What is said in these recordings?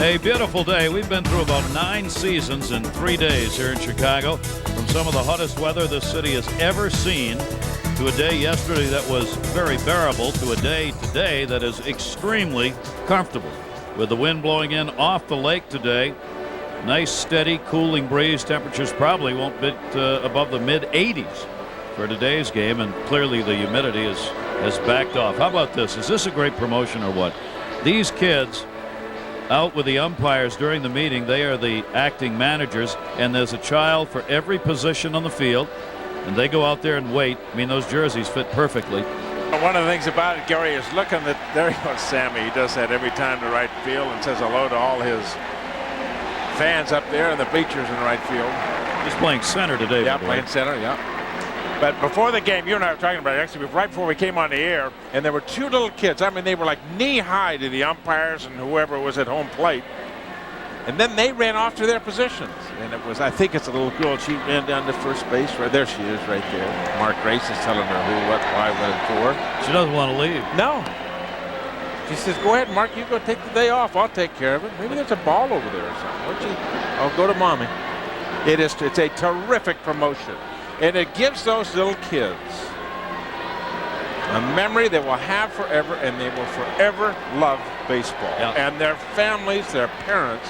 A beautiful day. We've been through about 9 seasons in 3 days here in Chicago. From some of the hottest weather this city has ever seen to a day yesterday that was very bearable to a day today that is extremely comfortable. With the wind blowing in off the lake today, nice steady cooling breeze. Temperatures probably won't be above the mid-80s for today's game, and clearly the humidity has backed off. How about this? Is this a great promotion or what? These kids out with the umpires during the meeting, they are the acting managers, and there's a child for every position on the field, and they go out there and wait. I mean, those jerseys fit perfectly. One of the things about it, Gary, is looking at, there he goes, Sammy. He does that every time to right field and says hello to all his fans up there in the bleachers in right field. He's playing center today. Yeah, playing center, yeah. But before the game, you and I were talking about it, actually, right before we came on the air, and there were 2 little kids. I mean, they were like knee-high to the umpires and whoever was at home plate. And then they ran off to their positions. And it was, I think it's a little girl. She ran down to first base. Right there she is right there. Mark Grace is telling her who, what, why, when, for. She doesn't want to leave. No. She says, go ahead, Mark, you go take the day off. I'll take care of it. Maybe there's a ball over there or something. Won't you? I'll go to Mommy. It's a terrific promotion. And it gives those little kids a memory they will have forever, and they will forever love baseball. Yeah. And their families, their parents,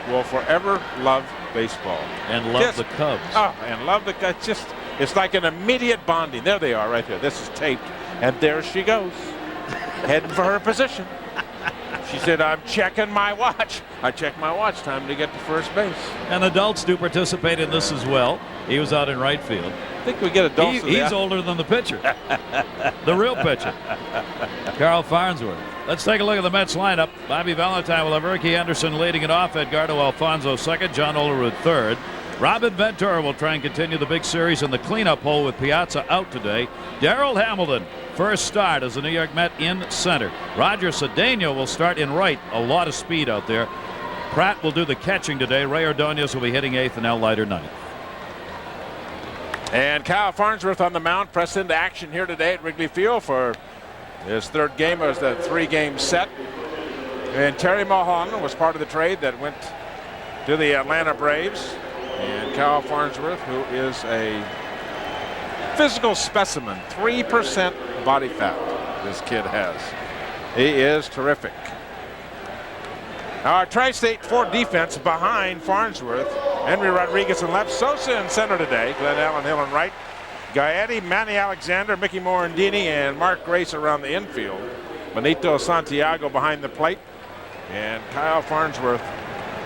will forever love baseball. And love the Cubs. Oh, and love the Cubs. It's like an immediate bonding. There they are right there. This is taped. And there she goes, heading for her position. She said, I'm checking my watch. I checked my watch. Time to get to first base. And adults do participate in this as well. He was out in right field. I think we get adults. He's older than the pitcher. The real pitcher. Carl Farnsworth. Let's take a look at the Mets lineup. Bobby Valentine will have Ricky Anderson leading it off. Edgardo Alfonzo second. John Olerud third. Robin Ventura will try and continue the big series in the cleanup hole with Piazza out today. Darrell Hamilton, first start as a New York Met in center. Roger Cedeno will start in right. A lot of speed out there. Pratt will do the catching today. Ray Ordonez will be hitting eighth and Al Leiter ninth. And Kyle Farnsworth on the mound, pressed into action here today at Wrigley Field for his third game as the 3-game set. And Terry Mulholland was part of the trade that went to the Atlanta Braves. And Kyle Farnsworth, who is a physical specimen, 3% body fat this kid has. He is terrific. Our Tri-State Ford defense behind Farnsworth. Henry Rodriguez in left, Sosa in center today. Glenn Allen Hill in right. Gaetti, Manny Alexander, Mickey Morandini, and Mark Grace around the infield. Benito Santiago behind the plate. And Kyle Farnsworth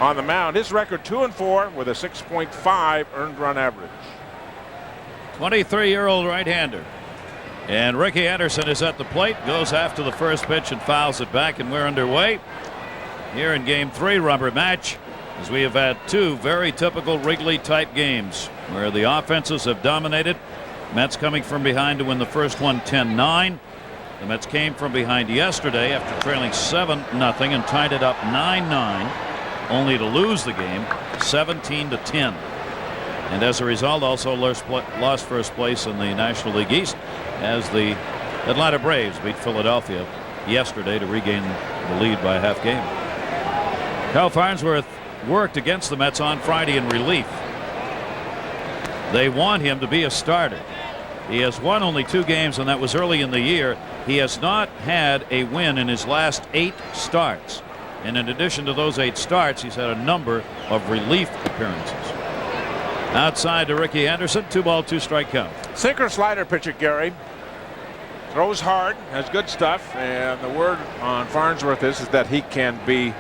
on the mound. His record 2-4 with a 6.5 earned run average. 23-year-old right-hander. And Ricky Anderson is at the plate, goes after the first pitch and fouls it back, and we're underway here in game 3 rubber match, as we have had 2 very typical Wrigley type games where the offenses have dominated. Mets coming from behind to win the first one 10-9. The Mets came from behind yesterday after trailing 7-0 and tied it up 9-9, only to lose the game 17-10. And as a result also lost first place in the National League East as the Atlanta Braves beat Philadelphia yesterday to regain the lead by a half game. Kyle Farnsworth worked against the Mets on Friday in relief. They want him to be a starter. He has won only 2 games, and that was early in the year. He has not had a win in his last 8 starts. And in addition to those 8 starts, he's had a number of relief appearances. Outside to Ricky Anderson, 2-ball, 2-strike count. Sinker slider pitcher, Gary. Throws hard, has good stuff, and the word on Farnsworth is that he can be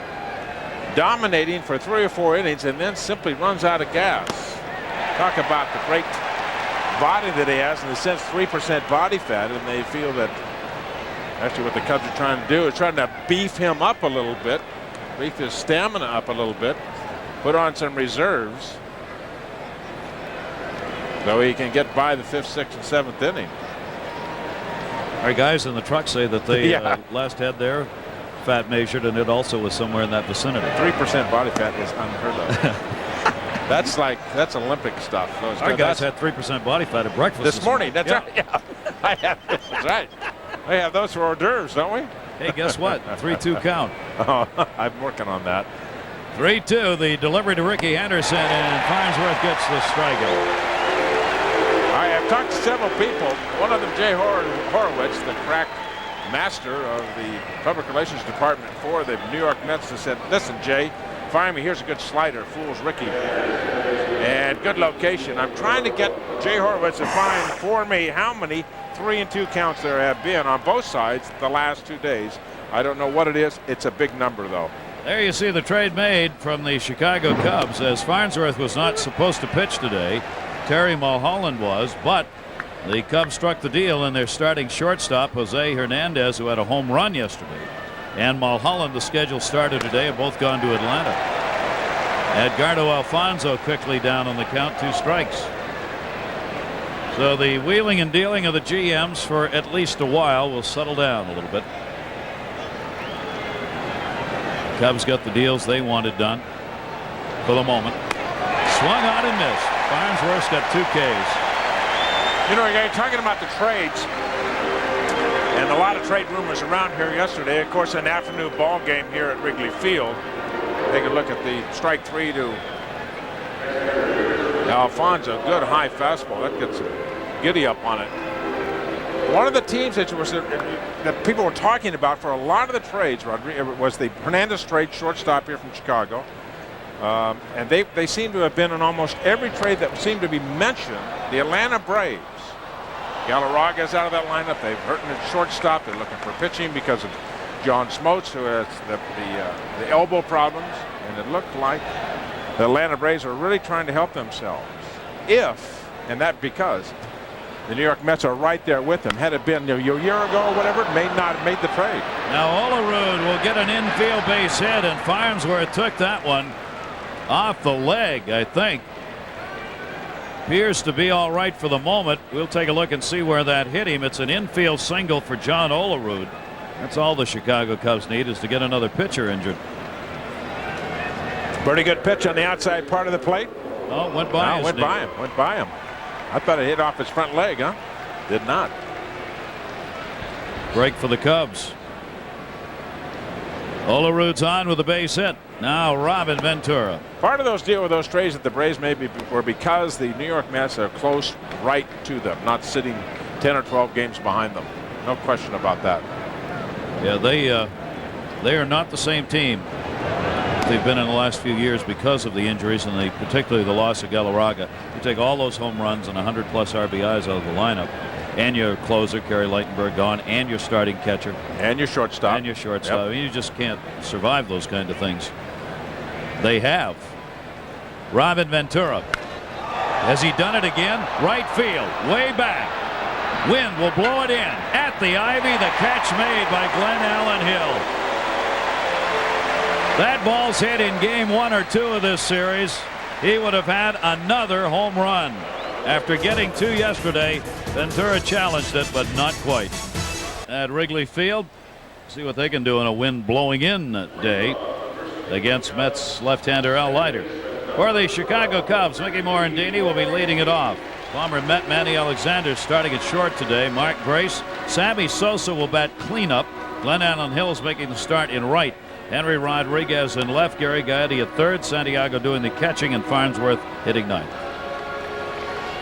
dominating for 3 or 4 innings and then simply runs out of gas. Talk about the great body that he has, in the sense 3% body fat, and they feel that actually what the Cubs are trying to do is trying to beef him up a little bit, beef his stamina up a little bit, put on some reserves so he can get by the 5th, 6th, and 7th inning. Our guys in the truck say that they last had their fat measured, and it also was somewhere in that vicinity. 3% body fat is unheard of. That's Olympic stuff. Our guys had 3% body fat at breakfast this morning. That's right. Yeah, that's right. We have those for hors d'oeuvres, don't we? Hey, guess what? 3-2 count. Oh, I'm working on that. 3-2, the delivery to Ricky Henderson, and Farnsworth gets the strikeout. I have talked to several people. One of them, Jay Horowitz, the crack master of the public relations department for the New York Mets, has said, listen, Jay, find me, here's a good slider, fools Ricky. And good location. I'm trying to get Jay Horowitz to find for me how many 3-2 counts there have been on both sides the last 2 days. I don't know what it is. It's a big number, though. There you see the trade made from the Chicago Cubs, as Farnsworth was not supposed to pitch today. Terry Mulholland was, but the Cubs struck the deal in their starting shortstop, Jose Hernandez, who had a home run yesterday, and Mulholland, the scheduled starter today, have both gone to Atlanta. Edgardo Alfonzo quickly down on the count, 2 strikes. So the wheeling and dealing of the GMs for at least a while will settle down a little bit. Cubs got the deals they wanted done for the moment. Swung on and missed. Farnsworth's got 2 Ks. You know, you're talking about the trades, and a lot of trade rumors around here yesterday. Of course, an afternoon ball game here at Wrigley Field. Take a look at the strike 3 to Alfonso. Good high fastball. That gets him giddy up on it. One of the teams that people were talking about for a lot of the trades, Rodriguez, was the Hernandez trade, shortstop here from Chicago. And they seem to have been in almost every trade that seemed to be mentioned. The Atlanta Braves. Galarraga's out of that lineup. They've hurt his shortstop. They're looking for pitching because of John Smoltz, who has the elbow problems. And it looked like the Atlanta Braves are really trying to help themselves. Because the New York Mets are right there with them. Had it been a year ago or whatever, it may not have made the trade. Now Olerud will get an infield base hit, and Farnsworth took that one off the leg, I think. Appears to be all right for the moment. We'll take a look and see where that hit him. It's an infield single for John Olerud. That's all the Chicago Cubs need, is to get another pitcher injured. Pretty good pitch on the outside part of the plate. Oh, went by his knee. Went by him. I thought it hit off his front leg, huh? Did not. Break for the Cubs. Olerud's on with a base hit. Now Robin Ventura. Part of those deal with those trades that the Braves maybe were because the New York Mets are close right to them, not sitting 10 or 12 games behind them. No question about that. Yeah, they are not the same team they've been in the last few years because of the injuries, and particularly the loss of Galarraga. You take all those home runs and 100+ RBIs out of the lineup, and your closer, Kerry Lightenberg, gone, and your starting catcher. And your shortstop. Yep. I mean, you just can't survive those kind of things. They have. Robin Ventura. Has he done it again? Right field, way back. Wind will blow it in. At the ivy, the catch made by Glenn Allen Hill. That ball's hit in game 1 or 2 of this series. He would have had another home run. After getting 2 yesterday, Ventura challenged it, but not quite. At Wrigley Field, see what they can do in a wind blowing in day against Mets left-hander Al Leiter. For the Chicago Cubs, Mickey Morandini will be leading it off. Former Met Manny Alexander starting at short today. Mark Grace. Sammy Sosa will bat cleanup. Glenn Allen Hill's making the start in right. Henry Rodriguez in left. Gary Gaetti at third. Santiago doing the catching, and Farnsworth hitting ninth.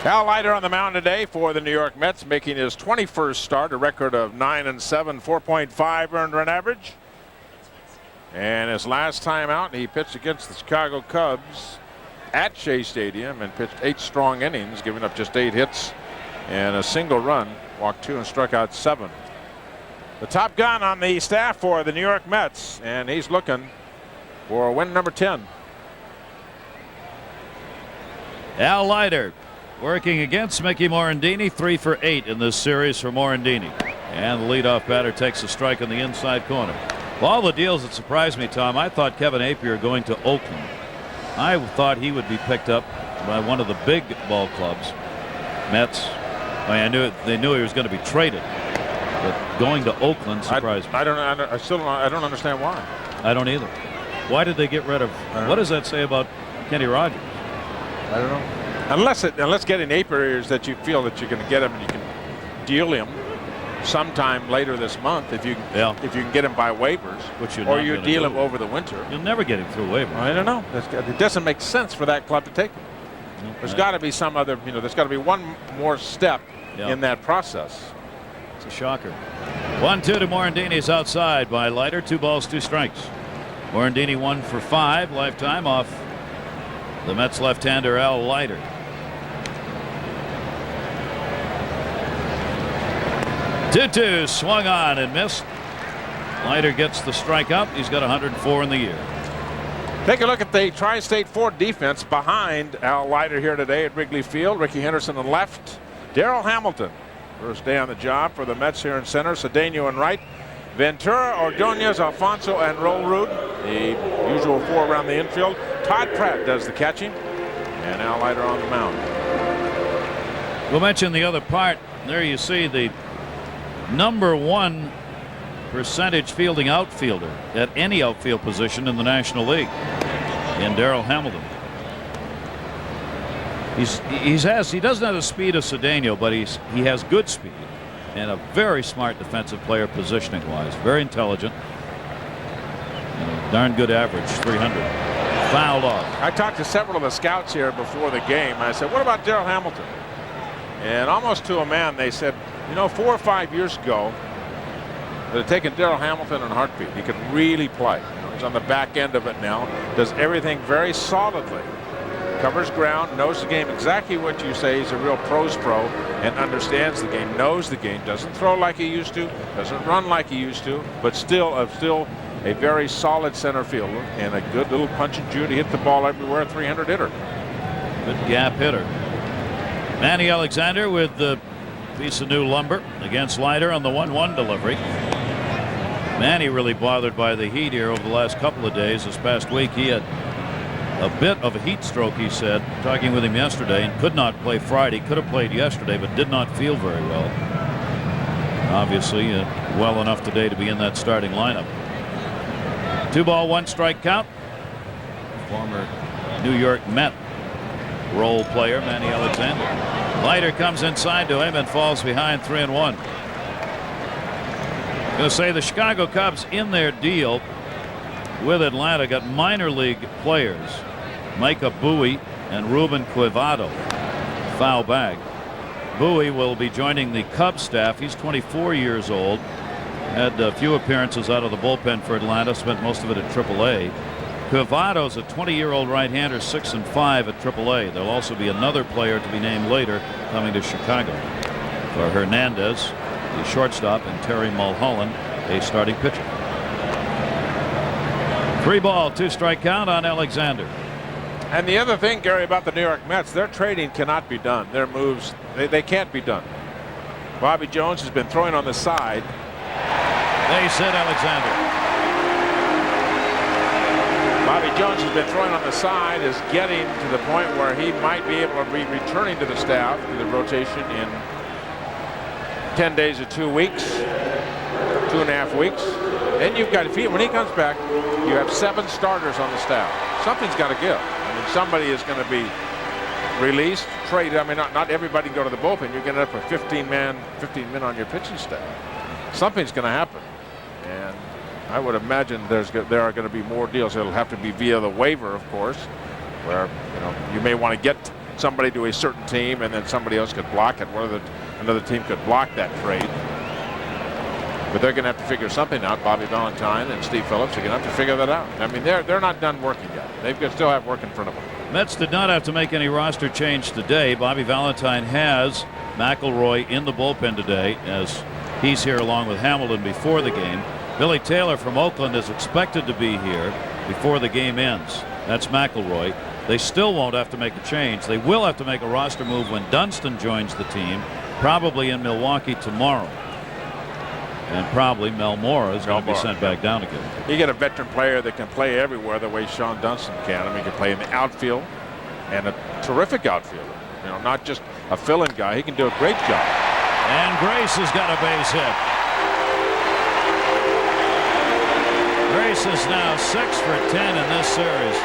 Al Leiter on the mound today for the New York Mets, making his 21st start, a record of 9-7, 4.5 earned run average. And his last time out, he pitched against the Chicago Cubs at Shea Stadium and pitched 8 strong innings, giving up just 8 hits and a single run, walked 2 and struck out 7. The top gun on the staff for the New York Mets, and he's looking for win number 10. Al Leiter working against Mickey Morandini, 3 for 8 in this series for Morandini. And the leadoff batter takes a strike on the inside corner. Of all the deals that surprised me, Tom, I thought Kevin Appier going to Oakland. I thought he would be picked up by one of the big ball clubs, Mets. I mean, they knew he was going to be traded, but going to Oakland surprised me. I don't understand why. I don't either. Why did they get rid of? What does that say about Kenny Rogers? I don't know. Unless getting Appier is that you feel that you're going to get him and you can deal him sometime later this month if you if you can get him by waivers, which or you deal him over the winter. You'll never get him through waivers. I don't know. It doesn't make sense for that club to take him. Nope. There's got to be some other, there's got to be one more step in that process. It's a shocker. 1-2 to Morandini's outside by Leiter. 2 balls, 2 strikes. Morandini 1 for 5 lifetime off the Mets left-hander Al Leiter. 2-2 swung on and missed. Leiter gets the strikeout. He's got 104 in the year. Take a look at the Tri-State Ford defense behind Al Leiter here today at Wrigley Field. Ricky Henderson on left. Darrell Hamilton, first day on the job for the Mets here in center. Cedeno in right. Ventura, Ordonez, Alfonso, and Rolrud, the usual 4 around the infield. Todd Pratt does the catching, and Al Leiter on the mound. We'll mention the other part. There you see the #1 percentage fielding outfielder at any outfield position in the National League in Darrell Hamilton. He doesn't have the speed of Cedeno, but he has good speed and a very smart defensive player positioning wise. Very intelligent. And a darn good average, 300. Fouled off. I talked to several of the scouts here before the game. I said, what about Darrell Hamilton? And almost to a man they said, 4 or 5 years ago, they'd have taken Darrell Hamilton in a heartbeat. He could really play. He's on the back end of it now. Does everything very solidly. Covers ground, knows the game exactly what you say. He's a real pro's pro and understands the game, knows the game, doesn't throw like he used to, doesn't run like he used to, but still a very solid center fielder and a good little punch and judy, hit the ball everywhere, 300 hitter. Good gap hitter. Manny Alexander with the piece of new lumber against Leiter on the 1-1 delivery. Manny really bothered by the heat here over the last couple of days. This past week he had a bit of a heat stroke, he said, talking with him yesterday, and could not play Friday. Could have played yesterday, but did not feel very well. Obviously well enough today to be in that starting lineup. 2 ball, 1 strike count. Former New York Met role player Manny Alexander. Leiter comes inside to him and falls behind 3-1. Going to say the Chicago Cubs in their deal with Atlanta got minor league players Micah Bowie and Ruben Quivado. Foul bag. Bowie will be joining the Cubs staff. He's 24 years old. Had a few appearances out of the bullpen for Atlanta. Spent most of it at AAA. Quivado's a 20-year-old right-hander, 6-5 at AAA. There'll also be another player to be named later coming to Chicago. For Hernandez, the shortstop, and Terry Mulholland, a starting pitcher. 3 ball, 2 strike count on Alexander. And the other thing, Gary, about the New York Mets, their trading cannot be done. Their moves, they can't be done. Bobby Jones has been throwing on the side. They said Alexander. Bobby Jones has been throwing on the side, is getting to the point where he might be able to be returning to the staff, to the rotation in 10 days or 2 weeks, 2.5 weeks. Then you've got, when he comes back, you have 7 starters on the staff. Something's got to give. I mean, somebody is going to be released, traded. I mean, not everybody can go to the bullpen. You're going to have a 15 men on your pitching staff. Something's going to happen. And I would imagine there are going to be more deals. It'll have to be via the waiver, of course, where you may want to get somebody to a certain team and then somebody else could block it. Whether another team could block that trade. But they're going to have to figure something out. Bobby Valentine and Steve Phillips are going to have to figure that out. I mean, they're not done working yet. They still have work in front of them. Mets did not have to make any roster change today. Bobby Valentine has McElroy in the bullpen today, as he's here along with Hamilton before the game. Billy Taylor from Oakland is expected to be here before the game ends. That's McElroy. They still won't have to make a change. They will have to make a roster move when Dunston joins the team, probably in Milwaukee tomorrow. And probably Mel Mora is going to be sent back down again. You get a veteran player that can play everywhere the way Sean Dunston can. I mean, he can play in the outfield, and a terrific outfielder. Not just a fill-in guy. He can do a great job. And Grace has got a base hit. Grace is now 6 for 10 in this series.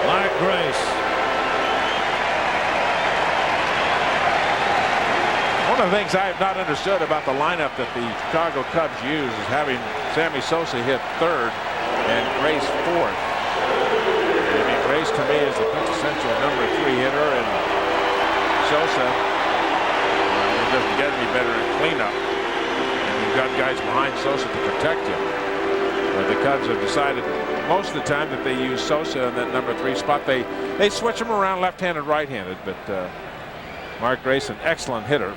Mark Grace. One of the things I have not understood about the lineup that the Chicago Cubs use is having Sammy Sosa hit third and Grace fourth. I mean, Grace to me is the quintessential number 3 hitter, and Sosa doesn't get any better in cleanup. And you've got guys behind Sosa to protect him. But the Cubs have decided most of the time that they use Sosa in that number 3 spot. They switch him around left-handed, right-handed, but Mark Grace, an excellent hitter.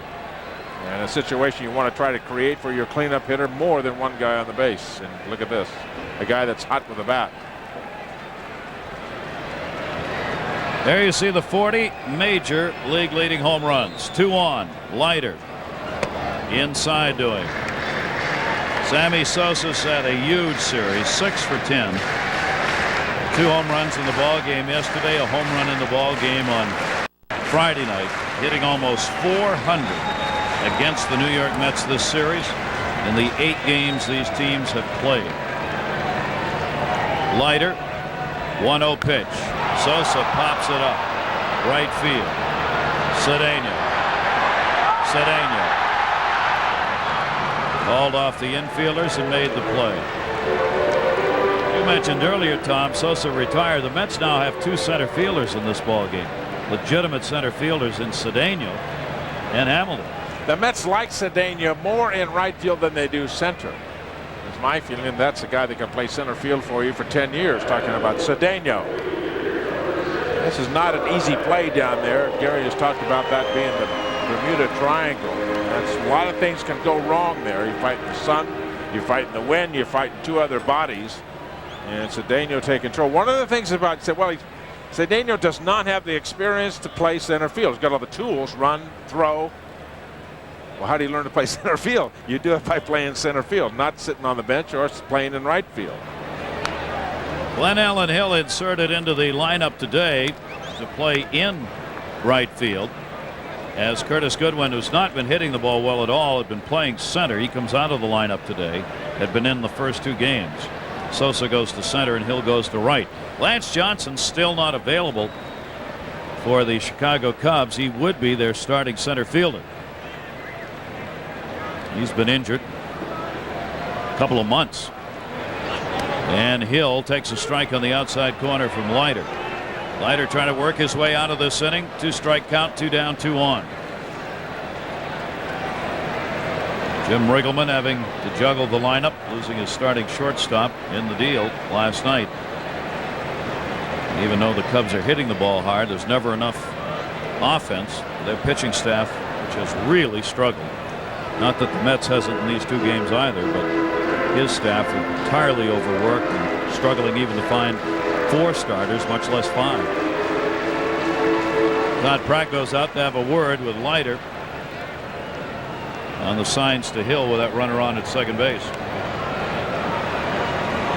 And a situation you want to try to create for your cleanup hitter, more than one guy on the base. And look at this, a guy that's hot with a bat. There you see the 40 major league leading home runs. 2 on. Leiter inside doing. Sammy Sosa's had a huge series, 6 for 10. 2 home runs in the ball game yesterday, a home run in the ball game on Friday night, hitting almost 400 against the New York Mets this series in the 8 games these teams have played. Leiter, 1-0 pitch. Sosa pops it up. Right field. Cedeno. Called off the infielders and made the play. You mentioned earlier, Tom, Sosa retired. The Mets now have 2 center fielders in this ball game. Legitimate center fielders in Cedeno and Hamilton. The Mets like Cedeno more in right field than they do center. It's my feeling that's a guy that can play center field for you for 10 years, talking about Cedeno. This is not an easy play down there. Gary has talked about that being the Bermuda Triangle. That's, a lot of things can go wrong there. You're fighting the sun, you're fighting the wind, you're fighting 2 other bodies. And Cedeno take control. One of the things about, Cedeno does not have the experience to play center field. He's got all the tools, run, throw. Well, how do you learn to play center field? You do it by playing center field, not sitting on the bench or playing in right field. Glenn Allen Hill inserted into the lineup today to play in right field, as Curtis Goodwin, who's not been hitting the ball well at all, had been playing center. He comes out of the lineup today, had been in the first 2 games. Sosa goes to center and Hill goes to right. Lance Johnson still not available for the Chicago Cubs. He would be their starting center fielder. He's been injured a couple of months. And Hill takes a strike on the outside corner from Leiter. Leiter trying to work his way out of this inning. 2-strike count, 2 down, 2 on. Jim Riggleman having to juggle the lineup, losing his starting shortstop in the deal last night. Even though the Cubs are hitting the ball hard, there's never enough offense. Their pitching staff, which has really struggled. Not that the Mets hasn't in these 2 games either, but his staff are entirely overworked and struggling even to find 4 starters, much less 5. Todd Pratt goes out to have a word with Leiter on the signs to Hill with that runner on at second base.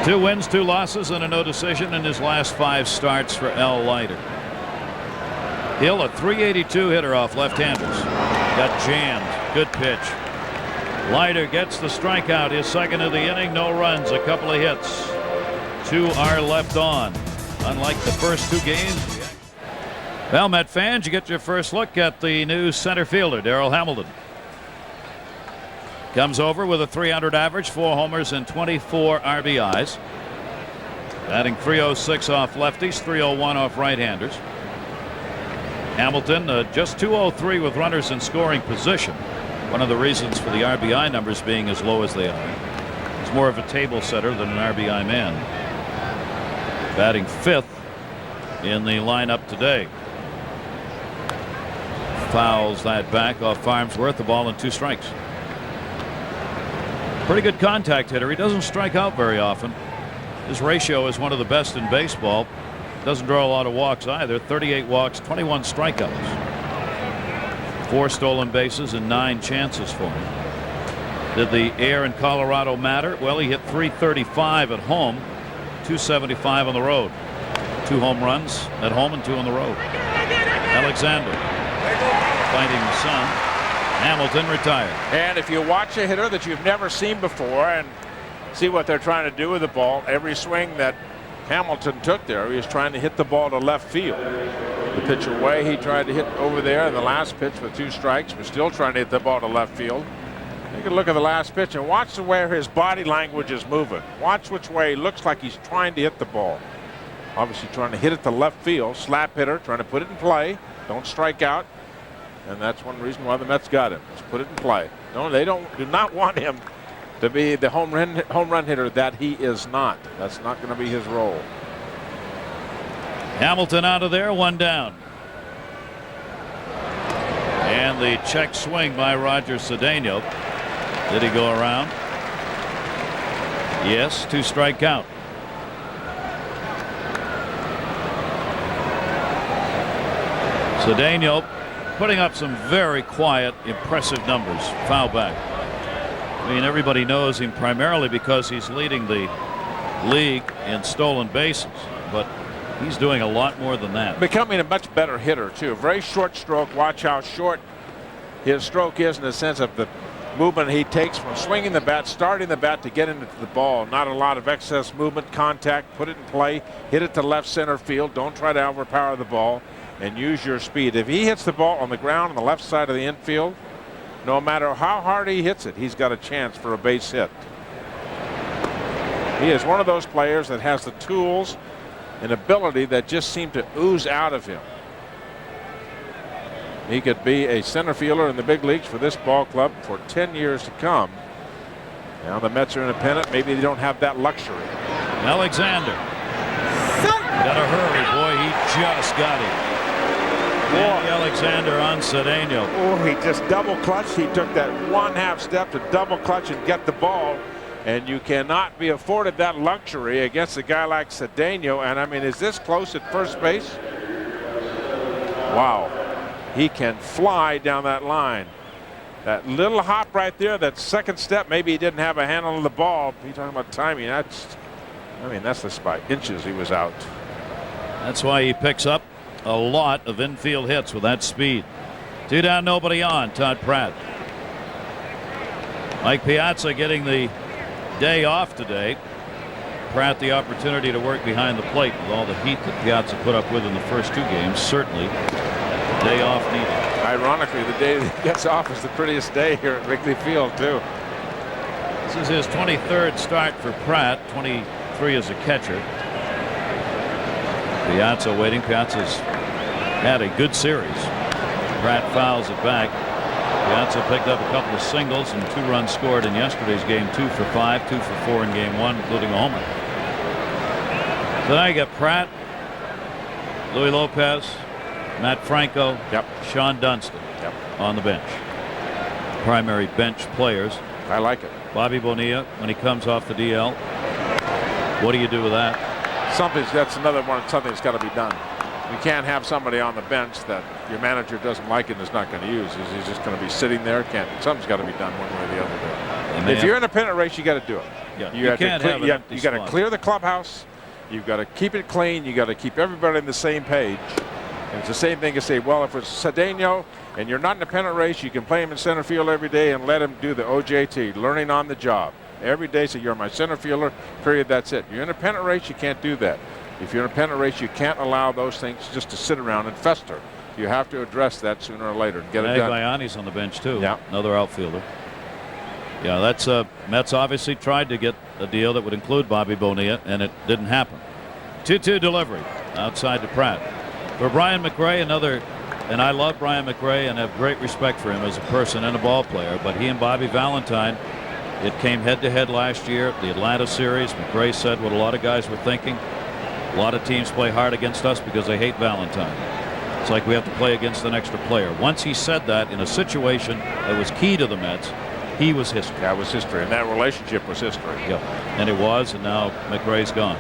2 wins, 2 losses, and a no decision in his last 5 starts for Al Leiter. Hill, a .382 hitter off left-handers. Got jammed. Good pitch. Leiter gets the strikeout, his second of the inning, no runs, a couple of hits. 2 are left on. Unlike the first 2 games. Well, Met fans, you get your first look at the new center fielder, Darryl Hamilton. Comes over with a .300 average, 4 homers and 24 RBIs. Batting .306 off lefties, .301 off right-handers. Hamilton just .203 with runners in scoring position. One of the reasons for the RBI numbers being as low as they are. He's more of a table setter than an RBI man. Batting 5th in the lineup today. Fouls that back off Farnsworth, the ball and 2 strikes. Pretty good contact hitter. He doesn't strike out very often. His ratio is one of the best in baseball. Doesn't draw a lot of walks either. 38 walks, 21 strikeouts. 4 stolen bases and 9 chances for him. Did the air in Colorado matter? Well, he hit .335 at home, .275 on the road. 2 home runs at home and 2 on the road. Alexander fighting the sun. Hamilton retired. And if you watch a hitter that you've never seen before and see what they're trying to do with the ball, every swing that Hamilton took there, he was trying to hit the ball to left field. the pitch away. He tried to hit over there in the last pitch with 2 strikes. We're still trying to hit the ball to left field. Take a look at the last pitch and watch the way his body language is moving. Watch which way he looks like he's trying to hit the ball. Obviously trying to hit it to left field. Slap hitter, trying to put it in play. Don't strike out. And that's one reason why the Mets got him. Just put it in play. No, they do not want him to be the home run hitter that he is not. That's not going to be his role. Hamilton out of there, 1 down. And the check swing by Roger Cedeno. Did he go around? Yes, 2-strike count. Cedeno putting up some very quiet, impressive numbers. Foul back. I mean, everybody knows him primarily because he's leading the league in stolen bases, but he's doing a lot more than that. Becoming a much better hitter, too. Very short stroke. Watch how short his stroke is in the sense of the movement he takes from swinging the bat, starting the bat to get into the ball. Not a lot of excess movement, contact, put it in play, hit it to left center field. Don't try to overpower the ball and use your speed. If he hits the ball on the ground on the left side of the infield, no matter how hard he hits it, he's got a chance for a base hit. He is one of those players that has the tools and ability that just seem to ooze out of him. He could be a center fielder in the big leagues for this ball club for 10 years to come. Now the Mets are independent. Maybe they don't have that luxury. Alexander. Gotta hurry, boy. He just got it. Danny Alexander on Cedeno. Oh, he just double clutched. He took that 1/2 step to double clutch and get the ball. And you cannot be afforded that luxury against a guy like Cedeno. And I mean, is this close at first base? Wow. He can fly down that line. That little hop right there, that second step, maybe he didn't have a handle on the ball. You're talking about timing. I mean, that's just by inches he was out. That's why he picks up a lot of infield hits with that speed. 2 down, nobody on. Todd Pratt. Mike Piazza getting the day off today. Pratt the opportunity to work behind the plate with all the heat that Piazza put up with in the first 2 games. Certainly day off needed. Ironically, the day that he gets off is the prettiest day here at Wrigley Field, too. This is his 23rd start for Pratt, 23 as a catcher. Piazza waiting. Piazza's had a good series. Pratt fouls it back. Piazza picked up a couple of singles and 2 runs scored in yesterday's game. 2 for 5, 2 for 4 in game 1, including a homer. So now you got Pratt, Louis Lopez, Matt Franco, Sean Dunston on the bench. Primary bench players. I like it. Bobby Bonilla when he comes off the DL. What do you do with that? That's another one. Something's got to be done. You can't have somebody on the bench that your manager doesn't like and is not going to use. He's just going to be sitting there. Something's got to be done one way or the other. If you're in a pennant race, you got to do it. Yeah, you got to clear the clubhouse. You've got to keep it clean. You got to keep everybody on the same page. And it's the same thing as say, well, if it's Cedeno and you're not in a pennant race, you can play him in center field every day and let him do the OJT, learning on the job. Every day, say, you're my center fielder, period, that's it. You're in a pennant race, you can't do that. If you're in a pennant race, you can't allow those things just to sit around and fester. You have to address that sooner or later and get it done. Bayani's on the bench, too. Yeah. Another outfielder. Yeah, that's Mets obviously tried to get a deal that would include Bobby Bonilla, and it didn't happen. 2-2 delivery outside to Pratt. For Brian McRae, another, and I love Brian McRae and have great respect for him as a person and a ball player, but he and Bobby Valentine, it came head-to-head last year at the Atlanta series. McRae said what a lot of guys were thinking. A lot of teams play hard against us because they hate Valentine. It's like we have to play against an extra player. Once he said that in a situation that was key to the Mets, he was history. That was history, and that relationship was history. Yeah, and it was, and now McRae's gone.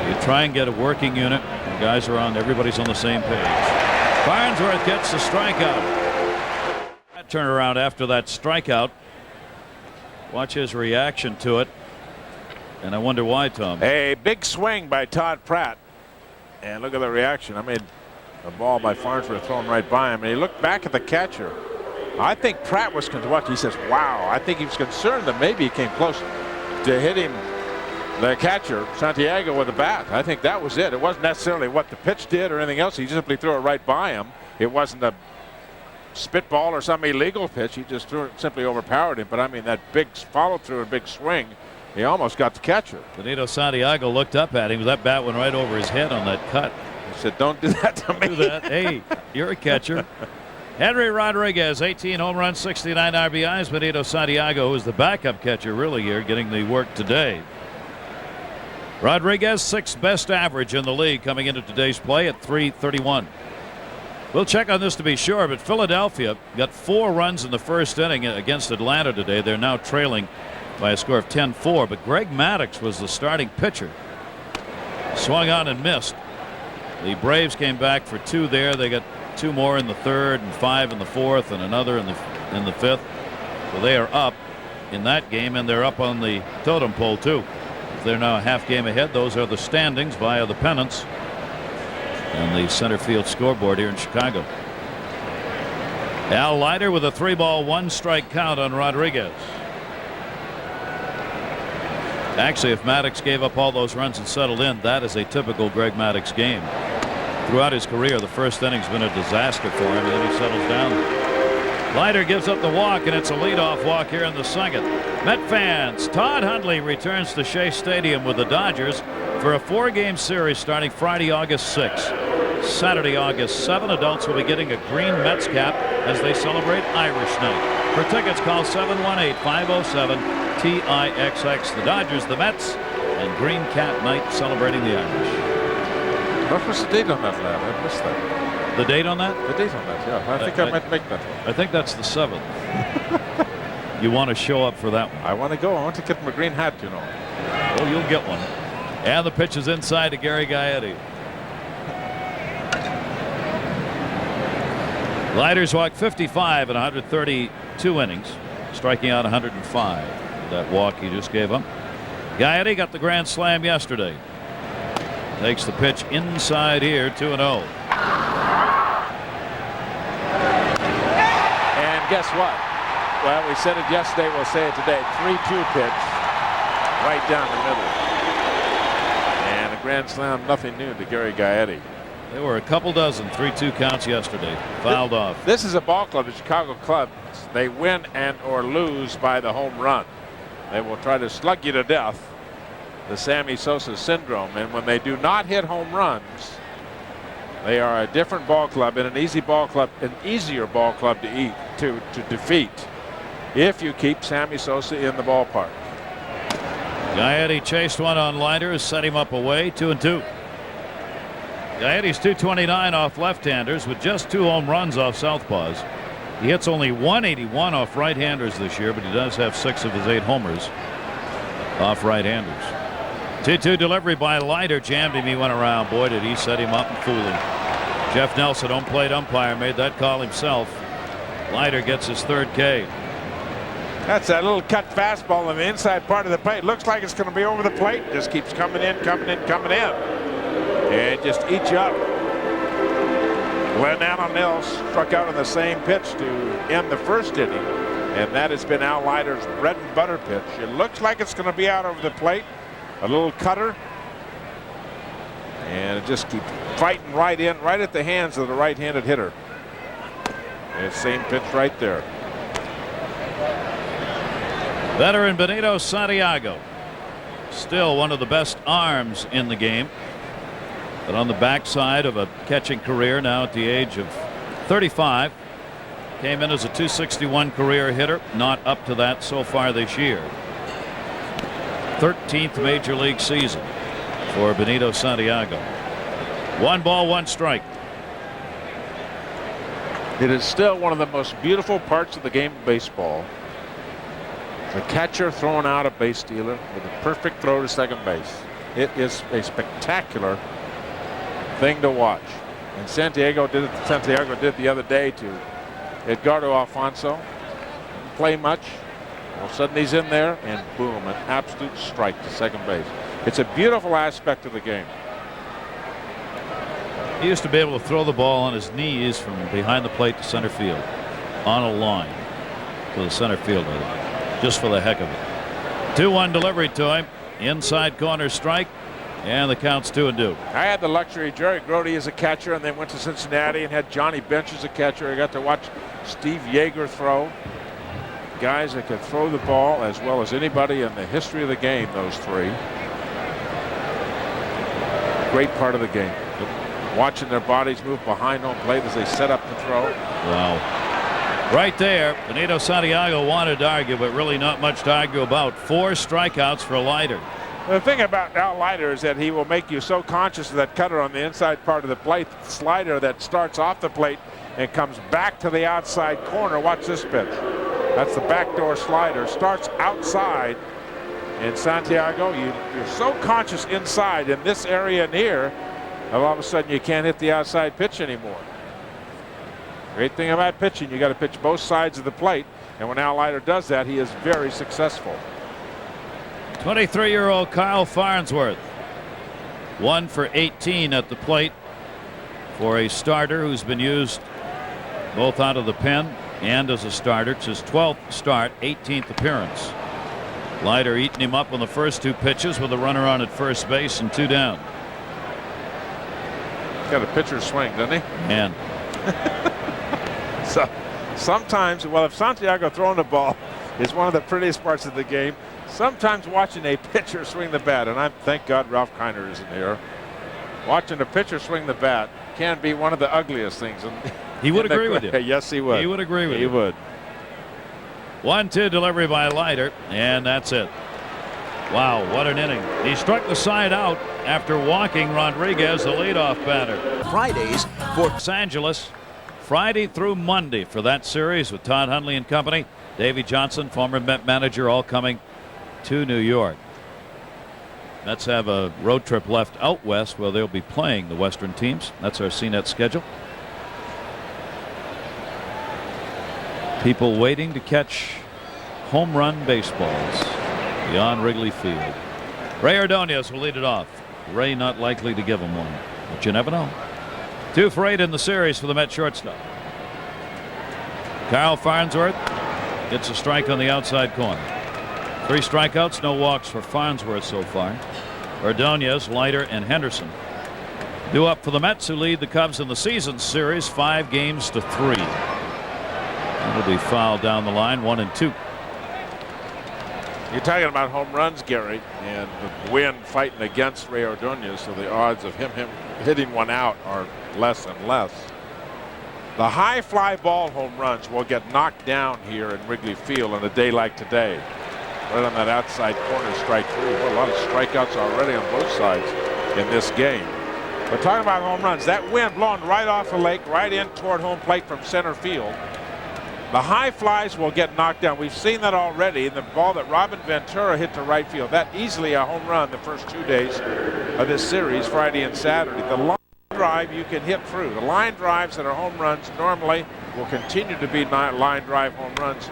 You try and get a working unit, and guys are on, everybody's on the same page. Farnsworth gets the strikeout. That turnaround after that strikeout. Watch his reaction to it. And I wonder why, Tom. A big swing by Todd Pratt. And look at the reaction. I mean, a ball by Farnsworth thrown right by him. And he looked back at the catcher. I think Pratt was concerned. He says, wow. I think he was concerned that maybe he came close to hit him the catcher, Santiago, with the bat. I think that was it. It wasn't necessarily what the pitch did or anything else. He simply threw it right by him. It wasn't a spitball or some illegal pitch. He just threw it, simply overpowered him. But I mean, that big follow through and big swing, he almost got the catcher. Benito Santiago looked up at him. That bat went right over his head on that cut. He said, "Don't do that to me." Do that. Hey, you're a catcher. Henry Rodriguez, 18 home runs, 69 RBIs. Benito Santiago, who's the backup catcher really here, getting the work today. Rodriguez, 6th best average in the league coming into today's play at .331. We'll check on this to be sure, but Philadelphia got 4 runs in the first inning against Atlanta today. They're now trailing by a score of 10-4, but Greg Maddux was the starting pitcher. Swung on and missed. The Braves came back for 2 there. They got 2 more in the 3rd and 5 in the 4th and another in the 5th. So they are up in that game, and they're up on the totem pole too. They're now a half game ahead. Those are the standings via the pennants and the center field scoreboard here in Chicago. Al Leiter with a 3-ball 1-strike count on Rodriguez. Actually, if Maddux gave up all those runs and settled in, that is a typical Greg Maddux game. Throughout his career, the first inning's been a disaster for him, and then he settles down. Leiter gives up the walk, and it's a leadoff walk here in the 2nd. Met fans, Todd Hundley returns to Shea Stadium with the Dodgers for a 4-game series starting Friday, August 6. Saturday, August 7. Adults will be getting a green Mets cap as they celebrate Irish Night. For tickets, call 718-507-TIXX. The Dodgers, the Mets, and Green Cap Night celebrating the Irish. What was the date on that, lad? I missed that. The date on that? The date on that, yeah. I think I might make that one. I think that's the 7th. You want to show up for that one? I want to go. I want to get my green hat, you know. Oh, you'll get one. And the pitch is inside to Gary Gaetti. Leiter's walked 55 in 132 innings, striking out 105. That walk he just gave up. Gaetti got the grand slam yesterday. Takes the pitch inside here, 2-0. And guess what? Well, we said it yesterday, we'll say it today. 3-2 pitch right down the middle. And a grand slam, nothing new to Gary Gaetti. There were a couple dozen 3-2 counts yesterday. Fouled off. This is a ball club, the Chicago Cubs. They win and or lose by the home run. They will try to slug you to death. The Sammy Sosa syndrome. And when they do not hit home runs, they are a different ball club and an easier ball club to defeat if you keep Sammy Sosa in the ballpark. Gaetti chased one on Leiter, set him up away, 2-2. Gaetti's .229 off left-handers with just 2 home runs off southpaws. He hits only .181 off right-handers this year, but he does have 6 of his 8 homers off right-handers. 2-2 delivery by Leiter, jammed him. He went around. Boy, did he set him up and fool him. Jeff Nelson, home plate umpire, made that call himself. Leiter gets his 3rd K. That's that little cut fastball on the inside part of the plate. Looks like it's going to be over the plate. Just keeps coming in, coming in, coming in. And just eats you up. Glenn Allen Mills struck out on the same pitch to end the 1st inning. And that has been Al Leiter's bread and butter pitch. It looks like it's going to be out over the plate. A little cutter. And it just keeps fighting right in, right at the hands of the right-handed hitter. And same pitch right there. Veteran Benito Santiago, still one of the best arms in the game, but on the backside of a catching career now at the age of 35. Came in as a .261 career hitter, not up to that so far this year. 13th major league season for Benito Santiago. 1 ball, 1 strike. It is still one of the most beautiful parts of the game of baseball. The catcher throwing out a base stealer with a perfect throw to second base. It is a spectacular thing to watch. And Santiago did the other day to Edgardo Alfonso. Didn't play much. All of a sudden he's in there and boom, an absolute strike to second base. It's a beautiful aspect of the game. He used to be able to throw the ball on his knees from behind the plate to center field on a line to the center fielder, just for the heck of it. 2-1 delivery to him, inside corner strike, and the count's 2-2. I had the luxury. Jerry Grody as a catcher, and then went to Cincinnati and had Johnny Bench as a catcher. I got to watch Steve Yeager throw. Guys that could throw the ball as well as anybody in the history of the game, those three. Great part of the game. Watching their bodies move behind home plate as they set up to throw. Wow. Right there, Benito Santiago wanted to argue, but really not much to argue about. 4 strikeouts for Leiter. The thing about Al Leiter is that he will make you so conscious of that cutter on the inside part of the plate, the slider that starts off the plate and comes back to the outside corner. Watch this pitch. That's the backdoor slider. Starts outside. And Santiago, you're so conscious inside in this area in here, all of a sudden you can't hit the outside pitch anymore. Great thing about pitching, you got to pitch both sides of the plate. And when Al Leiter does that, he is very successful. 23-year-old Kyle Farnsworth. 1 for 18 at the plate for a starter who's been used both out of the pen and as a starter. It's his 12th start, 18th appearance. Leiter eating him up on the first 2 pitches with a runner on at first base and 2 down. Got a pitcher's swing, doesn't he? Man. So sometimes, well, if Santiago throwing the ball is one of the prettiest parts of the game, sometimes watching a pitcher swing the bat, and thank God Ralph Kiner isn't here. Watching a pitcher swing the bat can be one of the ugliest things. He would agree with you. Yes, he would. He would agree with you. He would. 1-2 delivery by Leiter, and that's it. Wow, what an inning. He struck the side out after walking Rodriguez, the leadoff batter. Fridays for Los Angeles, Friday through Monday for that series with Todd Hundley and company. Davey Johnson, former Met manager, all coming to New York. Mets have a road trip left out west where they'll be playing the Western teams. That's our CNET schedule. People waiting to catch home run baseballs beyond Wrigley Field. Ray Ordonez will lead it off. Ray not likely to give him one, but you never know. 2 for 8 in the series for the Met shortstop. Kyle Farnsworth gets a strike on the outside corner. 3 strikeouts, no walks for Farnsworth so far. Ordonez, Leiter, and Henderson due up for the Mets, who lead the Cubs in the season series 5 games to 3. That'll be fouled down the line, 1-2. You're talking about home runs, Gary, and the wind fighting against Ray Ordonez, so the odds of him hitting one out are less and less. The high fly ball home runs will get knocked down here in Wrigley Field on a day like today. Right on that outside corner, strike 3. Well, a lot of strikeouts already on both sides in this game. But talking about home runs, that wind blowing right off the lake, right in toward home plate from center field. The high flies will get knocked down. We've seen that already in the ball that Robin Ventura hit to right field. That easily a home run the first 2 days of this series, Friday and Saturday. The line drive you can hit through. The line drives that are home runs normally will continue to be line drive home runs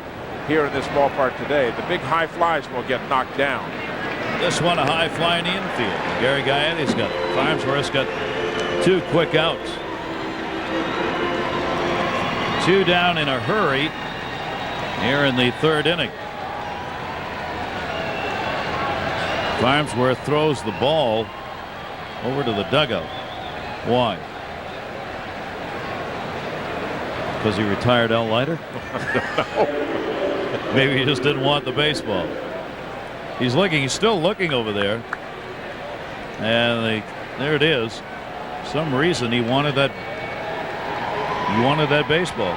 here in this ballpark today. The big high flies will get knocked down. This one a high fly in the infield. Gary Gaetti's got it. Farnsworth's got 2 quick outs. 2 down in a hurry here in the 3rd inning. Farnsworth throws the ball over to the dugout. Why? Because he retired Al Leiter? No. Maybe he just didn't want the baseball. He's looking. He's still looking over there. And there it is. For some reason he wanted that. He wanted that baseball.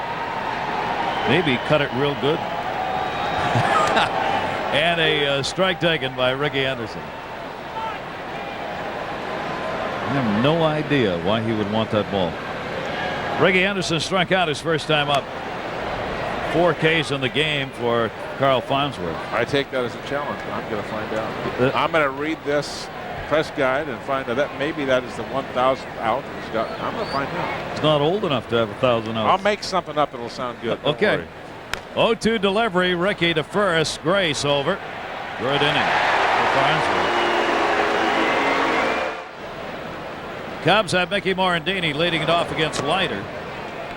Maybe he cut it real good. And a strike taken by Ricky Anderson. I have no idea why he would want that ball. Ricky Anderson struck out his first time up. 4 Ks in the game for Carl Farnsworth. I take that as a challenge. I'm going to find out. I'm going to read this press guide and find out that maybe that is the 1,000th out he's got. I'm going to find out. He's not old enough to have 1,000 outs. I'll make something up. It'll sound good. Okay. 0-2 delivery. Ricky to first. Grace over. Good inning for Farnsworth. Cubs have Mickey Morandini leading it off against Leiter.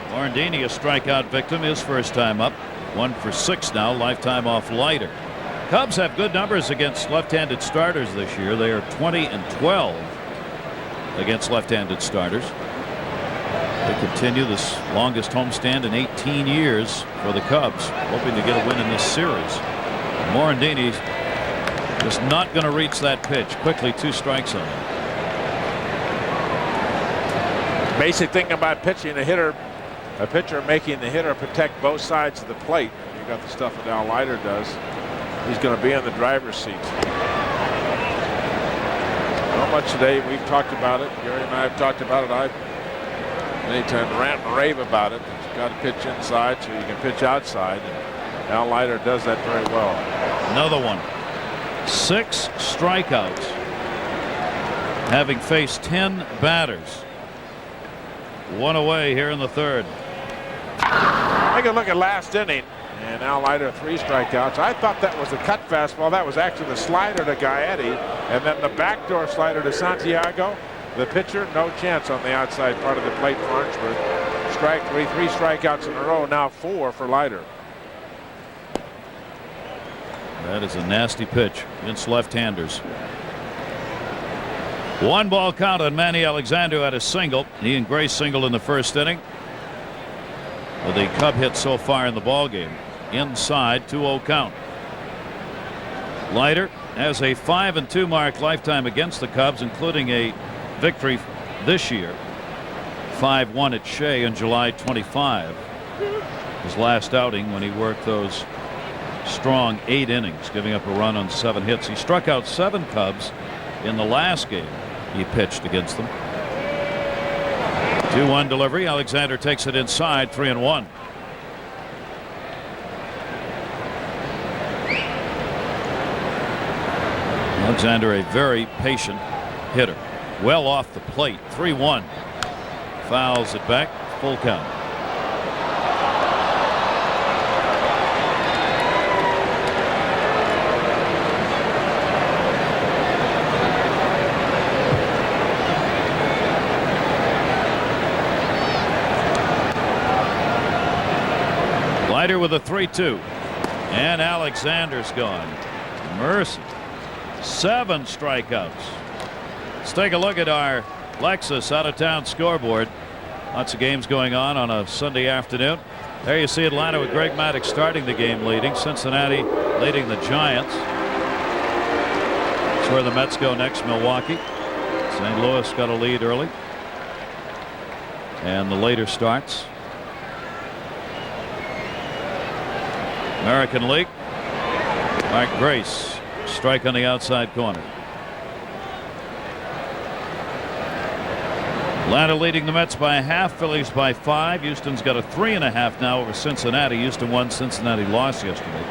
Morandini, a strikeout victim, his first time up. 1 for 6 now, lifetime off Leiter. Cubs have good numbers against left-handed starters this year. They are 20-12 against left-handed starters. They continue this longest homestand in 18 years for the Cubs, hoping to get a win in this series. Morandini is not going to reach that pitch. Quickly, 2 strikes on him. Basic thing about pitching, a pitcher making the hitter protect both sides of the plate. You got the stuff that Al Leiter does. He's going to be in the driver's seat. Not much today. We've talked about it. Gary and I have talked about it. I've many times rant and rave about it. You've got to pitch inside so you can pitch outside. And Al Leiter does that very well. Another one. 6 strikeouts, having faced 10 batters. 1 away here in the 3rd. Take a look at last inning. And Al Leiter 3 strikeouts. I thought that was a cut fastball. That was actually the slider to Gaetti, and then the backdoor slider to Santiago. The pitcher, no chance on the outside part of the plate. Farnsworth. Strike 3, 3 strikeouts in a row. Now 4 for Leiter. That is a nasty pitch against left-handers. 1 ball count on Manny Alexander at a single. He and Grace singled in the 1st inning. With a Cub hit so far in the ball game. Inside, 2-0 count. Leiter has a 5-2 mark lifetime against the Cubs, including a victory this year. 5-1 at Shea on July 25. His last outing when he worked those strong 8 innings, giving up a run on 7 hits. He struck out 7 Cubs in the last game he pitched against them. 2-1 delivery. Alexander takes it inside, 3-1. Alexander, a very patient hitter. Well off the plate. 3-1. Fouls it back. Full count. Leiter with a 3-2. And Alexander's gone. Mercy. 7 strikeouts. Let's take a look at our Lexus out-of-town scoreboard. Lots of games going on a Sunday afternoon. There you see Atlanta with Greg Maddux starting the game leading. Cincinnati leading the Giants. That's where the Mets go next, Milwaukee. St. Louis got a lead early. And the later starts. American League. Mark Grace. Strike on the outside corner. Atlanta leading the Mets by a half. Phillies by 5. Houston's got a 3.5 now over Cincinnati. Houston won. Cincinnati lost yesterday.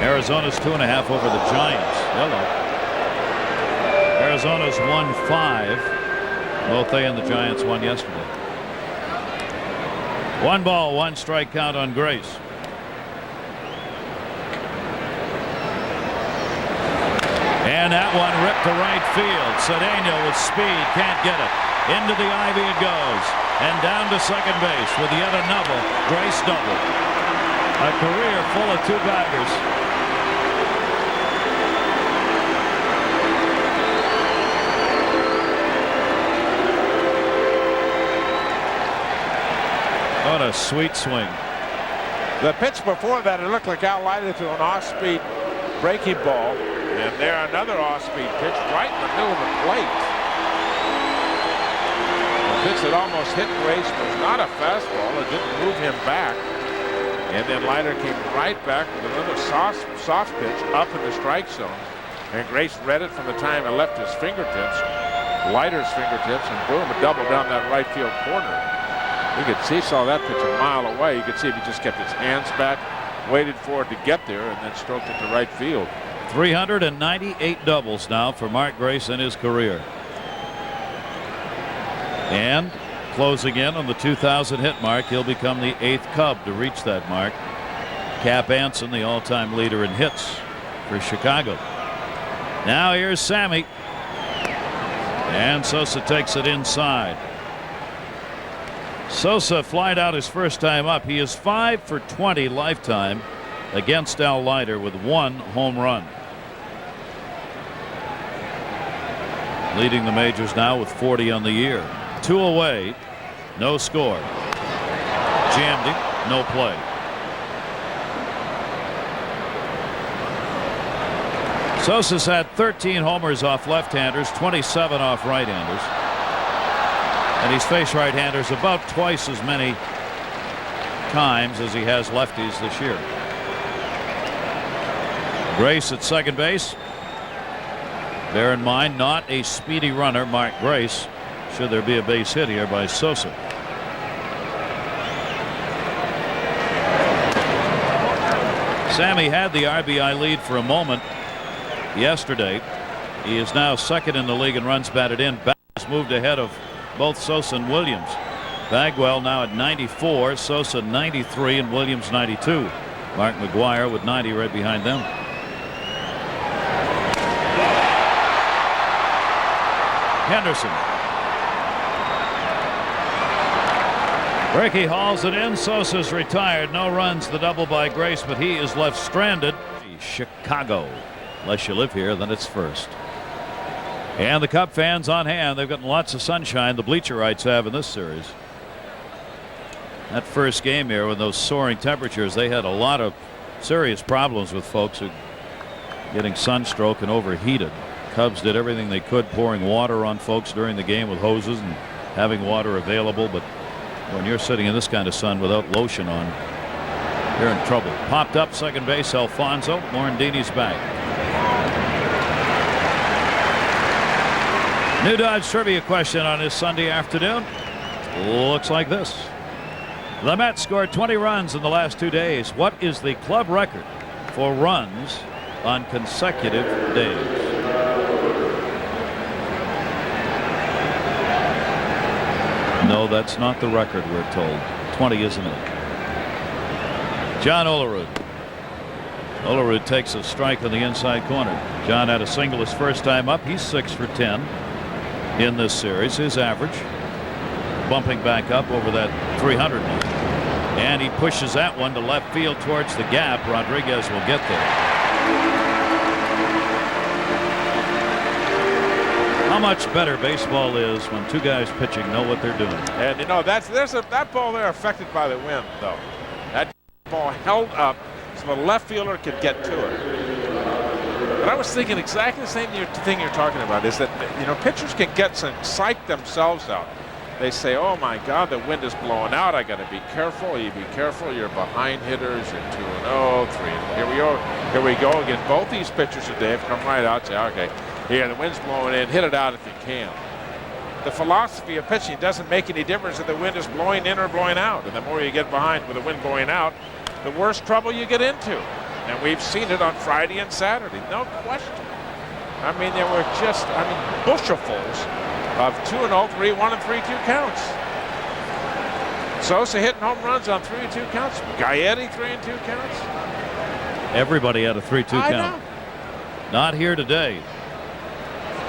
Arizona's 2.5 over the Giants. Hello. Arizona's won 5. Both they and the Giants won yesterday. 1 ball, 1 strike count on Grace. And that one ripped to right field. Cedeno with speed, can't get it. Into the ivy it goes. And down to second base with yet another Grace double. A career full of 2 baggers. What a sweet swing. The pitch before that, it looked like Al Leiter to an off-speed breaking ball. And there another off-speed pitch right in the middle of the plate. The pitch that almost hit Grace was not a fastball. It didn't move him back. And then Leiter came right back with another soft pitch up in the strike zone. And Grace read it from the time it left his fingertips, Leiter's fingertips, and boom, a double down that right field corner. You could see, saw that pitch a mile away. You could see if he just kept his hands back, waited for it to get there, and then stroked it to right field. 398 doubles now for Mark Grace in his career. And closing in on the 2,000 hit mark, he'll become the 8th Cub to reach that mark. Cap Anson, the all-time leader in hits for Chicago. Now here's Sammy. And Sosa takes it inside. Sosa flied out his first time up. He is 5 for 20 lifetime against Al Leiter with 1 home run. Leading the majors now with 40 on the year. 2 away, no score. Jammed him, no play. Sosa's had 13 homers off left-handers, 27 off right-handers. And he's faced right-handers about twice as many times as he has lefties this year. Grace at second base. Bear in mind, not a speedy runner, Mark Grace, should there be a base hit here by Sosa. Sammy had the RBI lead for a moment yesterday. He is now second in the league in runs batted in. Back has moved ahead of both Sosa and Williams. Bagwell now at 94, Sosa 93, and Williams 92. Mark McGuire with 90 right behind them. Henderson. Rickey hauls it in. Sosa's retired. No runs, the double by Grace, but he is left stranded. Chicago. Unless you live here, then it's first. And the Cub fans on hand. They've gotten lots of sunshine. The bleacherites have in this series. That first game here with those soaring temperatures, they had a lot of serious problems with folks who getting sunstroke and overheated. Cubs did everything they could, pouring water on folks during the game with hoses and having water available. But when you're sitting in this kind of sun without lotion on, you're in trouble. Popped up second base, Alfonso. Morandini's back. New Dodge trivia question on this Sunday afternoon. Looks like this. The Mets scored 20 runs in the last 2 days. What is the club record for runs on consecutive days? No, that's not the record, we're told. 20, isn't it? John Olerud. Olerud takes a strike on the inside corner. John had a single his first time up. He's 6 for 10 in this series. His average bumping back up over that 300 mark. And he pushes that one to left field towards the gap. Rodriguez will get there. How much better baseball is when 2 guys pitching know what they're doing. And you know that ball there affected by the wind, though. That ball held up so the left fielder could get to it. But I was thinking exactly the same thing you're talking about, is that, you know, pitchers can get some psych themselves out. They say, oh my God, the wind is blowing out. I got to be careful. You be careful. You're behind hitters. You're 2-0, 3. Here we go. Here we go again. Both these pitchers today have come right out. Say, okay, here the wind's blowing in. Hit it out if you can. The philosophy of pitching doesn't make any difference if the wind is blowing in or blowing out. And the more you get behind with the wind blowing out, the worse trouble you get into. And we've seen it on Friday and Saturday. No question. I mean, there were just, bushelsfuls of 2-0, 3-1, and 3-2 counts. Sosa hitting home runs on 3-2 counts. Gaetti 3-2 counts. Everybody had a 3-2 count. Know. Not here today.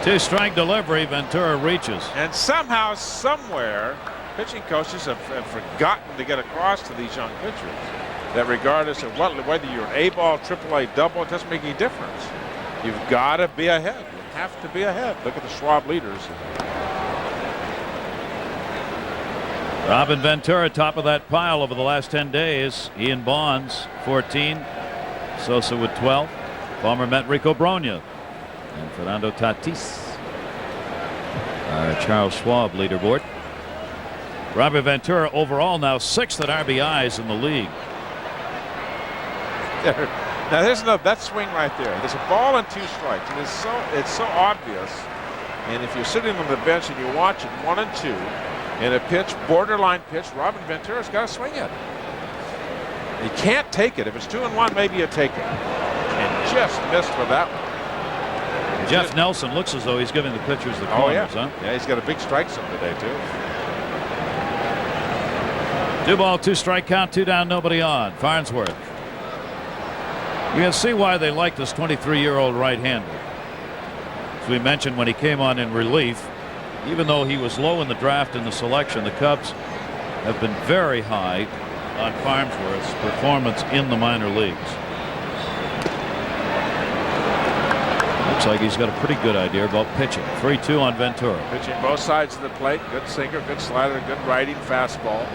2-strike delivery. Ventura reaches. And somehow, somewhere, pitching coaches have forgotten to get across to these young pitchers that regardless of whether you're an A-ball, AAA, double, it doesn't make any difference. You've got to be ahead. You have to be ahead. Look at the Schwab leaders. Robin Ventura top of that pile over the last 10 days. Ian Bonds 14. Sosa with 12. Former Met Rico Brogna and Fernando Tatis. Charles Schwab leaderboard. Robin Ventura overall now 6th at RBIs in the league. Now there's that swing right there. There's a ball and 2 strikes, and it's so obvious. And if you're sitting on the bench and you watch it 1 and 2 in a pitch, borderline pitch, Robin Ventura's got to swing it. He can't take it. If it's 2-1, maybe you take it. And just missed with that one. Jeff Nelson looks as though he's giving the pitchers the corners, huh? Yeah, he's got a big strike zone today too. 2-ball, 2-strike count, 2 down, nobody on. Farnsworth. You can see why they like this 23-year-old right-hander. As we mentioned when he came on in relief, even though he was low in the draft and the selection, the Cubs have been very high on Farnsworth's performance in the minor leagues. Looks like he's got a pretty good idea about pitching. 3-2 on Ventura. Pitching both sides of the plate. Good sinker, good slider, good righting fastball.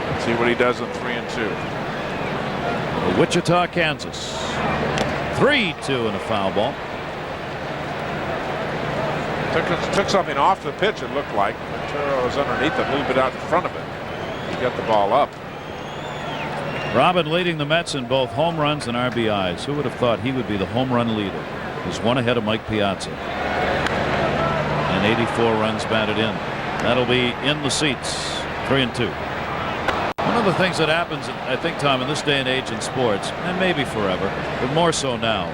Let's see what he does in 3-2. Wichita, Kansas. 3-2 and a foul ball. Took something off the pitch, it looked like. Ventura was underneath it, a little bit out in front of it. He got the ball up. Robin leading the Mets in both home runs and RBIs. Who would have thought he would be the home run leader? He's one ahead of Mike Piazza. And 84 runs batted in. That'll be in the seats. 3-2. One of the things that happens, I think, Tom, in this day and age in sports, and maybe forever, but more so now,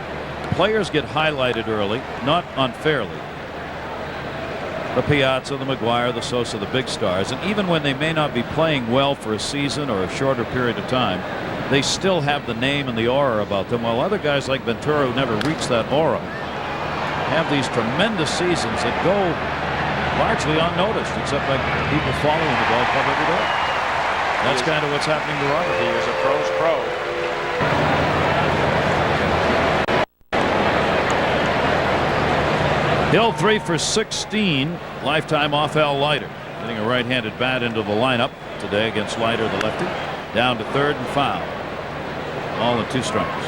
players get highlighted early, not unfairly. The Piazza, the McGuire, the Sosa, the big stars, and even when they may not be playing well for a season or a shorter period of time, they still have the name and the aura about them, while other guys like Ventura, who never reach that aura, have these tremendous seasons that go largely unnoticed, except by people following the ball club every day. That's kind of what's happening to Robert. He is a pro's pro. Hill 3 for 16. Lifetime off Al Leiter. Getting a right-handed bat into the lineup today against Leiter, the lefty. Down to third and foul. All in 2 strikes.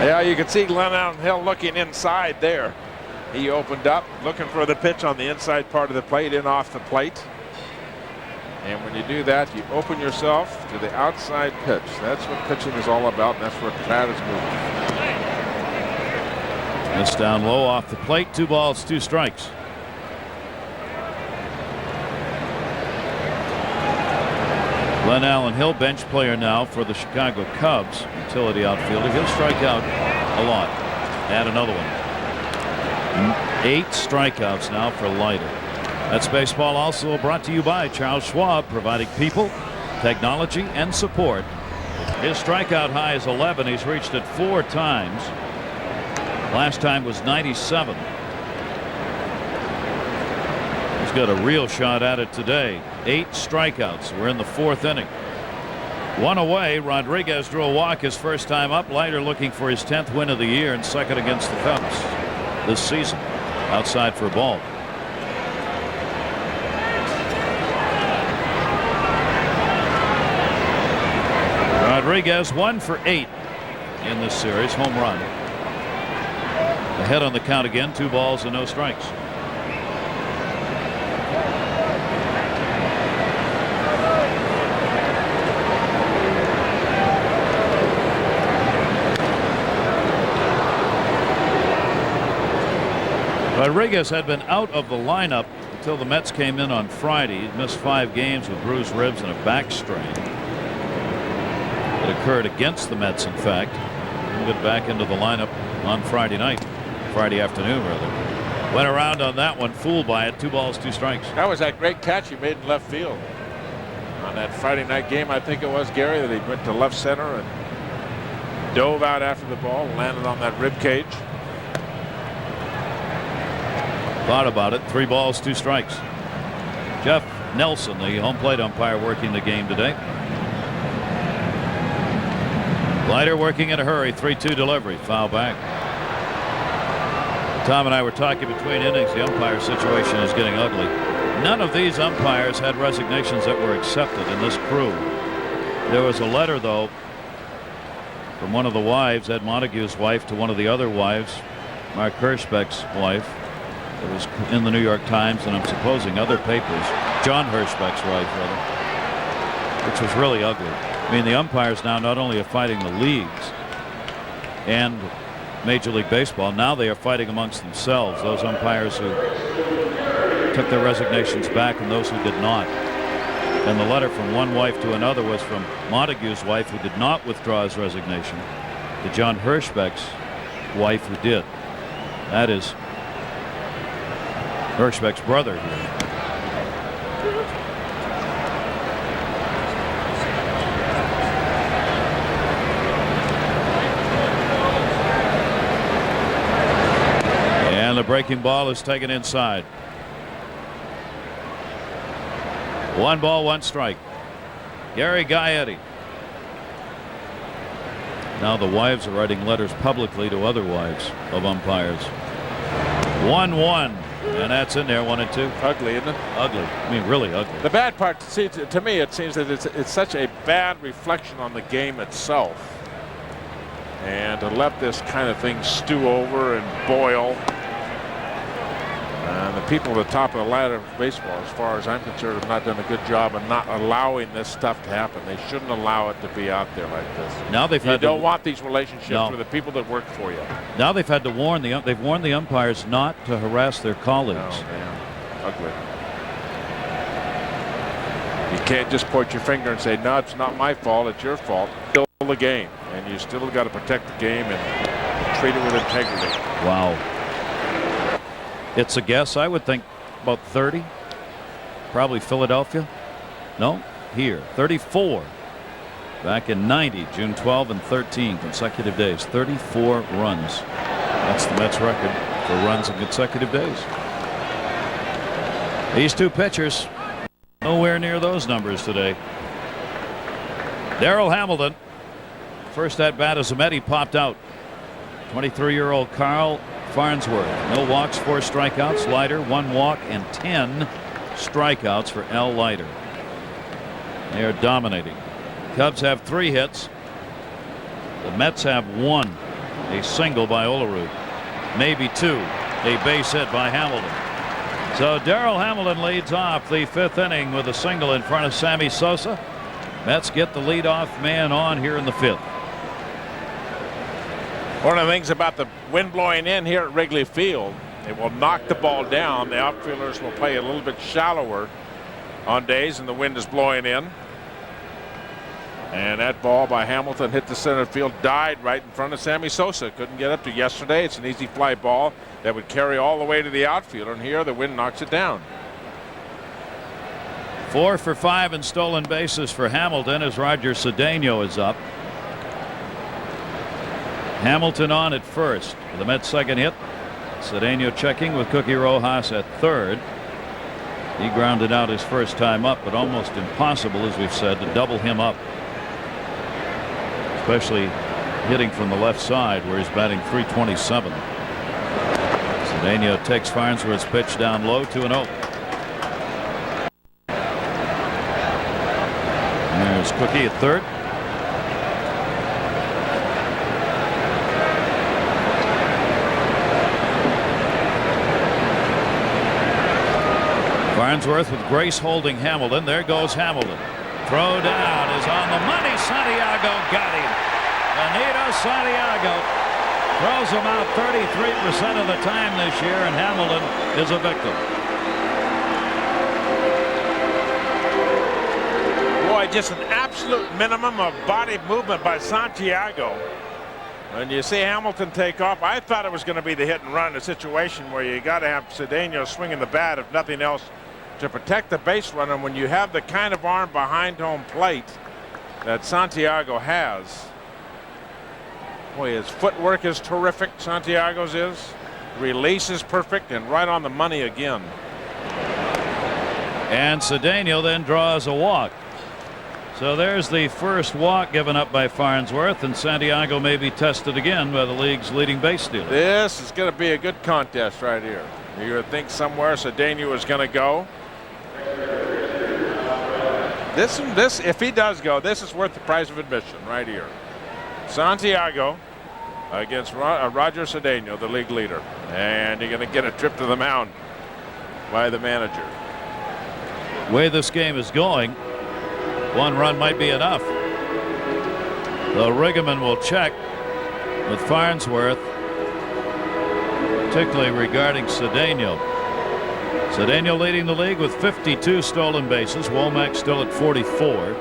Yeah, you can see Glenn Allen Hill looking inside there. He opened up, looking for the pitch on the inside part of the plate, in off the plate. And when you do that, you open yourself to the outside pitch. That's what pitching is all about, and that's where Pratt is moving. This down low off the plate. 2 balls, 2 strikes. Glenn Allen Hill, bench player now for the Chicago Cubs. Utility outfielder. He'll strike out a lot. Add another one. 8 strikeouts now for Leiter. That's baseball, also brought to you by Charles Schwab, providing people, technology, and support. His strikeout high is 11. He's reached it 4 times. Last time was 97. He's got a real shot at it today. 8 strikeouts. We're in the 4th inning. 1 away. Rodriguez drew a walk his first time up. Leiter looking for his 10th win of the year and second against the Cubs this season. Outside for a ball. Rodriguez 1 for 8 in this series. Home run. Ahead on the count again. 2 balls and no strikes. Rodriguez had been out of the lineup until the Mets came in on Friday. He'd missed 5 games with bruised ribs and a back strain. It occurred against the Mets, in fact. He'll get back into the lineup on Friday night. Friday afternoon, rather. Went around on that one, fooled by it. 2 balls, 2 strikes. That was that great catch he made in left field. On that Friday night game, I think it was, Gary, that he went to left center and dove out after the ball, landed on that rib cage. Thought about it. 3 balls, 2 strikes. Jeff Nelson, the home plate umpire, working the game today. Leiter working in a hurry. 3-2 delivery. Foul back. Tom and I were talking between innings. The umpire situation is getting ugly. None of these umpires had resignations that were accepted in this crew. There was a letter, though, from one of the wives, Ed Montague's wife, to one of the other wives, Mark Hirschbeck's wife. It was in the New York Times, and I'm supposing other papers. John Hirschbeck's wife, rather, which was really ugly. I mean, the umpires now not only are fighting the leagues and Major League Baseball, now they are fighting amongst themselves. Those umpires who took their resignations back and those who did not. And the letter from one wife to another was from Montague's wife, who did not withdraw his resignation, to John Hirschbeck's wife, who did. That is Hirschbeck's brother here. And the breaking ball is taken inside. 1 ball, 1 strike. Gary Gaetti. Now the wives are writing letters publicly to other wives of umpires. 1-1, and that's in there. 1-2. Ugly, isn't it? Ugly. I mean, really ugly. The bad part, see, to me, it seems that it's such a bad reflection on the game itself. And to let this kind of thing stew over and boil. And the people at the top of the ladder of baseball, as far as I'm concerned, have not done a good job of not allowing this stuff to happen. They shouldn't allow it to be out there like this. Now they've you had don't want these relationships with the people that work for you. Now they've had to warn they've warned the umpires not to harass their colleagues. Oh man, ugly. You can't just point your finger and say, no, it's not my fault, it's your fault. Still the game, and you still got to protect the game and treat it with integrity. Wow. It's a guess. I would think about 30. Probably Philadelphia. No, here. 34. Back in 90, June 12 and 13 consecutive days. 34 runs. That's the Mets record for runs in consecutive days. These two pitchers, nowhere near those numbers today. Darrell Hamilton, first at bat as a Met, he popped out. 23-year-old Carl Farnsworth. No walks, 4 strikeouts. Leiter, 1 walk, and 10 strikeouts for Al Leiter. They are dominating. Cubs have 3 hits. The Mets have 1. A single by Olerud. Maybe 2. A base hit by Hamilton. So Darrell Hamilton leads off the 5th inning with a single in front of Sammy Sosa. Mets get the leadoff man on here in the 5th. One of the things about the wind blowing in here at Wrigley Field, it will knock the ball down. The outfielders will play a little bit shallower on days and the wind is blowing in. And that ball by Hamilton hit the center field, died right in front of Sammy Sosa. Couldn't get up to yesterday. It's an easy fly ball that would carry all the way to the outfielder, and here the wind knocks it down. 4 for 5 in stolen bases for Hamilton as Roger Cedeno is up. Hamilton on at first for the Mets' second hit. Cedeno checking with Cookie Rojas at third. He grounded out his first time up, but almost impossible, as we've said, to double him up. Especially hitting from the left side where he's batting .327. Cedeno takes Farnsworth's pitch down low, 2-0. There's Cookie at third. Farnsworth with grace holding Hamilton. There goes Hamilton. Throw down is on the money. Santiago got him. Benito Santiago throws him out 33% of the time this year, and Hamilton is a victim. Boy, just an absolute minimum of body movement by Santiago. When you see Hamilton take off, I thought it was going to be the hit and run, a situation where you got to have Cedeno swinging the bat, if nothing else, to protect the base runner. When you have the kind of arm behind home plate that Santiago has, boy, his footwork is terrific. Santiago's is. Release is perfect and right on the money again. And Cedeno then draws a walk. So there's the first walk given up by Farnsworth, and Santiago may be tested again by the league's leading base stealer. This is going to be a good contest right here. You would think somewhere Cedeno is going to go. This, if he does go, this is worth the price of admission right here. Santiago against Roger Cedeno, the league leader, and you're going to get a trip to the mound by the manager. The way this game is going, 1 run might be enough. The Riggleman will check with Farnsworth, particularly regarding Cedeno. Cedeno leading the league with 52 stolen bases. Womack still at 44.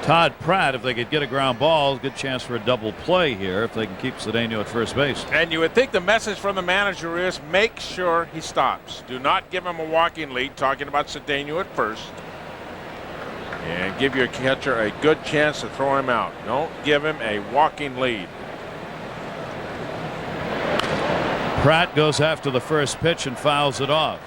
Todd Pratt, if they could get a ground ball, good chance for a double play here if they can keep Cedeno at first base. And you would think the message from the manager is make sure he stops. Do not give him a walking lead, talking about Cedeno at first. And give your catcher a good chance to throw him out. Don't give him a walking lead. Pratt goes after the first pitch and fouls it off.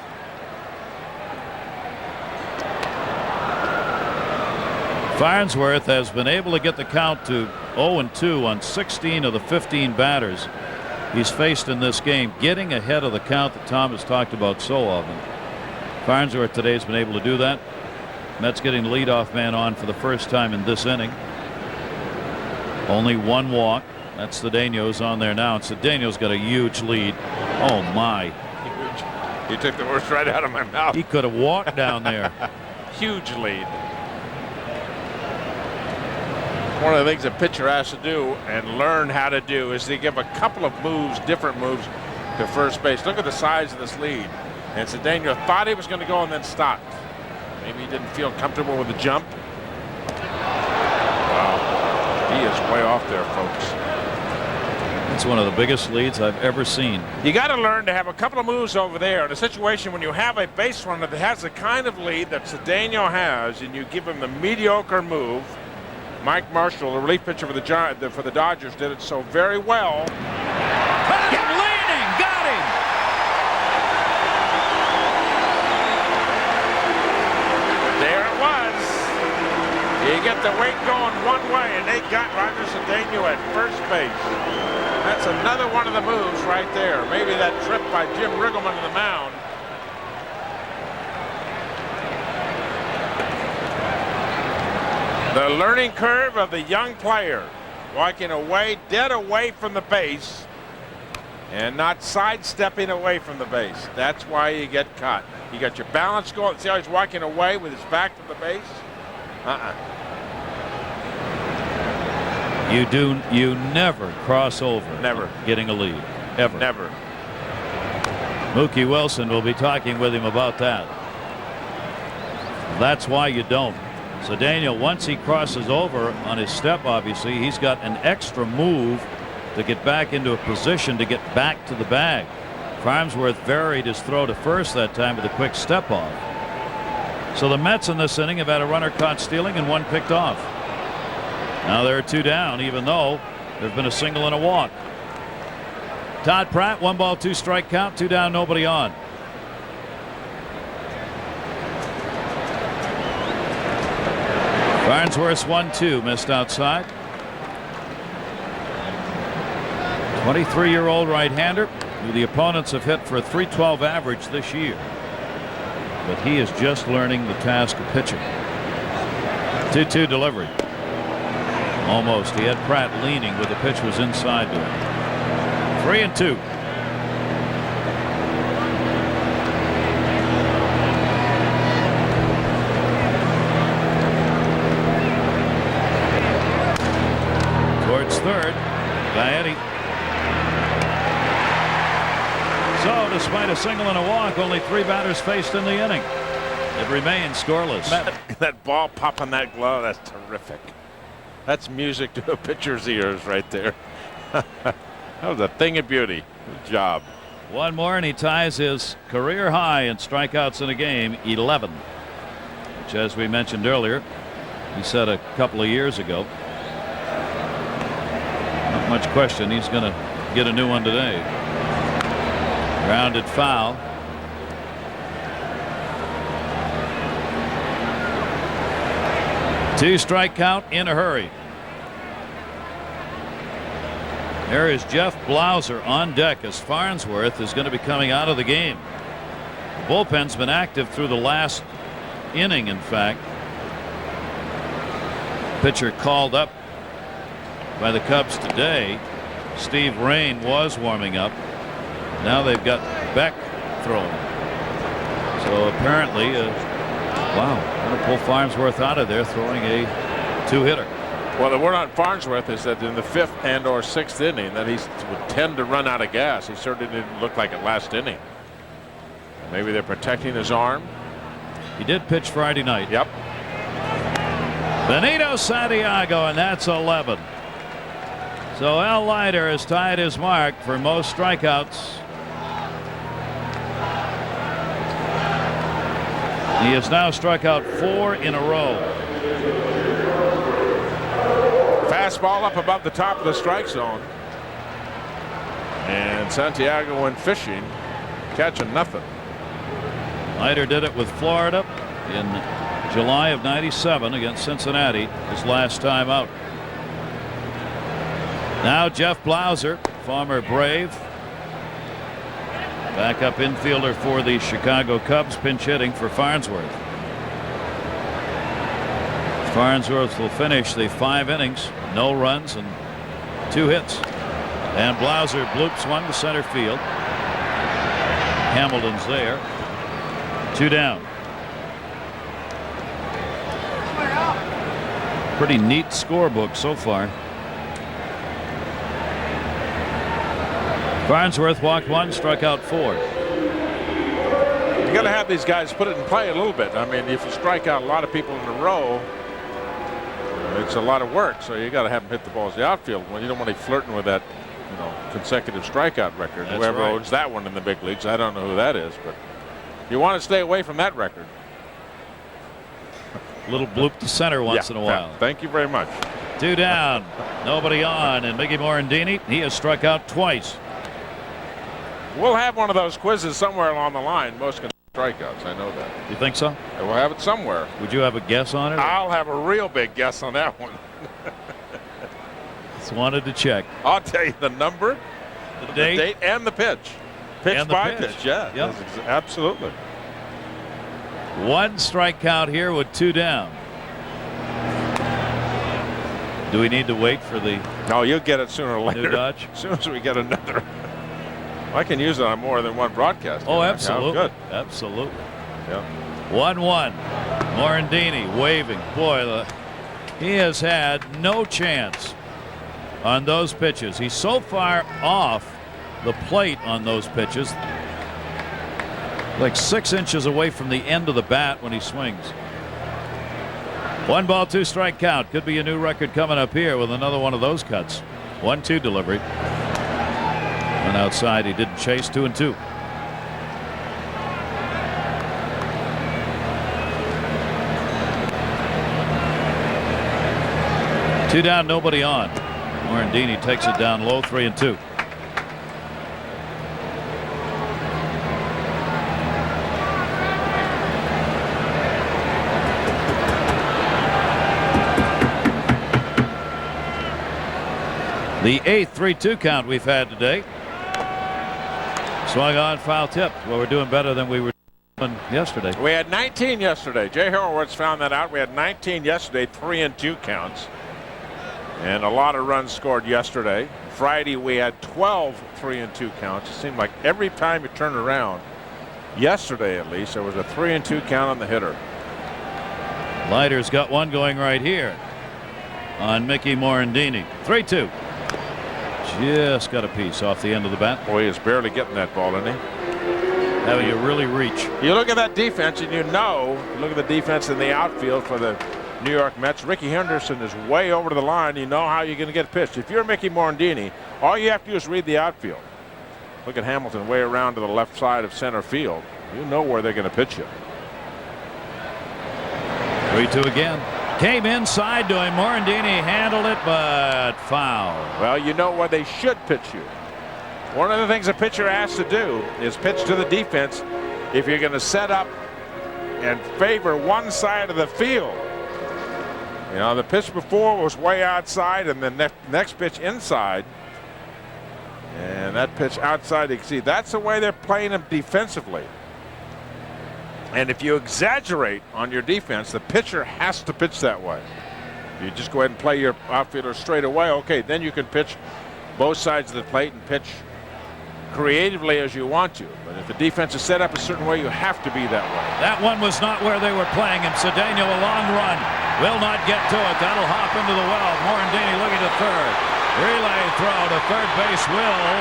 Farnsworth has been able to get the count to 0-2 on 16 of the 15 batters he's faced in this game, getting ahead of the count that Tom has talked about so often. Farnsworth today has been able to do that. Mets getting the leadoff man on for the first time in this inning. Only one walk. That's Cedeno's on there now, and Cedeno's got a huge lead. Oh my. You took the words right out of my mouth. He could have walked down there. Huge lead. One of the things a pitcher has to do and learn how to do is to give a couple of moves, different moves to first base. Look at the size of this lead. And Cedeno thought he was going to go and then stopped. Maybe he didn't feel comfortable with the jump. Wow. He is way off there, folks. It's one of the biggest leads I've ever seen. You got to learn to have a couple of moves over there in a situation when you have a base runner that has the kind of lead that Cedeno has, and you give him the mediocre move. Mike Marshall, the relief pitcher for the Dodgers, did it so very well. Got him leaning, got him. There it was. You get the weight going one way, and they got Roger Cedeno at first base. That's another one of the moves right there. Maybe that trip by Jim Riggleman to the mound. The learning curve of the young player, walking away, dead away from the base, and not sidestepping away from the base. That's why you get caught. You got your balance going. See how he's walking away with his back to the base? You never cross over. Never. Getting a lead. Ever. Never. Mookie Wilson will be talking with him about that. That's why you don't. Cedeno, once he crosses over on his step, obviously, he's got an extra move to get back into a position to get back to the bag. Farnsworth varied his throw to first that time with a quick step off. So the Mets in this inning have had a runner caught stealing and one picked off. Now they're 2 down, even though there's been a single and a walk. Todd Pratt, 1 ball, 2 strike count, 2 down, nobody on. Farnsworth's 1-2, missed outside. 23-year-old right-hander who the opponents have hit for a .312 average this year. But he is just learning the task of pitching. 2-2 delivery. Almost. He had Pratt leaning, but the pitch was inside to him. 3-2. Towards third, Gaetti. So, despite a single and a walk, only 3 batters faced in the inning. It remains scoreless. That ball pop on that glove, that's terrific. That's music to a pitcher's ears right there. That was a thing of beauty. Good job. One more and he ties his career high in strikeouts in a game, 11. Which, as we mentioned earlier, he said a couple of years ago. Not much question, he's going to get a new one today. Grounded foul. Two strike count in a hurry. There is Jeff Blauser on deck as Farnsworth is going to be coming out of the game. The bullpen's been active through the last inning, in fact. Pitcher called up by the Cubs today. Steve Rain was warming up. Now they've got Beck throwing. So apparently, wow, going to pull Farnsworth out of there, throwing a 2-hitter. Well, the word on Farnsworth is that in the 5th and or 6th inning that he would tend to run out of gas. He certainly didn't look like it last inning. Maybe they're protecting his arm. He did pitch Friday night. Yep. Benito Santiago, and that's 11. So Al Leiter has tied his mark for most strikeouts. He has now struck out 4 in a row. Fastball up above the top of the strike zone. And Santiago went fishing, catching nothing. Leiter did it with Florida in July of '97 against Cincinnati, his last time out. Now Jeff Blauser, former Brave, backup infielder for the Chicago Cubs, pinch hitting for Farnsworth. Farnsworth will finish the 5 innings, no runs and 2 hits. And Blauser bloops one to center field. Hamilton's there. 2 down. Pretty neat scorebook so far. Farnsworth walked 1, struck out 4. You got to have these guys put it in play a little bit. I mean, if you strike out a lot of people in a row, it's a lot of work. So you got to have them hit the balls the outfield. Well, you don't want to be flirting with that, consecutive strikeout record. That's Whoever right. owns that one in the big leagues, I don't know who that is, but you want to stay away from that record. Little bloop to center once in a while. Thank you very much. 2 down, nobody on, and Mickey Morandini, he has struck out twice. We'll have one of those quizzes somewhere along the line. Most can strikeouts. I know that. You think so? We'll have it somewhere. Would you have a guess on it? I'll have a real big guess on that one. Just wanted to check. I'll tell you the number, The date, and the pitch. Pitch And the by pitch. pitch. Yeah. Yep. Absolutely. 1 strikeout here with 2 down. Do we need to wait for the No, you'll get it sooner or later. new Dodge? As soon as we get another. I can use it on more than one broadcast. Oh, absolutely. Good. Absolutely. Yeah. 1-1. Morandini waving. Boy, he has had no chance on those pitches. He's so far off the plate on those pitches. Like 6 inches away from the end of the bat when he swings. 1 ball, 2 strike count. Could be a new record coming up here with another one of those cuts. 1-2 delivery. And outside he didn't chase. 2-2. Two down, nobody on. Morandini takes it down low. 3-2. The 8th 3-2 count we've had today. Swung on, foul tip. Well, we're doing better than we were doing yesterday. We had 19 yesterday. Jay Horowitz found that out. We had 19 yesterday, 3-2 counts. And a lot of runs scored yesterday. Friday we had 12 3-2 counts. It seemed like every time you turned around, yesterday at least, there was a 3-2 count on the hitter. Leiter's got one going right here on Mickey Morandini. 3-2. Just got a piece off the end of the bat. Boy, he's barely getting that ball, isn't he? Having to really reach. You look at that defense and look at the defense in the outfield for the New York Mets. Ricky Henderson is way over to the line. You know how you're going to get pitched. If you're Mickey Morandini, all you have to do is read the outfield. Look at Hamilton way around to the left side of center field. You know where they're going to pitch you. 3-2 again. Came inside to him. Morandini handled it, but foul. Well, you know where they should pitch you. One of the things a pitcher has to do is pitch to the defense if you're going to set up and favor one side of the field. You know, the pitch before was way outside, and the next pitch inside. And that pitch outside, you can see that's the way they're playing them defensively. And if you exaggerate on your defense, the pitcher has to pitch that way. You just go ahead and play your outfielder straight away. Okay, then you can pitch both sides of the plate and pitch creatively as you want to. But if the defense is set up a certain way, you have to be that way. That one was not where they were playing him. Cedeno, a long run. Will not get to it. That'll hop into the well. Morandini looking to third. Relay throw to third base will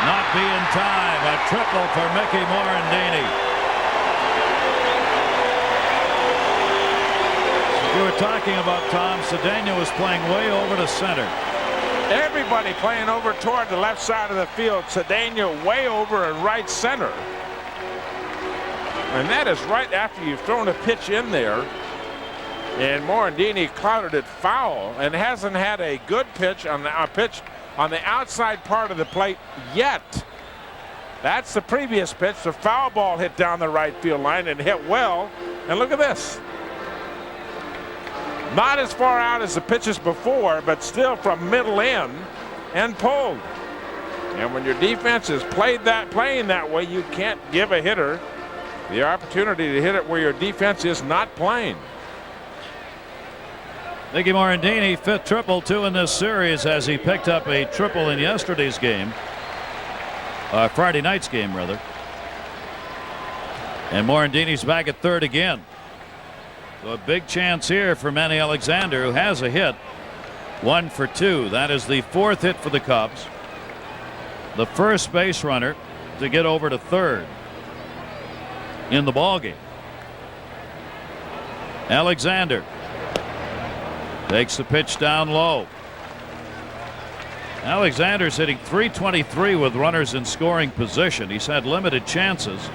not be in time. A triple for Mickey Morandini. You were talking about, Tom, Cedeno was playing way over to center. Everybody playing over toward the left side of the field. Cedeno way over in right center. And that is right after you've thrown a pitch in there. And Morandini clouded it foul and hasn't had a good pitch on the outside part of the plate yet. That's the previous pitch. The foul ball hit down the right field line and hit well. And look at this. Not as far out as the pitches before, but still from middle in. and pulled. And when your defense is playing that way, you can't give a hitter the opportunity to hit it where your defense is not playing. Mickey Morandini, 5th triple, 2 in this series, as he picked up a triple in yesterday's game. Friday night's game, rather. And Morandini's back at 3rd again. So a big chance here for Manny Alexander, who has a hit. 1 for 2. That is the 4th hit for the Cubs. The first base runner to get over to 3rd in the ballgame. Alexander takes the pitch down low. Alexander's hitting .323 with runners in scoring position. He's had limited chances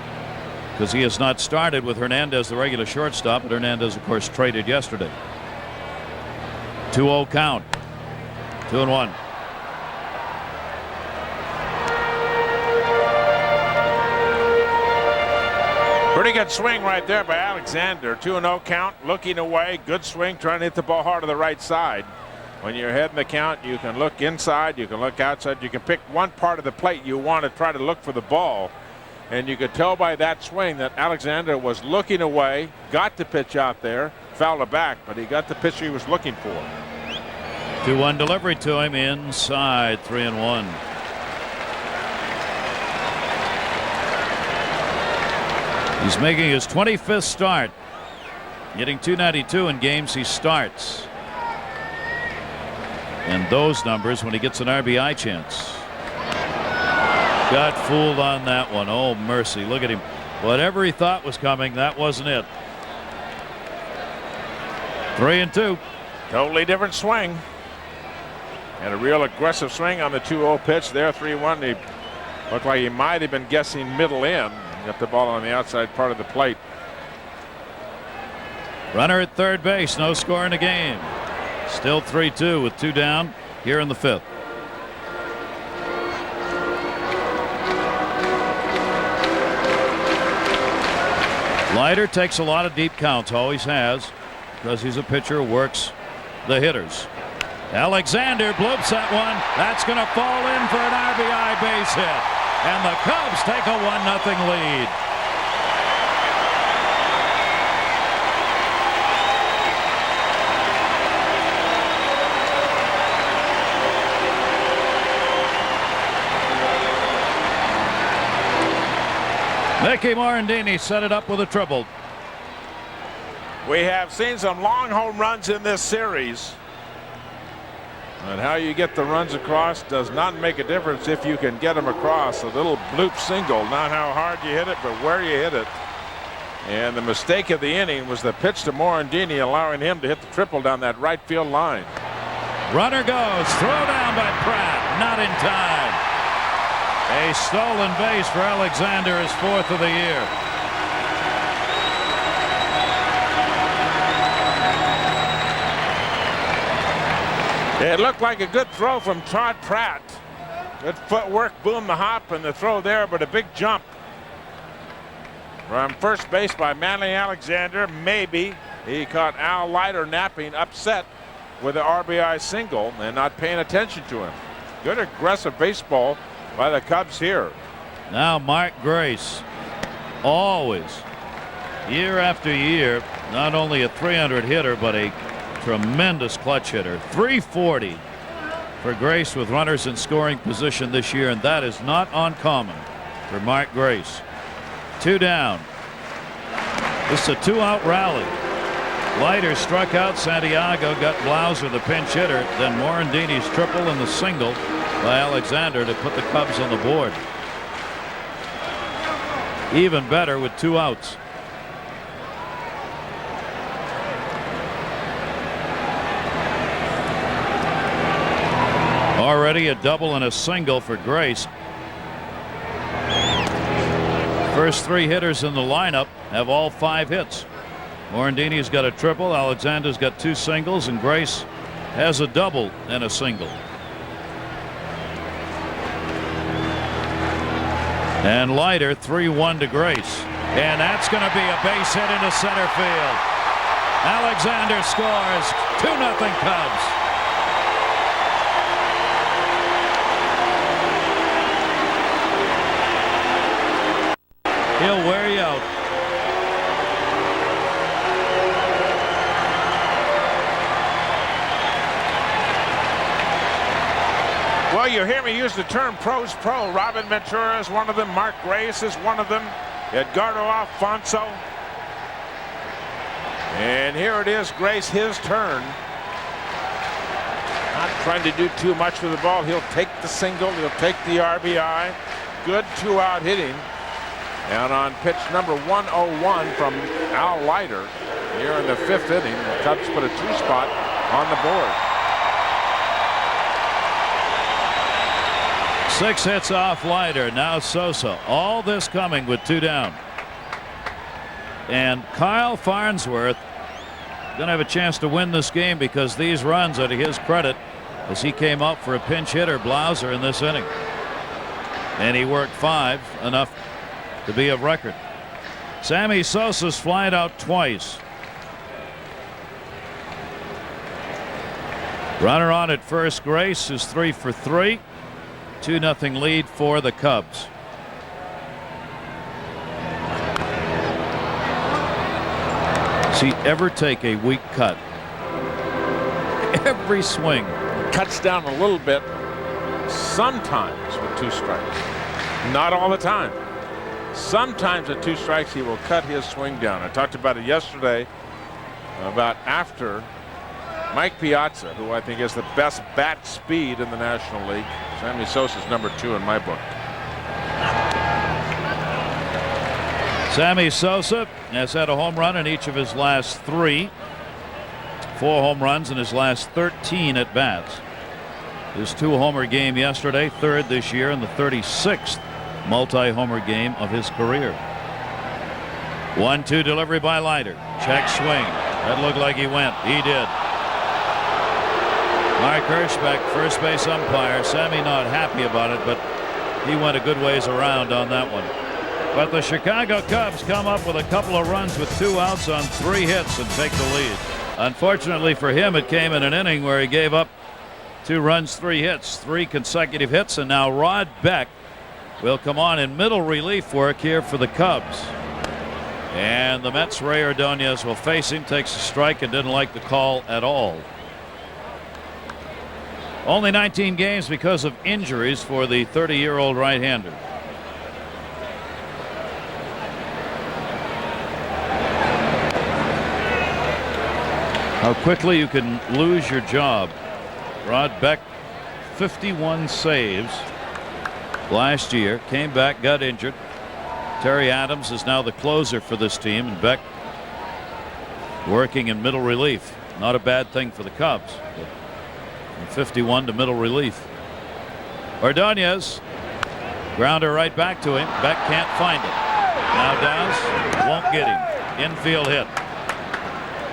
because he has not started with Hernandez, the regular shortstop, but Hernandez, of course, traded yesterday. 2-0 count. 2-1. Pretty good swing right there by Alexander. 2-0 count, looking away. Good swing, trying to hit the ball hard to the right side. When you're ahead in the count, you can look inside, you can look outside, you can pick one part of the plate you want to try to look for the ball. And you could tell by that swing that Alexander was looking away, got the pitch out there, fouled it back, but he got the pitch he was looking for. 2-1 delivery to him inside, 3-1. He's making his 25th start, getting .292 in games he starts. And those numbers when he gets an RBI chance. Got fooled on that one. Oh, mercy. Look at him. Whatever he thought was coming, that wasn't it. 3-2. Totally different swing. And a real aggressive swing on the 2-0 pitch there. 3-1. He looked like he might have been guessing middle in. Got the ball on the outside part of the plate. Runner at 3rd base. No score in the game. Still 3-2 with 2 down here in the 5th. Leiter takes a lot of deep counts, always has, because he's a pitcher who works the hitters. Alexander bloops that one. That's going to fall in for an RBI base hit. And the Cubs take a 1-0 lead. Mickey Morandini set it up with a triple. We have seen some long home runs in this series. And how you get the runs across does not make a difference if you can get them across. A little bloop single, not how hard you hit it, but where you hit it. And the mistake of the inning was the pitch to Morandini, allowing him to hit the triple down that right field line. Runner goes, throw down by Pratt, not in time. A stolen base for Alexander, his 4th of the year. It looked like a good throw from Todd Pratt. Good footwork, boom the hop, and the throw there, but a big jump from first base by Manny Alexander. Maybe he caught Al Leiter napping, upset with the RBI single and not paying attention to him. Good aggressive baseball by the Cubs here. Now Mark Grace, always, year after year, not only a .300 hitter, but a tremendous clutch hitter. .340 for Grace with runners in scoring position this year, and that is not uncommon for Mark Grace. 2 down. This is a 2-out rally. Leiter struck out Santiago, got Blauser, the pinch hitter, then Morandini's triple and the single by Alexander to put the Cubs on the board. Even better with 2 outs. Already a double and a single for Grace. First 3 hitters in the lineup have all 5 hits. Morandini's got a triple, Alexander's got 2 singles, and Grace has a double and a single. And Leiter 3-1 to Grace. And that's going to be a base hit into center field. Alexander scores. 2-0 Cubs. He'll wear you out. Well, you hear me use the term pros pro. Robin Ventura is one of them. Mark Grace is one of them. Edgardo Alfonso. And here it is, Grace, his turn. Not trying to do too much with the ball. He'll take the single. He'll take the RBI. Good two-out hitting. And on pitch number 101 from Al Leiter here in the 5th inning, the Cubs put a 2-spot on the board. 6 hits off Leiter. Now Sosa. All this coming with 2 down. And Kyle Farnsworth going to have a chance to win this game because these runs are to his credit as he came up for a pinch hitter, Blauser, in this inning. And he worked 5, enough to be of record. Sammy Sosa's flied out twice. Runner on at first. Grace is 3 for 3. 2-0 lead for the Cubs. Does he ever take a weak cut? Every swing. Cuts down a little bit sometimes with 2 strikes. Not all the time. Sometimes at 2 strikes he will cut his swing down. I talked about it yesterday about after Mike Piazza, who I think is the best bat speed in the National League. Sammy Sosa's number 2 in my book. Sammy Sosa has had a home run in each of his last 3. 4 home runs in his last 13 at bats. His 2-homer game yesterday, 3rd this year, and the 36th multi-homer game of his career. 1-2 delivery by Leiter. Check swing. That looked like he went. He did. Mark Hirschbeck, first base umpire. Sammy not happy about it, but he went a good ways around on that one. But the Chicago Cubs come up with a couple of runs with 2 outs on 3 hits and take the lead. Unfortunately for him, it came in an inning where he gave up 2 runs, 3 hits, 3 consecutive hits, and now Rod Beck will come on in middle relief work here for the Cubs. And the Mets' Ray Ordonez will face him, takes a strike and didn't like the call at all. Only 19 games because of injuries for the 30-year-old right-hander. How quickly you can lose your job. Rod Beck, 51 saves last year, came back, got injured. Terry Adams is now the closer for this team, and Beck working in middle relief. Not a bad thing for the Cubs. From 51 to middle relief. Ordonez, grounder right back to him. Beck can't find it. Now Downs won't get him. Infield hit.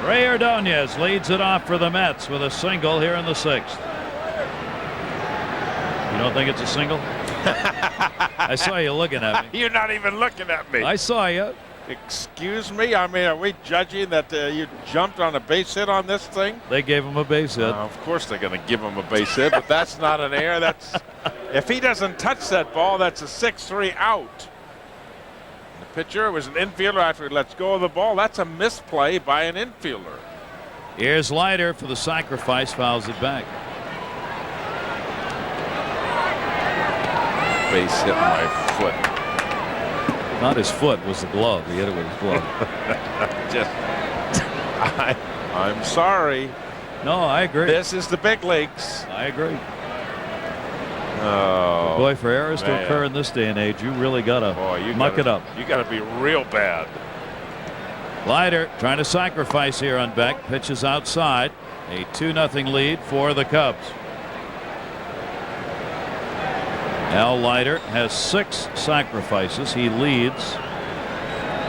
Ray Ordonez leads it off for the Mets with a single here in the 6th. You don't think it's a single? I saw you looking at me. You're not even looking at me. I saw you. Excuse me? I mean, are we judging that you jumped on a base hit on this thing? They gave him a base hit. Of course they're going to give him a base hit, but that's not an error. That's if he doesn't touch that ball, that's a 6-3 out. The pitcher was an infielder after he lets go of the ball. That's a misplay by an infielder. Here's Leiter for the sacrifice, fouls it back. Base hit my foot. Not his foot, was the glove. He hit it with his glove. I'm sorry. No, I agree. This is the big leagues. I agree. Oh, boy, for errors to occur in this day and age, you really gotta muck it up. You gotta be real bad. Leiter trying to sacrifice here on Beck. Pitches outside. A 2-0 lead for the Cubs. Al Leiter has 6 sacrifices. He leads.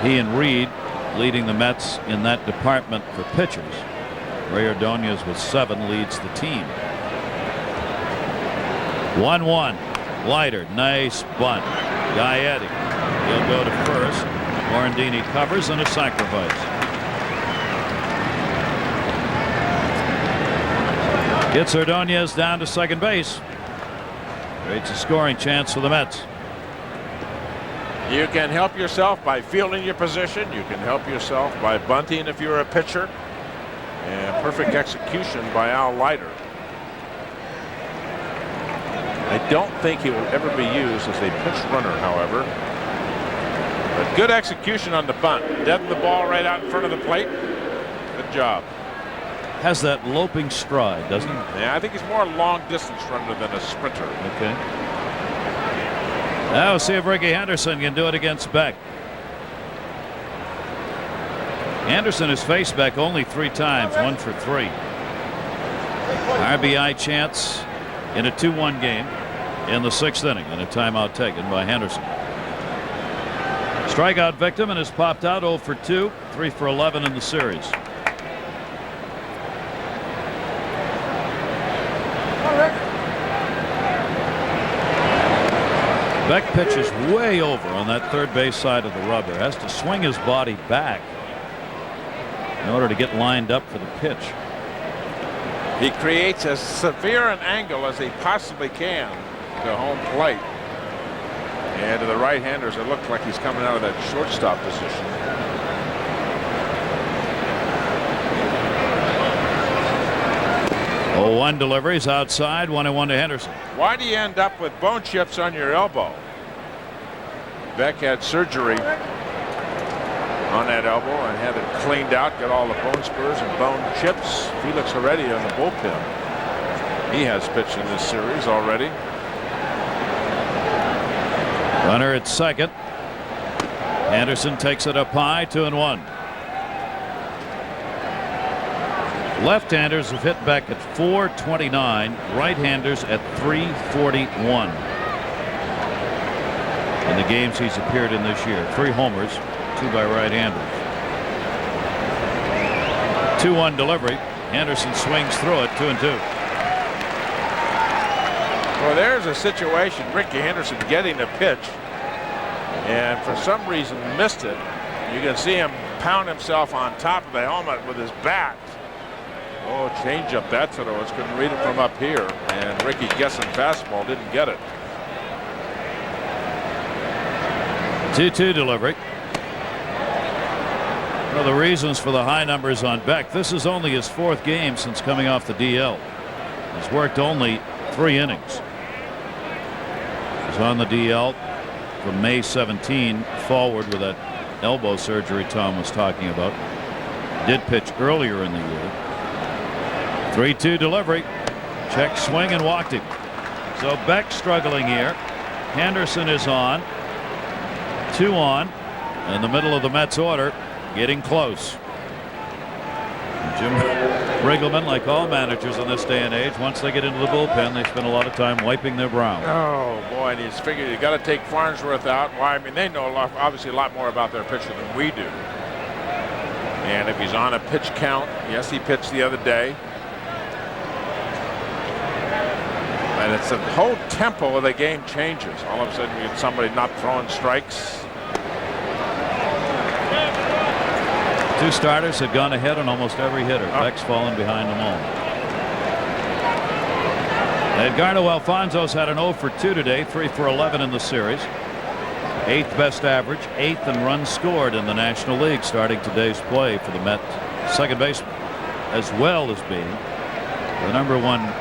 He and Reed leading the Mets in that department for pitchers. Ray Ordonez with 7 leads the team. 1-1. Leiter, nice bunt. Gaetti, he'll go to first. Morandini covers and a sacrifice. Gets Ordonez down to second base. Creates a scoring chance for the Mets. You can help yourself by fielding your position. You can help yourself by bunting if you're a pitcher. And perfect execution by Al Leiter. I don't think he will ever be used as a pitch runner, however. But good execution on the bunt. Deadened the ball right out in front of the plate. Good job. Has that loping stride, doesn't he? Yeah, I think he's more a long distance runner than a sprinter. Okay. Now we'll see if Ricky Henderson can do it against Beck. Anderson has faced Beck only 3 times, 1 for 3. RBI chance in a 2-1 game in the 6th inning, and a timeout taken by Henderson. Strikeout victim and has popped out 0 for 2, 3 for 11 in the series. Beck pitches way over on that third base side of the rubber. Has to swing his body back in order to get lined up for the pitch. He creates as severe an angle as he possibly can to home plate. And to the right-handers, it looked like he's coming out of that shortstop position. Oh, 1 deliveries outside, 1-1 to Henderson. Why do you end up with bone chips on your elbow? Beck had surgery on that elbow and had it cleaned out, got all the bone spurs and bone chips. Felix Heredia in the bullpen. He has pitched in this series already. Runner at second. Anderson takes it up high, 2-1. Left-handers have hit Beck at .429, right-handers at .341 in the games he's appeared in this year. 3 homers, 2 by right-handers. 2-1 delivery. Anderson swings through it, 2-2. Well, there's a situation. Ricky Henderson getting a pitch, and for some reason missed it. You can see him pound himself on top of the helmet with his bat. Oh, change up that to those. Couldn't read it from up here, and Ricky guessing fastball didn't get it. 2-2 delivery. One of the reasons for the high numbers on Beck, this is only his 4th game since coming off the DL. He's worked only 3 innings. He's on the DL from May 17 forward with that elbow surgery Tom was talking about. Did pitch earlier in the year. 3-2 delivery. Check swing and walked him. So Beck struggling here. Henderson is on. 2 on. In the middle of the Mets order. Getting close. Jim Riggleman, like all managers in this day and age, once they get into the bullpen, they spend a lot of time wiping their brow. Oh boy, and he's figured you got to take Farnsworth out. Why? I mean, they know obviously a lot more about their pitcher than we do. And if he's on a pitch count, yes, he pitched the other day. And it's the whole tempo of the game changes. All of a sudden, you get somebody not throwing strikes. 2 starters had gone ahead on almost every hitter. Beck's fallen behind them all. Edgardo Alfonso's had an 0 for 2 today, 3 for 11 in the series. 8th best average, 8th in runs scored in the National League starting today's play for the Mets second baseman, as well as being the #1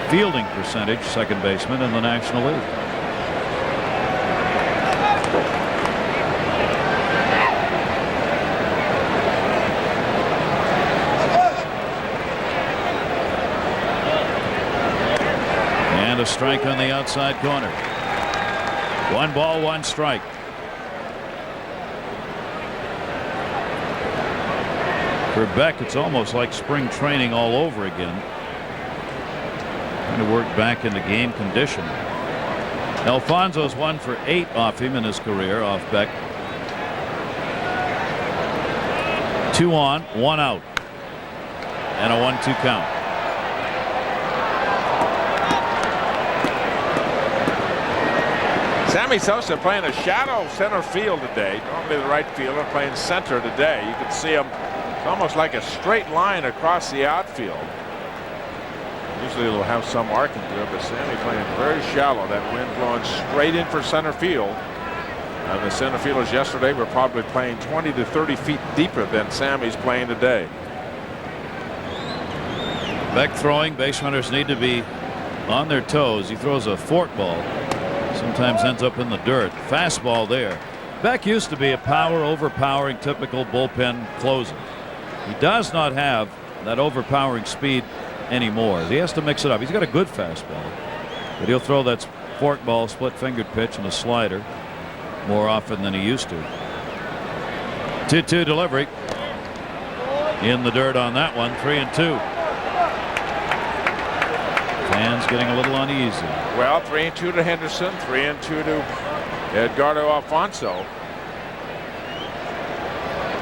fielding percentage second baseman in the National League. And a strike on the outside corner. 1 ball, 1 strike. For Beck, it's almost like spring training all over again. Trying to work back into game condition. Alfonso's 1 for 8 off him in his career, off Beck. 2 on, 1 out. And a 1-2 count. Sammy Sosa playing a shadow center field today. Normally the right fielder playing center today. You can see him. It's almost like a straight line across the outfield. Usually it'll have some arc into it, but Sammy playing very shallow. That wind blowing straight in for center field. The center fielders yesterday were probably playing 20 to 30 feet deeper than Sammy's playing today. Beck throwing. Base runners need to be on their toes. He throws a forkball. Sometimes ends up in the dirt. Fastball there. Beck used to be a power, overpowering, typical bullpen closer. He does not have that overpowering speed anymore. He has to mix it up. He's got a good fastball, but he'll throw that forkball, split-fingered pitch, and a slider more often than he used to. 2-2 delivery. In the dirt on that one. 3-2. Fans getting a little uneasy. Well, 3-2 to Henderson, 3-2 to Edgardo Alfonso.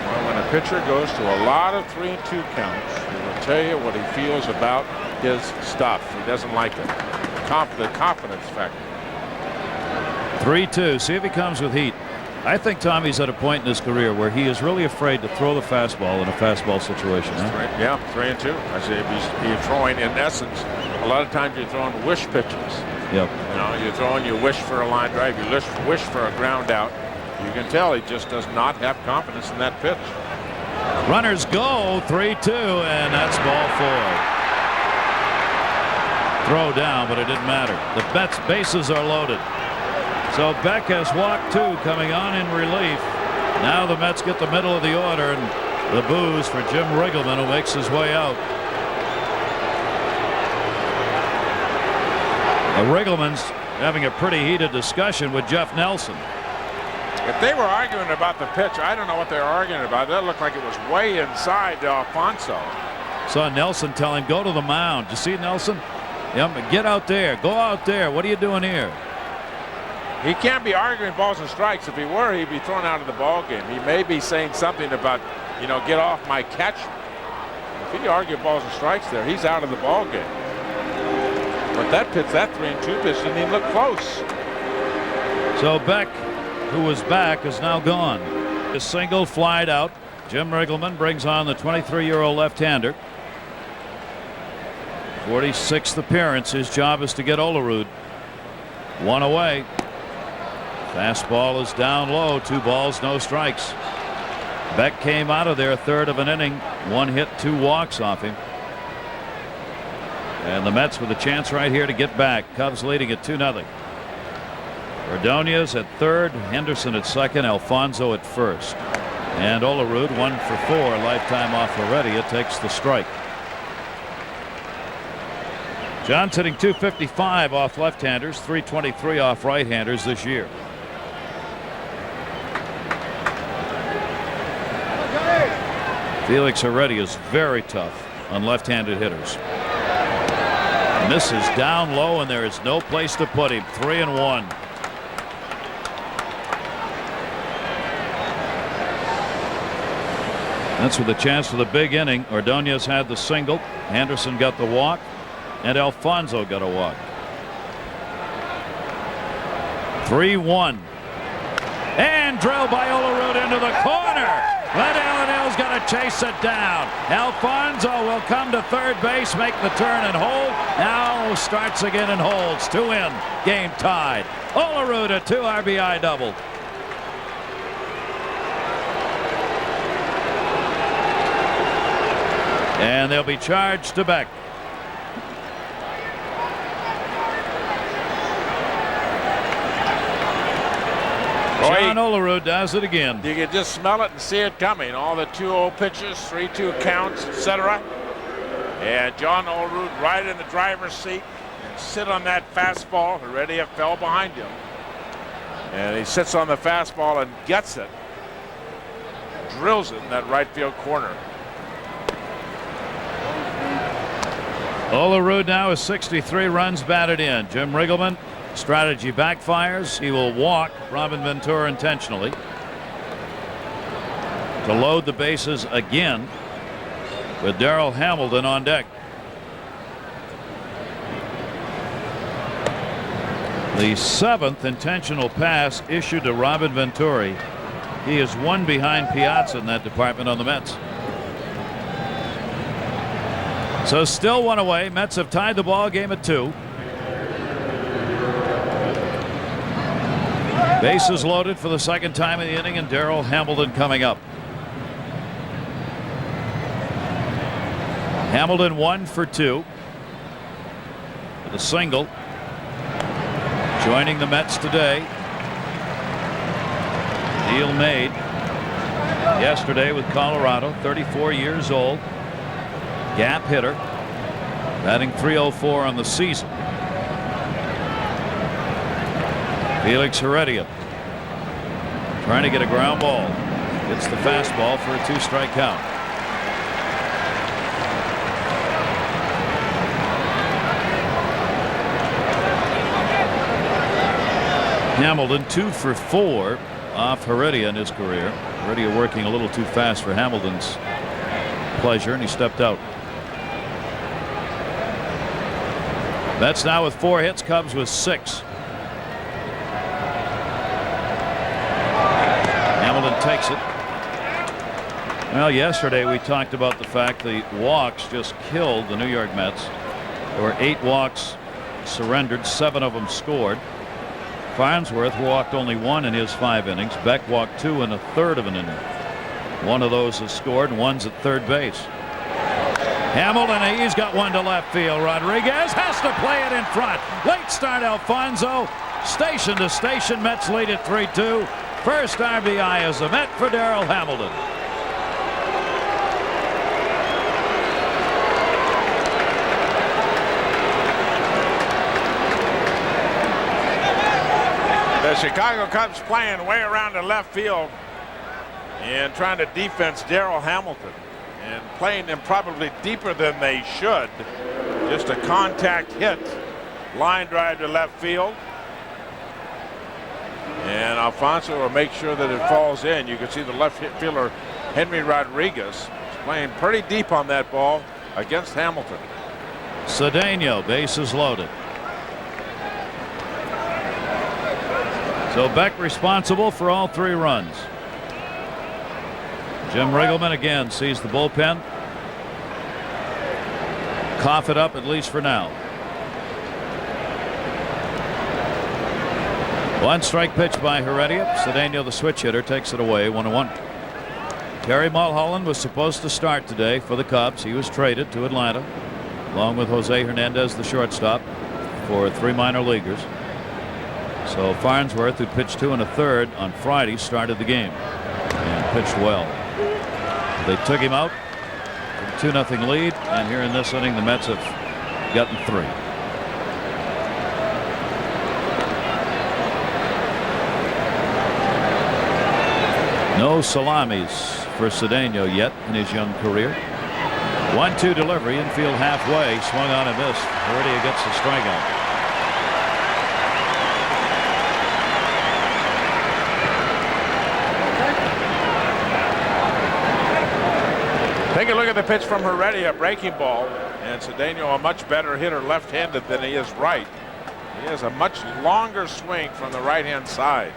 Well, when a pitcher goes to a lot of 3-2 counts, he will tell you what he feels about his stuff. He doesn't like it. The confidence factor. 3-2. See if he comes with heat. I think Tommy's at a point in his career where he is really afraid to throw the fastball in a fastball situation. Huh? Yeah, 3-2. I say he's throwing, in essence, a lot of times you're throwing wish pitches. Yep. You know, you're throwing your wish for a line drive, you wish for a ground out. You can tell he just does not have confidence in that pitch. Runners go. 3-2, and that's ball 4. Throw down, but it didn't matter. The Mets bases are loaded. So Beck has walked 2 coming on in relief. Now the Mets get the middle of the order, and the boos for Jim Riggleman, who makes his way out. Riggleman's having a pretty heated discussion with Jeff Nelson. If they were arguing about the pitch, I don't know what they were arguing about. That looked like it was way inside Alfonso. Saw Nelson tell him, go to the mound. You see Nelson? Yep, get out there. Go out there. What are you doing here? He can't be arguing balls and strikes. If he were, he'd be thrown out of the ball game. He may be saying something about, you know, get off my catch. If he argued balls and strikes there, he's out of the ball game. But that pitch, that 3-2 pitch, didn't even look close. So Beck, who was back, is now gone. A single flied out. Jim Riggleman brings on the 23-year-old left-hander. 46th appearance. His job is to get Olerud 1 away. Fastball is down low. 2 balls, no strikes. Beck came out of there a third of an inning. 1 hit, 2 walks off him. And the Mets with a chance right here to get back. Cubs leading at 2-0. Ordonez at third, Henderson at second, Alfonso at first. And Olerud 1 for 4, lifetime off Heredia, takes the strike. John's hitting .255 off left-handers, .323 off right-handers this year. Felix Heredia is very tough on left-handed hitters. Misses down low, and there is no place to put him. 3-1. That's with a chance for the big inning. Ordonez had the single. Henderson got the walk, and Alfonso got a walk. 3-1. And drilled by Olerud into the corner. Glenn Allenhill's got to chase it down. Alfonso will come to third base, make the turn and hold. Now starts again and holds. 2 in. Game tied. Olerud a 2 RBI double. And they'll be charged to Beck. John Olerud does it again. You can just smell it and see it coming. All the 2-0 pitches, 3-2 counts, etc. And John Olerud right in the driver's seat and sit on that fastball. Heredia fell behind him. And he sits on the fastball and gets it. Drills it in that right field corner. Olerud now is 63 runs batted in. Jim Riggleman, strategy backfires. He will walk Robin Ventura intentionally to load the bases again with Darrell Hamilton on deck. The 7th intentional pass issued to Robin Venturi. He is 1 behind Piazza in that department on the Mets. So still 1 away. Mets have tied the ball game at 2. Bases loaded for the second time in the inning, and Darrell Hamilton coming up. Hamilton 1 for 2 with a single. Joining the Mets today. Deal made yesterday with Colorado. 34 years old. Gap hitter. Batting .304 on the season. Felix Heredia trying to get a ground ball. Gets the fastball for a 2-strike count. Hamilton 2 for 4 off Heredia in his career. Heredia working a little too fast for Hamilton's pleasure, and he stepped out. Mets now with 4 hits, Cubs with 6. Hamilton takes it. Well, yesterday we talked about the fact the walks just killed the New York Mets. There were 8 walks surrendered, 7 of them scored. Farnsworth walked only 1 in his 5 innings. Beck walked 2 in a third of an inning. 1 of those is scored, and 1's at third base. Hamilton, he's got 1 to left field. Rodriguez has to play it in front. Late start, Alfonso. Station to station. Mets lead at 3-2. First RBI as a Met for Darrell Hamilton. The Chicago Cubs playing way around the left field and trying to defense Darrell Hamilton and playing them probably deeper than they should. Just a contact hit, line drive to left field, and Alfonso will make sure that it falls in. You can see the left fielder Henry Rodriguez is playing pretty deep on that ball against Hamilton. Cedeno, bases loaded. So Beck responsible for all 3 runs. Jim Riggleman again sees the bullpen. Cough it up, at least for now. 1-strike pitch by Heredia. Cedeno, the switch hitter, takes it away. 1-1. Terry Mulholland was supposed to start today for the Cubs. He was traded to Atlanta along with Jose Hernandez, the shortstop, for 3 minor leaguers. So Farnsworth, who pitched 2 1/3 on Friday, started the game and pitched well. They took him out from 2-0 lead, and here in this inning the Mets have gotten 3. No salamis for Cedeno yet in his young career. 1-2 delivery, infield halfway, swung on and missed. Heredia gets the strikeout. Take a look at the pitch from Heredia, breaking ball, and Cedeno a much better hitter left-handed than he is right. He has a much longer swing from the right-hand side.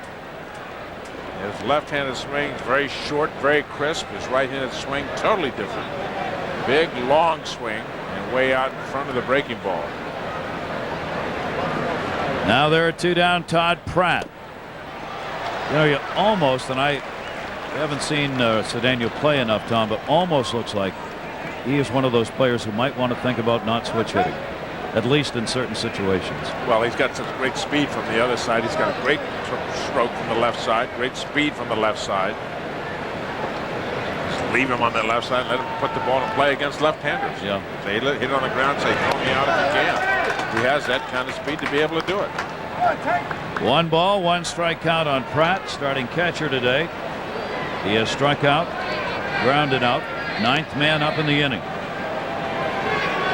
His left-handed swing is very short, very crisp. His right-handed swing totally different. Big, long swing and way out in front of the breaking ball. Now there are 2 down. Todd Pratt. You know, you almost, and I haven't seen Cedeno play enough, Tom, but almost looks like he is one of those players who might want to think about not switch hitting, at least in certain situations. Well, he's got such great speed from the other side. He's got a great stroke from the left side, great speed from the left side. Just leave him on the left side and let him put the ball in play against left-handers. Yeah. Say, hit it on the ground, say, throw me out if you can. He has that kind of speed to be able to do it. 1 ball, 1 strike count on Pratt, starting catcher today. He has struck out, grounded out, 9th man up in the inning.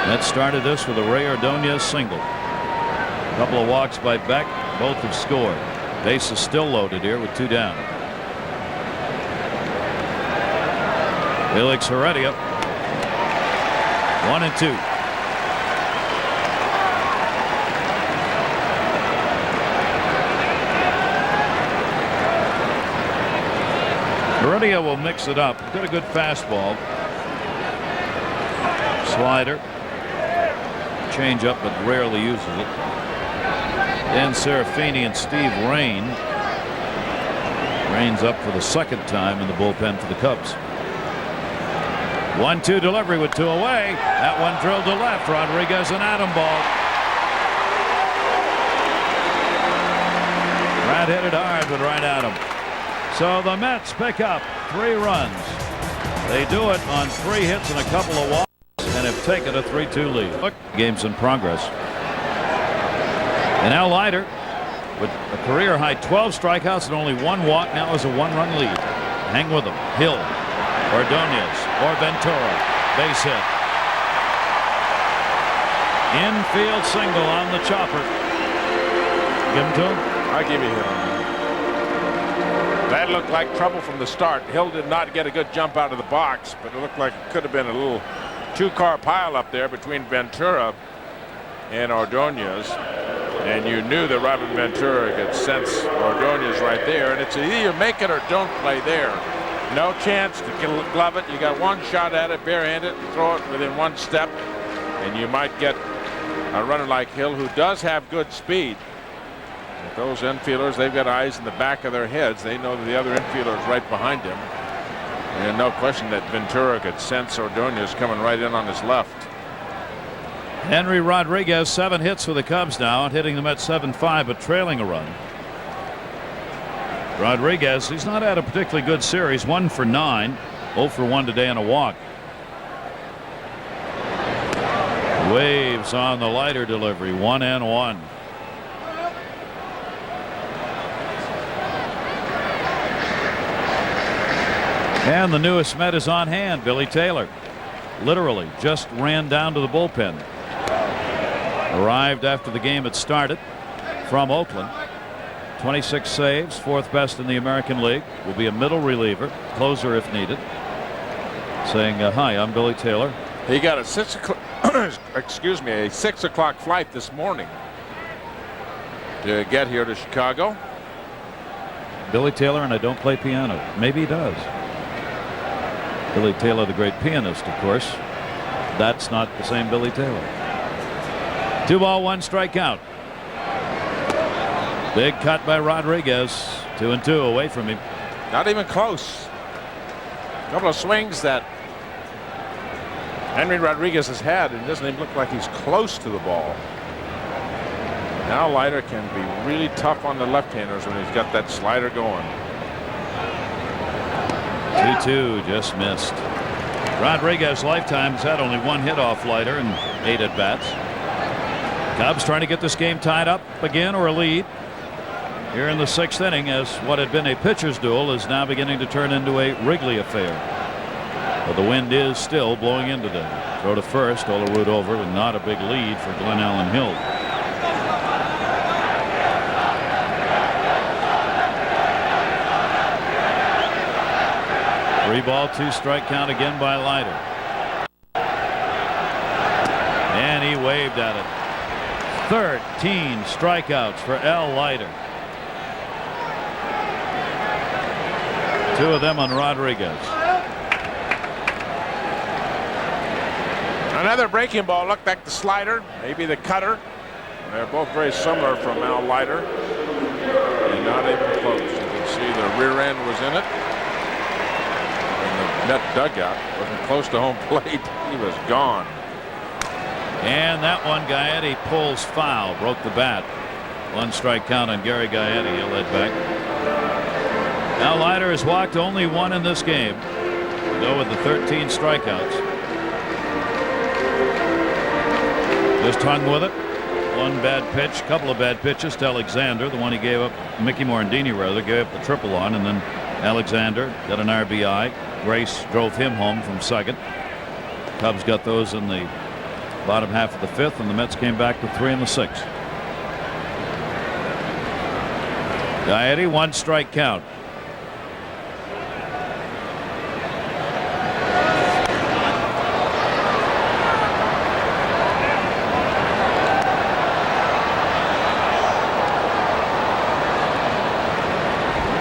Mets started this with a Ray Ordonez single. A couple of walks by Beck, both have scored. Base is still loaded here with 2 down. Felix Heredia, 1-2. Heredia will mix it up. Got a good fastball. Slider. Change up, but rarely uses it. Dan Serafini and Steve Rain Trains up for the second time in the bullpen for the Cubs. 1-2 delivery with 2 away. That one drilled to left. Rodriguez an atom ball. Brad hit it hard, but right at him. So the Mets pick up 3 runs. They do it on 3 hits and a couple of walks and have taken a 3-2 lead. Look, game's in progress. And now Leiter, with a career high 12 strikeouts and only 1 walk, now has a 1-run lead. Hang with him. Hill, Ordonez, or Ventura. Base hit. Infield single on the chopper. Give him to him. I give you Hill. That looked like trouble from the start. Hill did not get a good jump out of the box, but it looked like it could have been a little 2-car pile up there between Ventura and Ordonez. And you knew that Robert Ventura could sense Ordonez right there. And it's either you make it or don't play there. No chance to glove it. You got 1 shot at it barehanded and throw it within 1 step. And you might get a runner like Hill, who does have good speed. But those infielders, they've got eyes in the back of their heads. They know that the other infielder is right behind him. And no question that Ventura could sense Ordonez coming right in on his left. Henry Rodriguez, 7 hits for the Cubs now, hitting them at 7-5, but trailing a run. Rodriguez, he's not had a particularly good series. 1 for 9, 0 for 1 today and a walk. Waves on the Leiter delivery, 1-1. And the newest Met is on hand, Billy Taylor. Literally just ran down to the bullpen. Arrived after the game had started from Oakland. 26 saves, 4th best in the American League. Will be a middle reliever, closer if needed. Saying, hi, I'm Billy Taylor. He got a 6 o'clock, excuse me, a 6 o'clock flight this morning to get here to Chicago. Billy Taylor, and I don't play piano. Maybe he does. Billy Taylor, the great pianist, of course. That's not the same Billy Taylor. 2 ball, 1 strikeout. Big cut by Rodriguez. 2-2 away from him. Not even close. A couple of swings that Henry Rodriguez has had, and it doesn't even look like he's close to the ball. Now Leiter can be really tough on the left-handers when he's got that slider going. 2-2, just missed. Rodriguez lifetime has had only 1 hit off Leiter and 8 at bats. Cubs trying to get this game tied up again or a lead here in the 6th inning, as what had been a pitcher's duel is now beginning to turn into a Wrigley affair. But the wind is still blowing into them. Throw to first, Olerud over, and not a big lead for Glenn Allen Hill. Three ball, 2 strike count again by Leiter. And he waved at it. 13 strikeouts for L. Leiter. 2 of them on Rodriguez. Another breaking ball, looked like the slider, maybe the cutter. They're both very similar from Al Leiter. And not even close. You can see the rear end was in it. And the net dugout wasn't close to home plate. He was gone. And that one, Gaetti pulls foul, broke the bat. 1 strike count on Gary Gaetti. He'll head back. Now Leiter has walked only 1 in this game. To go with the 13 strikeouts. Just hung with it. 1 bad pitch, couple of bad pitches to Alexander. The one he gave up, Mickey Morandini rather, gave up the triple on, and then Alexander got an RBI. Grace drove him home from second. Cubs got those in the bottom half of the 5th, and the Mets came back with 3 in the 6th. Gaetti, 1 strike count.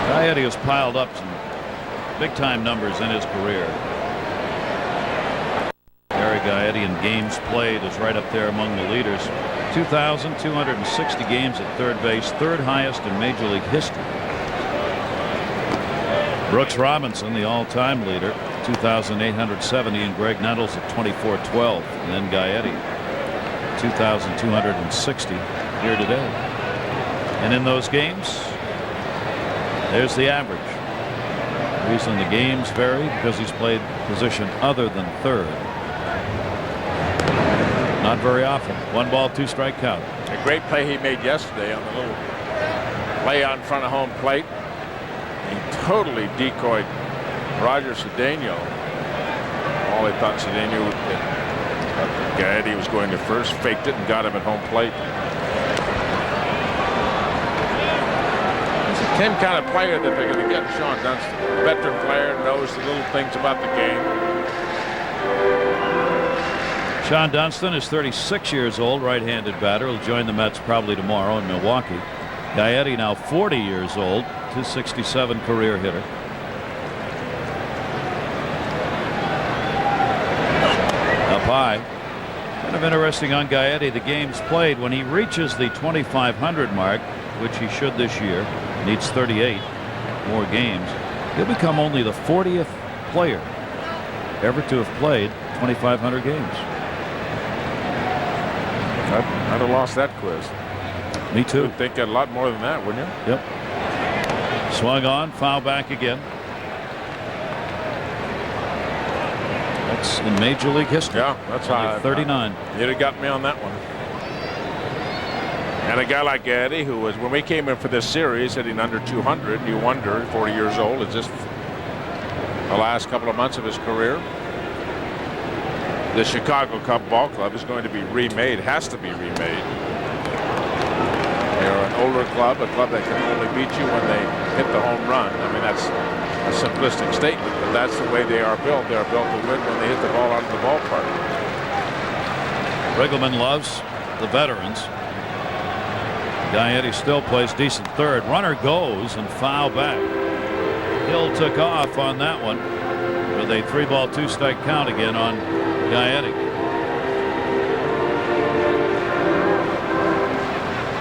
Gaetti has piled up some big-time numbers in his career. Gary Gaetti in games played is right up there among the leaders. 2,260 games at third base, 3rd highest in Major League history. Brooks Robinson, the all-time leader, 2,870, and Greg Nettles at 2,412. And then Gaetti, 2,260 here today. And in those games, there's the average. The reason the games vary because he's played position other than third. Not very often. 1 ball, 2 strike count. A great play he made yesterday on the little play out in front of home plate. He totally decoyed Roger Cedeno. All they thought Cedeno would get. Gaetti was going to first, faked it and got him at home plate. He's the same kind of player that they're going to get. Sean Dunston, veteran player, knows the little things about the game. Sean Dunston is 36 years old, right-handed batter. He'll join the Mets probably tomorrow in Milwaukee. Gaetti now 40 years old, 267 career hitter. Up high. Kind of interesting on Gaetti, the games played. When he reaches the 2,500 mark, which he should this year, needs 38 more games, he'll become only the 40th player ever to have played 2,500 games. I'd have lost that quiz. Me too. You'd think a lot more than that, wouldn't you? Yep. Swung on, foul back again. That's in Major League history. Yeah, that's high. 39. You'd have got me on that one. And a guy like Gaetti, who was, when we came in for this series, hitting under 200, you wonder, 40 years old, is this the last couple of months of his career? The Chicago Cub Ball Club is going to be remade, has to be remade. They're an older club, a club that can only beat you when they hit the home run. I mean, that's a simplistic statement, but that's the way they are built. They're built to win when they hit the ball out of the ballpark. Riggleman loves the veterans. Gaetti still plays decent third. Runner goes and foul back. Hill took off on that one with a 3 ball, 2 strike count again on Gaetti.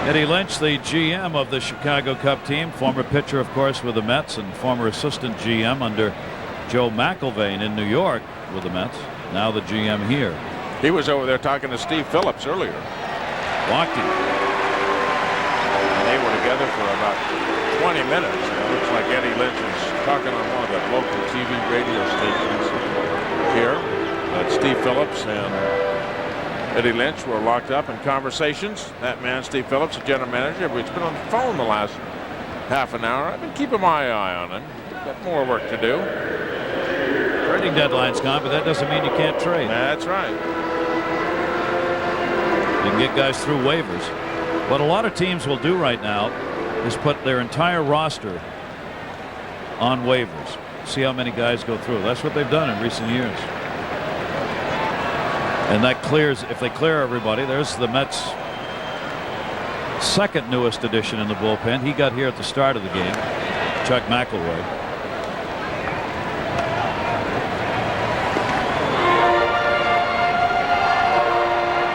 Eddie Lynch, the GM of the Chicago Cub team, former pitcher, of course, with the Mets, and former assistant GM under Joe McIlvaine in New York with the Mets. Now the GM here. He was over there talking to Steve Phillips earlier. Walked him. And they were together for about 20 minutes. And it looks like Eddie Lynch was talking on one of the local TV radio stations here. But Steve Phillips and Eddie Lynch were locked up in conversations. That man, Steve Phillips, the general manager, he's been on the phone the last half an hour. I've been keeping my eye on him. Got more work to do. Trading deadline's gone, but that doesn't mean you can't trade. That's right. You can get guys through waivers. What a lot of teams will do right now is put their entire roster on waivers. See how many guys go through. That's what they've done in recent years. And that clears, if they clear everybody, there's the Mets' second newest addition in the bullpen. He got here at the start of the game, Chuck McElroy.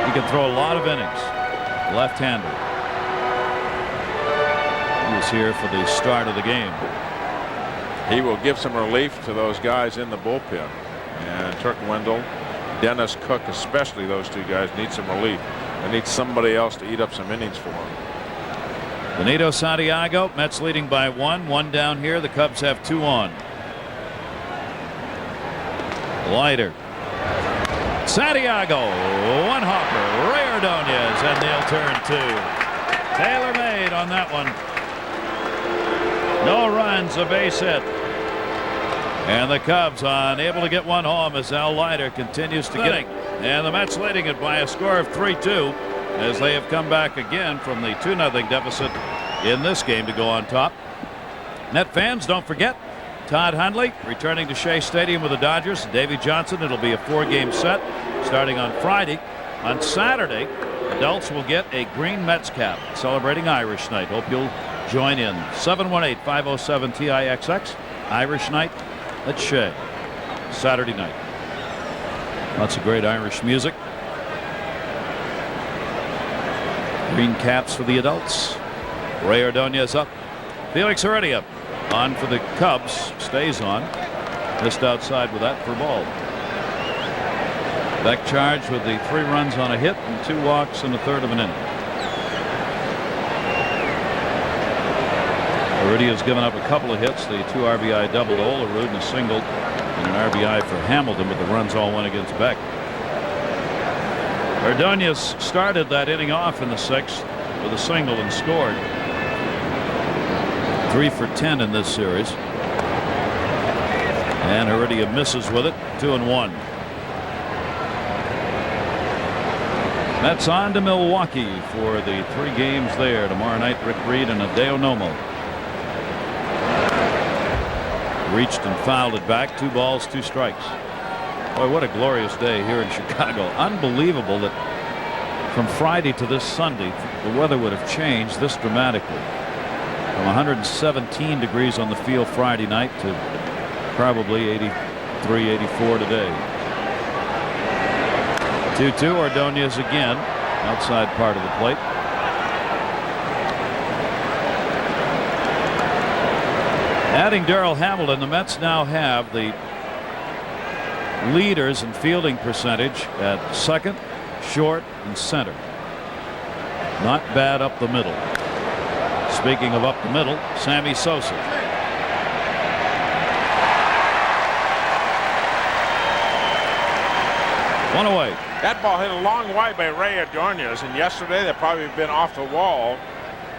He can throw a lot of innings. Left-hander. He was here for the start of the game. He will give some relief to those guys in the bullpen. And Turk Wendell, Dennis Cook, especially those two guys, need some relief. They need somebody else to eat up some innings for them. Benito Santiago, Mets leading by 1 down here. The Cubs have 2 on. Leiter. Santiago, 1 hopper. Ray Ordonez, and they'll turn 2. Taylor made on that one. No runs, a base hit. And the Cubs unable to get 1 home as Al Leiter continues to get it. And the Mets leading it by a score of 3-2 as they have come back again from the 2-0 deficit in this game to go on top. Met fans, don't forget, Todd Hundley returning to Shea Stadium with the Dodgers. Davey Johnson, it'll be a 4-game set starting on Friday. On Saturday, adults will get a green Mets cap celebrating Irish Night. Hope you'll join in. 718-507-TIXX, Irish Night at Shea, Saturday night. Lots of great Irish music. Green caps for the adults. Ray Ordonez up. Felix Heredia On for the Cubs. Stays on. Missed outside with that for ball. Beck charged with the 3 runs on a hit and 2 walks in the 3rd of an inning. Urrudia's given up a couple of hits. The 2 RBI double to Olerud and a single and an RBI for Hamilton, but the runs all went against Beck. Ordonez started that inning off in the 6th with a single and scored. 3 for 10 in this series. And Urrutia misses with it. 2-1. Mets on to Milwaukee for the 3 games there tomorrow night. Rick Reed and Hideo Nomo. Reached and fouled it back. 2 balls, 2 strikes. Boy, what a glorious day here in Chicago. Unbelievable that from Friday to this Sunday the weather would have changed this dramatically. From 117 degrees on the field Friday night to probably 83, 84 today. 2-2. Ordonez again outside part of the plate. Adding Darrell Hamilton, the Mets now have the leaders in fielding percentage at second, short, and center. Not bad up the middle. Speaking of up the middle, Sammy Sosa. One away. That ball hit a long way by Ray Ordonez, and yesterday that probably have been off the wall.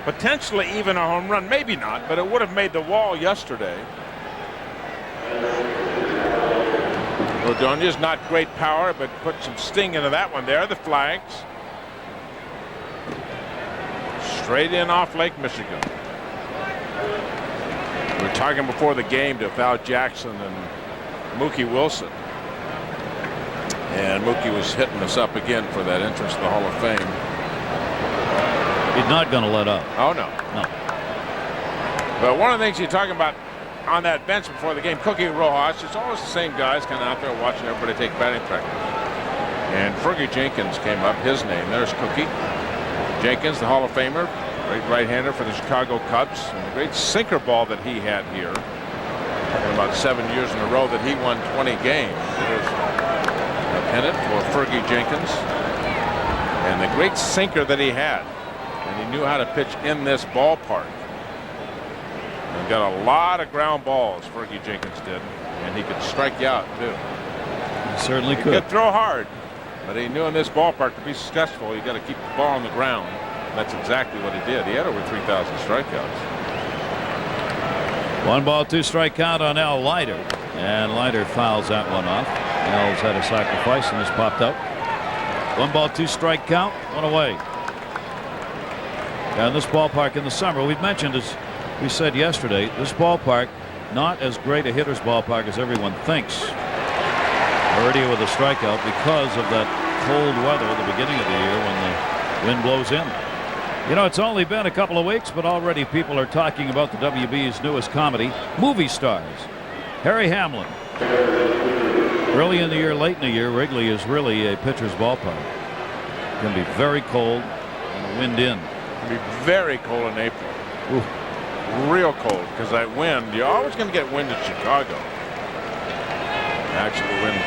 Potentially even a home run, maybe not, but it would have made the wall yesterday. Ordonez, not great power, but put some sting into that one there. The flags. Straight in off Lake Michigan. We were talking before the game to Val Jackson and Mookie Wilson. And Mookie was hitting us up again for that entrance to the Hall of Fame. He's not going to let up. Oh, no. No. But one of the things you're talking about on that bench before the game, Cookie Rojas, it's always the same guys kind of out there watching everybody take batting practice. And Fergie Jenkins came up, his name. There's Cookie. Jenkins, the Hall of Famer, great right-hander for the Chicago Cubs. And the great sinker ball that he had here. Talking about 7 years in a row that he won 20 games. There's a pennant for Fergie Jenkins. And the great sinker that he had. And he knew how to pitch in this ballpark. And got a lot of ground balls, Fergie Jenkins did. And he could strike you out, too. He certainly He could. could throw hard. But he knew in this ballpark to be successful, you got to keep the ball on the ground. And that's exactly what he did. He had over 3,000 strikeouts. 1 ball, 2 strike count on Al Leiter. And Leiter fouls that one off. Al's had a sacrifice and has popped up. 1 ball, 2 strike count. 1 away. Now in this ballpark in the summer, we've mentioned, as we said yesterday, this ballpark not as great a hitter's ballpark as everyone thinks. Already with a strikeout because of that cold weather at the beginning of the year when the wind blows in. You know, it's only been a couple of weeks, but already people are talking about the WB's newest comedy, Movie Stars. Harry Hamlin. Early in the year, late in the year, Wrigley is really a pitcher's ballpark. It can be very cold and the wind in. It can be very cold in April. Ooh. Real cold, because that wind, you're always going to get wind in Chicago. Actually, the wind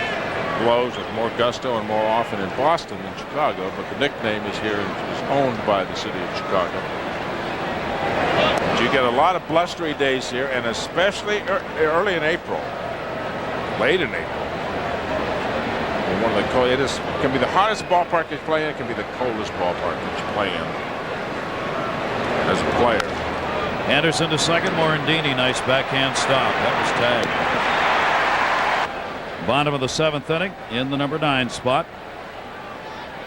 blows with more gusto and more often in Boston than Chicago, but the nickname is here is owned by the city of Chicago. But you get a lot of blustery days here, and especially early in April, late in April. And one of the cold, it can be the hottest ballpark you play in. It can be the coldest ballpark that you play in as a player. Anderson to second. Morandini, nice backhand stop. That was tagged. Bottom of the 7th inning in the number 9 spot.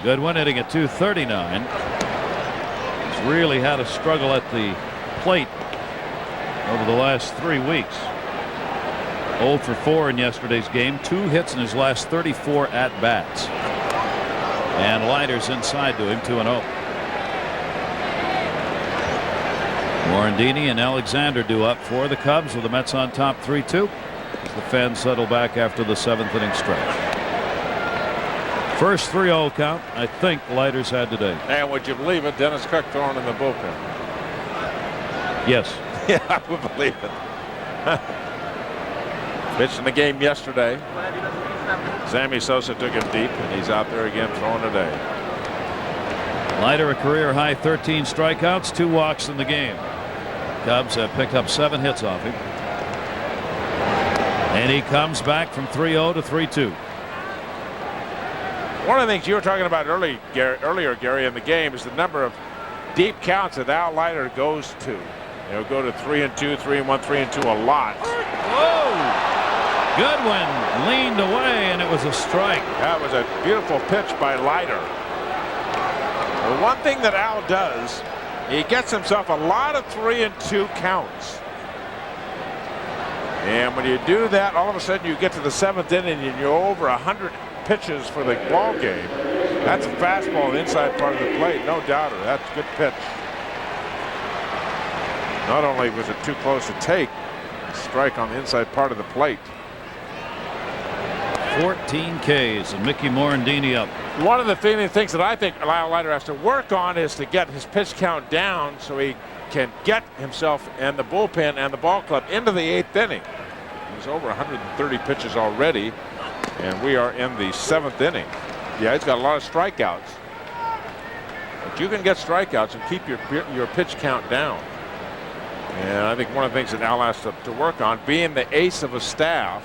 Goodwin hitting at .239. He's really had a struggle at the plate over the last 3 weeks. 0 for 4 in yesterday's game. 2 hits in his last 34 at-bats. And Leiter's inside to him, 2-0. Morandini and Alexander due up for the Cubs with the Mets on top 3-2 as the fans settle back after the 7th inning stretch. First 3-0 count, I think Leiter's had today. And would you believe it, Dennis Cook throwing in the bullpen. Yes. Yeah, I would believe it. Pitched in the game yesterday. Sammy Sosa took him deep, and he's out there again throwing today. Leiter a career high 13 strikeouts, 2 walks in the game. Cubs have picked up 7 hits off him. And he comes back from 3-0 to 3-2. One of the things you were talking about earlier, Gary, in the game is the number of deep counts that Al Leiter goes to. He'll go to 3-2, 3-1, 3-2 a lot. Whoa! Goodwin leaned away, and it was a strike. That was a beautiful pitch by Leiter. The one thing that Al does, he gets himself a lot of 3-2 counts. And when you do that, all of a sudden you get to the 7th inning and you're over 100 pitches for the ball game. That's a fastball inside part of the plate, no doubter. That's a good pitch. Not only was it too close to take, strike on the inside part of the plate. 14 Ks and Mickey Morandini up. One of the things that I think Al Leiter has to work on is to get his pitch count down so he can get himself and the bullpen and the ball club into the 8th inning. He's over 130 pitches already, and we are in the 7th inning. Yeah, he's got a lot of strikeouts. But you can get strikeouts and keep your pitch count down. And I think one of the things that Al has to work on, being the ace of a staff,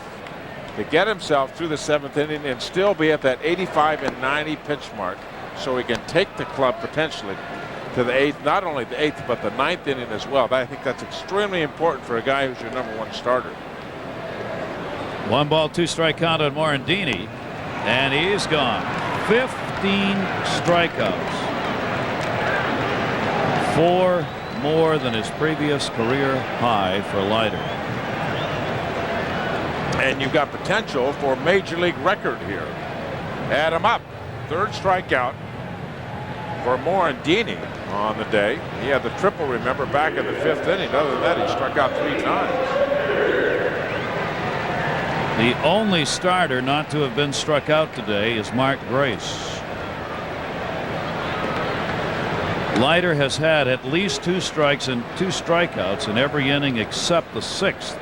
to get himself through the 7th inning and still be at that 85 and 90 pitch mark so he can take the club potentially to the 8th, not only the 8th, but the 9th inning as well. I think that's extremely important for a guy who's your #1 starter. 1 ball, 2 strike count on Morandini, and he's gone. 15 strikeouts. 4 more than his previous career high for Leiter. And you've got potential for major league record here. Add him up. 3rd strikeout for Morandini on the day. He had the triple, remember, back in the 5th inning. Other than that, he struck out 3 times. The only starter not to have been struck out today is Mark Grace. Leiter has had at least 2 strikes and 2 strikeouts in every inning except the 6th.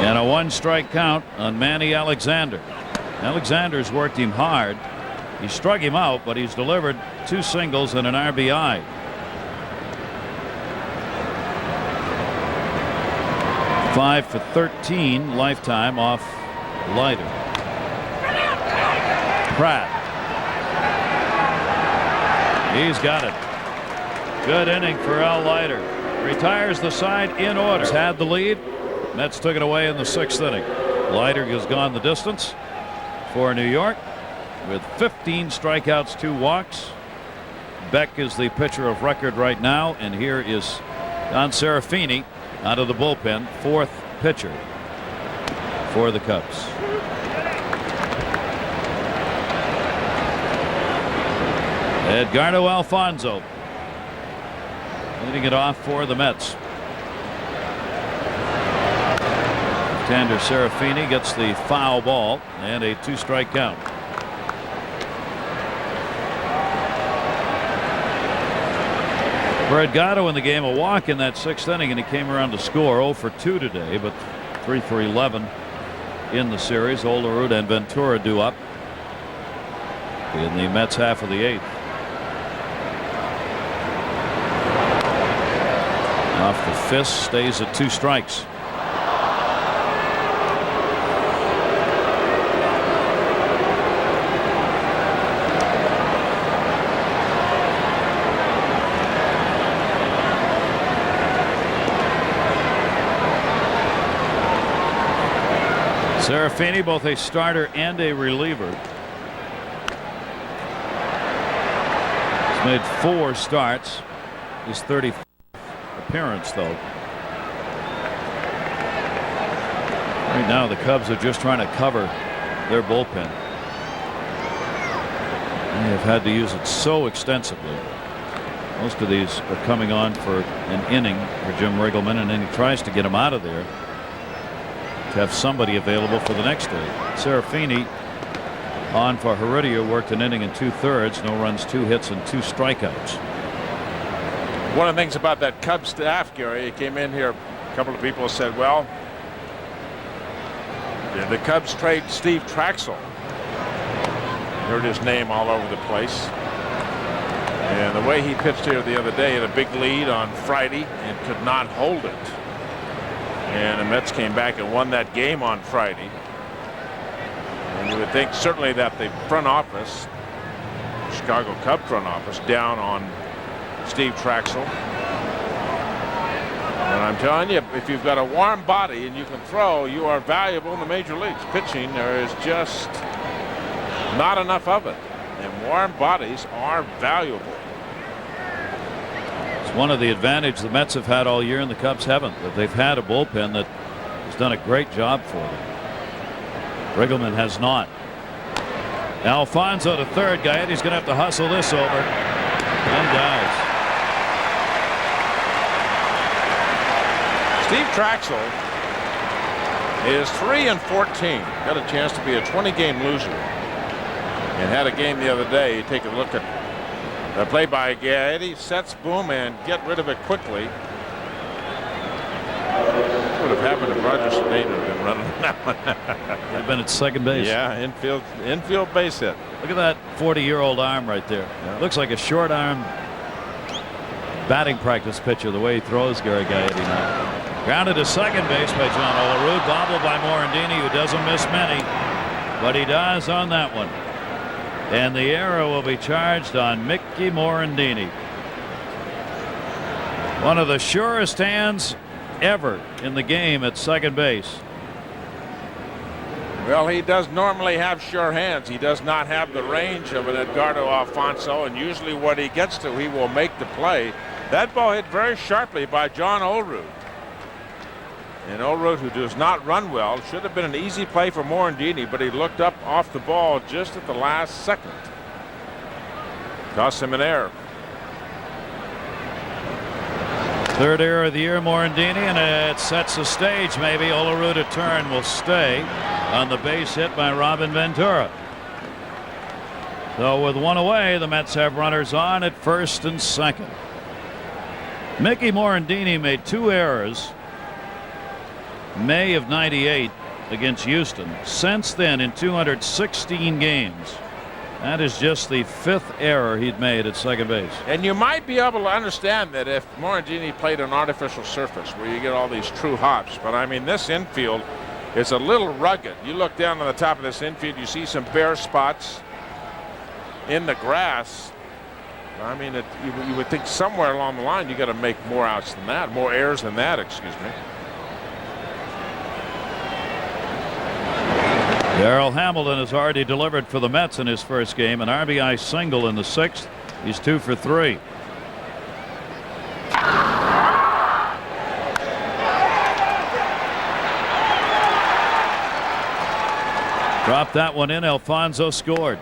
And a 1-strike count on Manny Alexander. Alexander's worked him hard. He struck him out, but he's delivered 2 singles and an RBI. Five for 13 lifetime off Leiter. Pratt. He's got it. Good inning for Al Leiter. Retires the side in order. Had the lead. Mets took it away in the 6th inning. Leiter has gone the distance for New York with 15 strikeouts, 2 walks. Beck is the pitcher of record right now, and here is Don Serafini out of the bullpen, 4th pitcher for the Cubs. Edgardo Alfonzo leading it off for the Mets. Tander Serafini gets the foul ball and a 2-strike count. For Edgardo in the game, a walk in that 6th inning, and he came around to score. 0 for 2 today, but 3 for 11 in the series. Olerud and Ventura due up in the Mets half of the 8th. Off the fist, stays at 2 strikes. Serafini, both a starter and a reliever. He's made 4 starts. His 35th appearance, though. Right now, the Cubs are just trying to cover their bullpen. They have had to use it so extensively. Most of these are coming on for an inning for Jim Riggleman, and then he tries to get them out of there to have somebody available for the next day. Serafini on for Heredia, worked an inning and 2/3, no runs, 2 hits, and 2 strikeouts. One of the things about that Cubs staff, Gary, it came in here, a couple of people said, well, did the Cubs trade Steve Traxel? Heard his name all over the place. And the way he pitched here the other day, had a big lead on Friday and could not hold it. And the Mets came back and won that game on Friday. And you would think certainly that the front office, Chicago Cub front office, down on Steve Traxel. And I'm telling you, if you've got a warm body and you can throw, you are valuable in the major leagues. Pitching, there is just not enough of it. And warm bodies are valuable. It's one of the advantages the Mets have had all year and the Cubs haven't. That they've had a bullpen that has done a great job for them. Riggleman has not. Alfonso to third. Gaetti's going to have to hustle this over. And dies. Steve Traxel is 3-14. Got a chance to be a 20-game loser. And had a game the other day. You take a look at the play by Gaetti. Sets, boom, and get rid of it quickly. What would have happened if Roger Sedane had been running that one? Would have been at second base. Yeah, infield base hit. Look at that 40-year-old arm right there. Yeah. Looks like a short arm batting practice pitcher the way he throws, Gary Gaetti now. Grounded to second base by John Olerud. Bobbled by Morandini, who doesn't miss many, but he does on that one. And the error will be charged on Mickey Morandini. One of the surest hands ever in the game at second base. Well, he does normally have sure hands. He does not have the range of an Edgardo Alfonso, and usually what he gets to, he will make the play. That ball hit very sharply by John Olerud. And Olerud, who does not run well, should have been an easy play for Morandini, but he looked up off the ball just at the last second. Cost him an error. Third error of the year, Morandini, and it sets the stage. Maybe Olerud a turn will stay on the base hit by Robin Ventura. So with one away, the Mets have runners on at first and second. Mickey Morandini made two errors May of '98 against Houston. Since then, in 216 games, that is just the fifth error he'd made at second base. And you might be able to understand that if Morandini played an artificial surface where you get all these true hops. But I mean, this infield is a little rugged. You look down on the top of this infield, you see some bare spots in the grass. I mean, you would think somewhere along the line you got to make more outs than that, more errors than that, excuse me. Darrell Hamilton has already delivered for the Mets in his first game, an RBI single in the sixth. He's 2 for 3. Dropped that one in. Alfonso scored.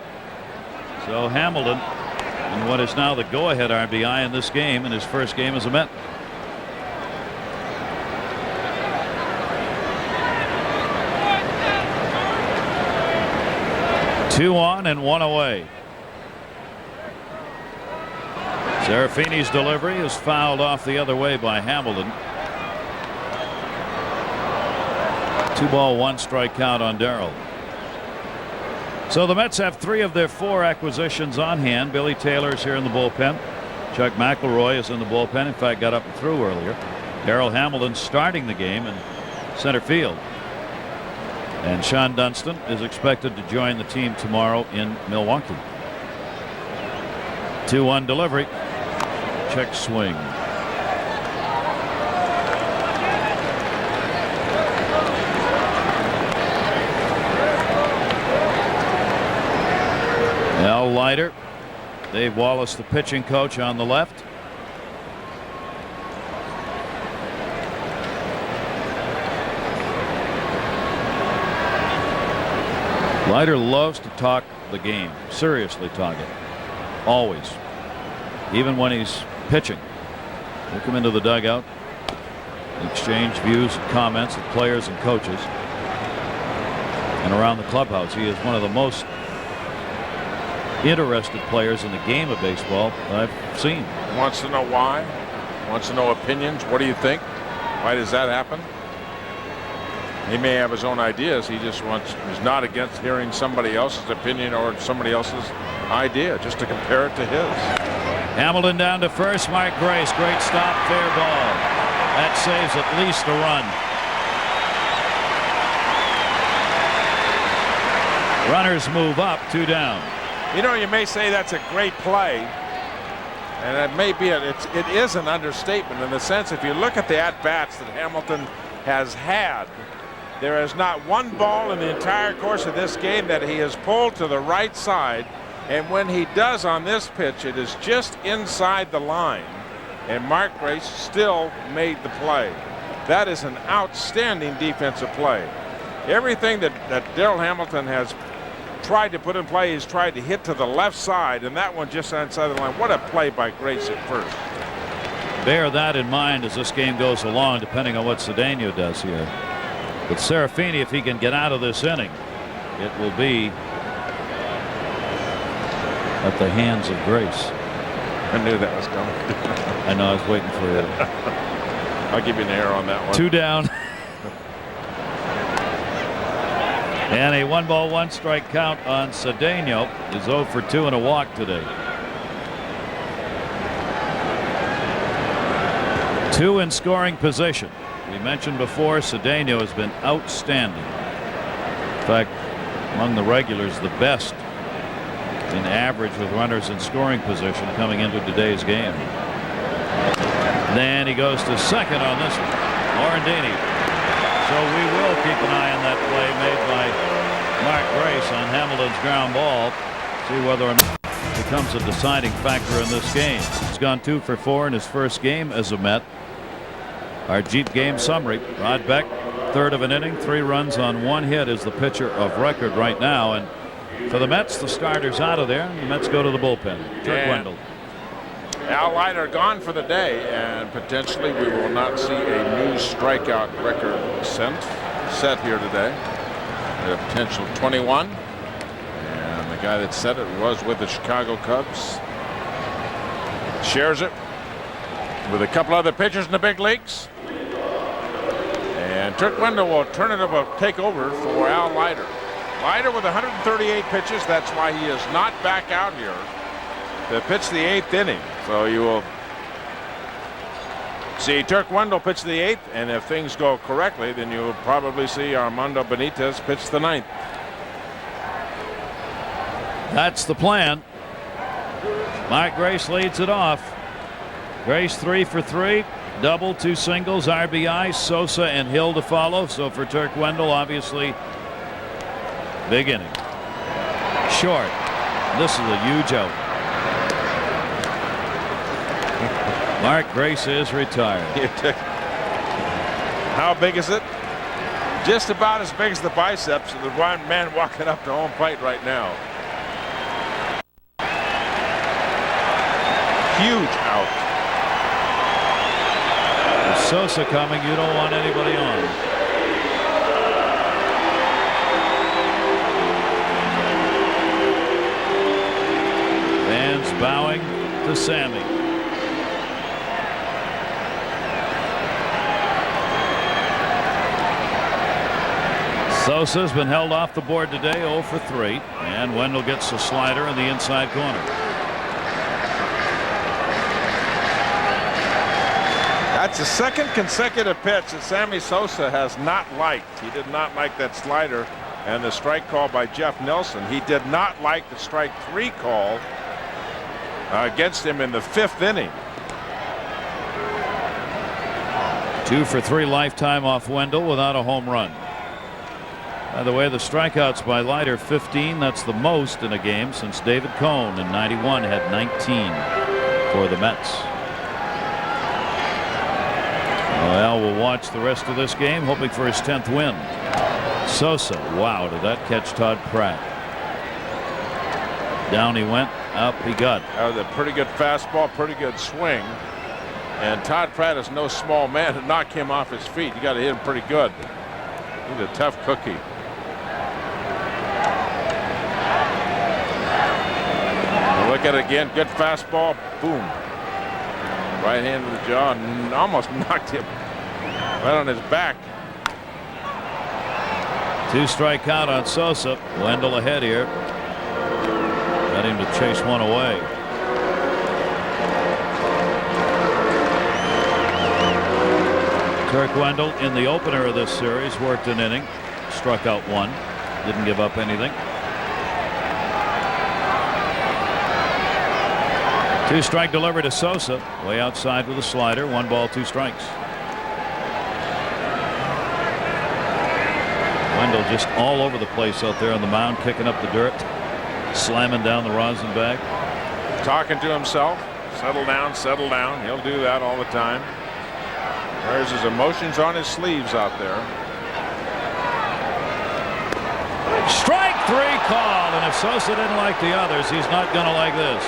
So Hamilton in what is now the go-ahead RBI in this game, in his first game as a Met. Two on and one away. Serafini's delivery is fouled off the other way by Hamilton. 2-ball, 1-strike count on Darrell. So the Mets have 3 of their 4 acquisitions on hand. Billy Taylor's here in the bullpen. Chuck McElroy is in the bullpen. In fact, got up and through earlier. Darrell Hamilton starting the game in center field. And Sean Dunston is expected to join the team tomorrow in Milwaukee. 2-1 delivery. Check swing. Al Leiter, Dave Wallace, the pitching coach, on the left. Leiter loves to talk the game, seriously talk it, always, even when he's pitching. He'll come into the dugout, exchange views and comments with players and coaches, and around the clubhouse. He is one of the most interested players in the game of baseball I've seen. Wants to know why? Wants to know opinions. What do you think? Why does that happen? He may have his own ideas. He just is not against hearing somebody else's opinion or somebody else's idea, just to compare it to his. Hamilton down to first. Mark Grace, great stop, fair ball. That saves at least a run. Runners move up, 2 down. You know, you may say that's a great play, and it may be it is an understatement in the sense if you look at the at-bats that Hamilton has had, there is not one ball in the entire course of this game that he has pulled to the right side, and when he does on this pitch, it is just inside the line, and Mark Grace still made the play. That is an outstanding defensive play. Everything that Darrell Hamilton has tried to put in play, he's tried to hit to the left side, and that one just inside the line. What a play by Grace at first. Bear that in mind as this game goes along, depending on what Cedeno does here. But Serafini, if he can get out of this inning, it will be at the hands of Grace. I knew that was coming. I know, I was waiting for you. I'll give you an error on that one. 2 down. And a 1-ball, 1-strike count on Cedeno. Is 0 for 2 and a walk today. 2 in scoring position. We mentioned before Cedeno has been outstanding. In fact, among the regulars, the best in average with runners in scoring position coming into today's game. Then he goes to second on this one. Morandini. So we will keep an eye on that play made by Mark Grace on Hamilton's ground ball. See whether or not it becomes a deciding factor in this game. He's gone 2 for 4 in his first game as a Met. Our Jeep game summary. Rod Beck, 3rd of an inning, 3 runs on 1 hit is the pitcher of record right now. And for the Mets, the starter's out of there. The Mets go to the bullpen. Turk Wendell. Al Leiter gone for the day, and potentially we will not see a new strikeout record set here today. A potential 21. And the guy that set it was with the Chicago Cubs. Shares it with a couple other pitchers in the big leagues. And Turk Wendell will take over for Al Leiter. Leiter with 138 pitches. That's why he is not back out here to pitch the 8th inning. So you will see Turk Wendell pitch the 8th, and if things go correctly, then you will probably see Armando Benitez pitch the 9th. That's the plan. Mark Grace leads it off. Grace 3 for 3, double, 2 singles, RBI, Sosa and Hill to follow. So for Turk Wendell, obviously, big inning. Short. This is a huge out. Mark Grace is retired. How big is it? Just about as big as the biceps of the one man walking up to home plate right now. Huge out. With Sosa coming, you don't want anybody on. Fans bowing to Sammy. Sosa's been held off the board today, 0 for 3, and Wendell gets a slider in the inside corner. That's the 2nd consecutive pitch that Sammy Sosa has not liked. He did not like that slider and the strike call by Jeff Nelson. He did not like the strike 3 call against him in the 5th inning. 2 for 3 lifetime off Wendell without a home run. By the way, the strikeouts by Leiter 15. That's the most in a game since David Cone in '91 had 19 for the Mets. Al will watch the rest of this game, hoping for his 10th win. Sosa, wow, did that catch Todd Pratt? Down he went, up he got. That was a pretty good fastball, pretty good swing. And Todd Pratt is no small man to knock him off his feet. You got to hit him pretty good. He's a tough cookie. Look at it again. Good fastball. Boom. Right hand to the jaw and almost knocked him right on his back. 2-strike count on Sosa. Wendell ahead here. Got him to chase one away. Kirk Wendell in the opener of this series worked an inning, struck out one, didn't give up anything. 2-strike delivery to Sosa, way outside with a slider. 1 ball, 2 strikes. Wendell just all over the place out there on the mound, kicking up the dirt, slamming down the rosin bag. Talking to himself. Settle down, settle down. He'll do that all the time. There's his emotions on his sleeves out there. Strike 3 called, and if Sosa didn't like the others, he's not going to like this.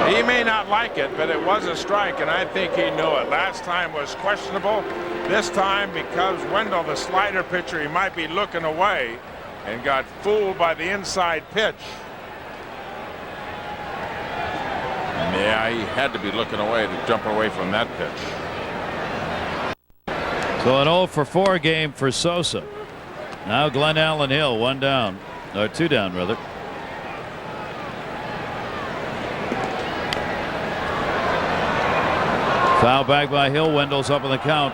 He may not like it, but it was a strike, and I think he knew it. Last time was questionable. This time, because Wendell, the slider pitcher, he might be looking away and got fooled by the inside pitch. Yeah, he had to be looking away to jump away from that pitch. So an 0 for 4 game for Sosa. Now Glenn Allen Hill, 1 down, or 2 down rather. Foul back by Hill. Wendell's up in the count.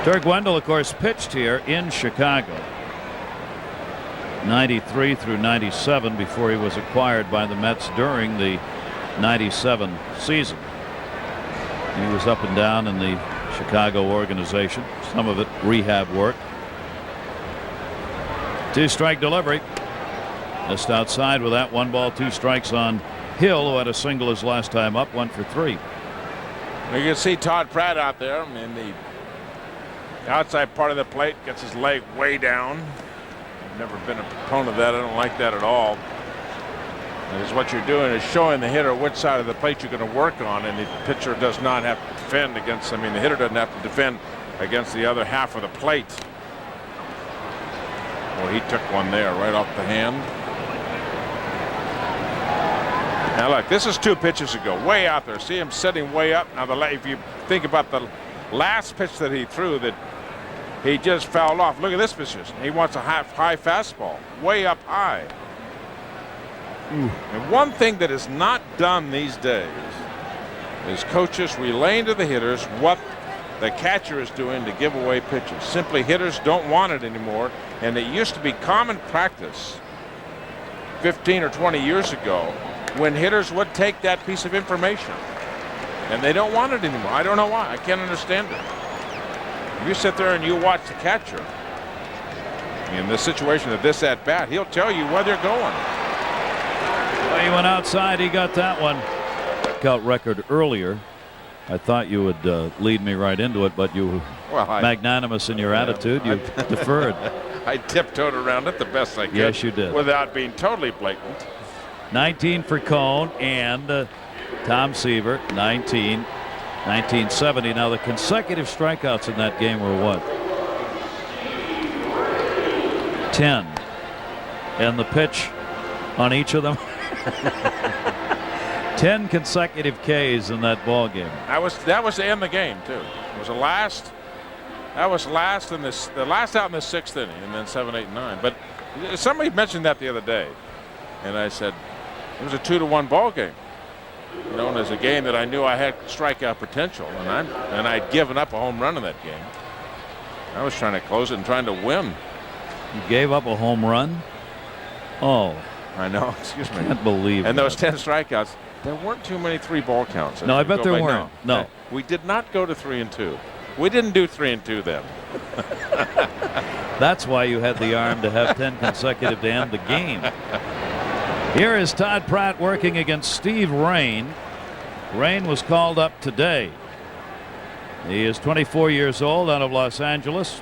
Kirk Wendell, of course, pitched here in Chicago 93 through 97 before he was acquired by the Mets during the 97 season. He was up and down in the Chicago organization, some of it rehab work. 2-strike delivery. Just outside with that. 1 ball, 2 strikes on Hill, who had a single his last time up, 1 for 3. You can see Todd Pratt out there in the outside part of the plate, gets his leg way down. I've never been a proponent of that. I don't like that at all. Because what you're doing is showing the hitter which side of the plate you're going to work on, and the pitcher does not have to defend against, the hitter doesn't have to defend against the other half of the plate. Well, he took one there right off the hand. Now look, this is 2 pitches ago, way out there. See him sitting way up. Now if you think about the last pitch that he threw that he just fouled off. Look at this position. He wants a high fastball, way up high. And one thing that is not done these days is coaches relaying to the hitters what the catcher is doing to give away pitches. Simply, hitters don't want it anymore, and it used to be common practice 15 or 20 years ago when hitters would take that piece of information, and they don't want it anymore. I don't know why. I can't understand it. You sit there and you watch the catcher in the situation of this at bat, he'll tell you where they're going. Well, he went outside. He got that one. Out record earlier. I thought you would lead me right into it, but you were magnanimous in your attitude. You deferred. I tiptoed around it the best I could. Yes, you did. Without being totally blatant. 19 for Cone and Tom Seaver, 1970. Now the consecutive strikeouts in that game were what? 10. And the pitch on each of them. 10 consecutive Ks in that ball game. That was to end the game too. It was the last. That was last in this. The last out in the 6th inning, and then 7, 8, 9. But somebody mentioned that the other day, and I said it was a 2-1 ball game. You know, and it was a game that I knew I had strikeout potential, and I'd given up a home run in that game. I was trying to close it and trying to win. You gave up a home run? Oh, I know. Excuse me. I can't believe And that. those 10 strikeouts. There weren't too many 3-ball counts. No, I bet there weren't. No. We did not go to 3-2. We didn't do 3-2 then. That's why you had the arm to have 10 consecutive to end the game. Here is Todd Pratt working against Steve Rain. Rain was called up today. He is 24 years old, out of Los Angeles,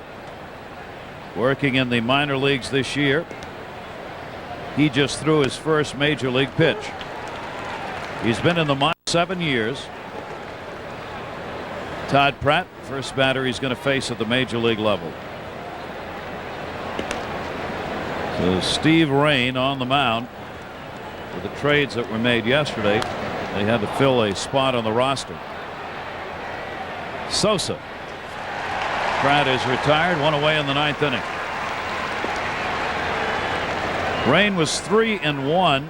working in the minor leagues this year. He just threw his first major league pitch. He's been in the minors 7 years. Todd Pratt, first batter he's going to face at the major league level. So Steve Rain on the mound. With the trades that were made yesterday, they had to fill a spot on the roster. Sosa. Pratt is retired, one away in the 9th inning. Rain was 3-1,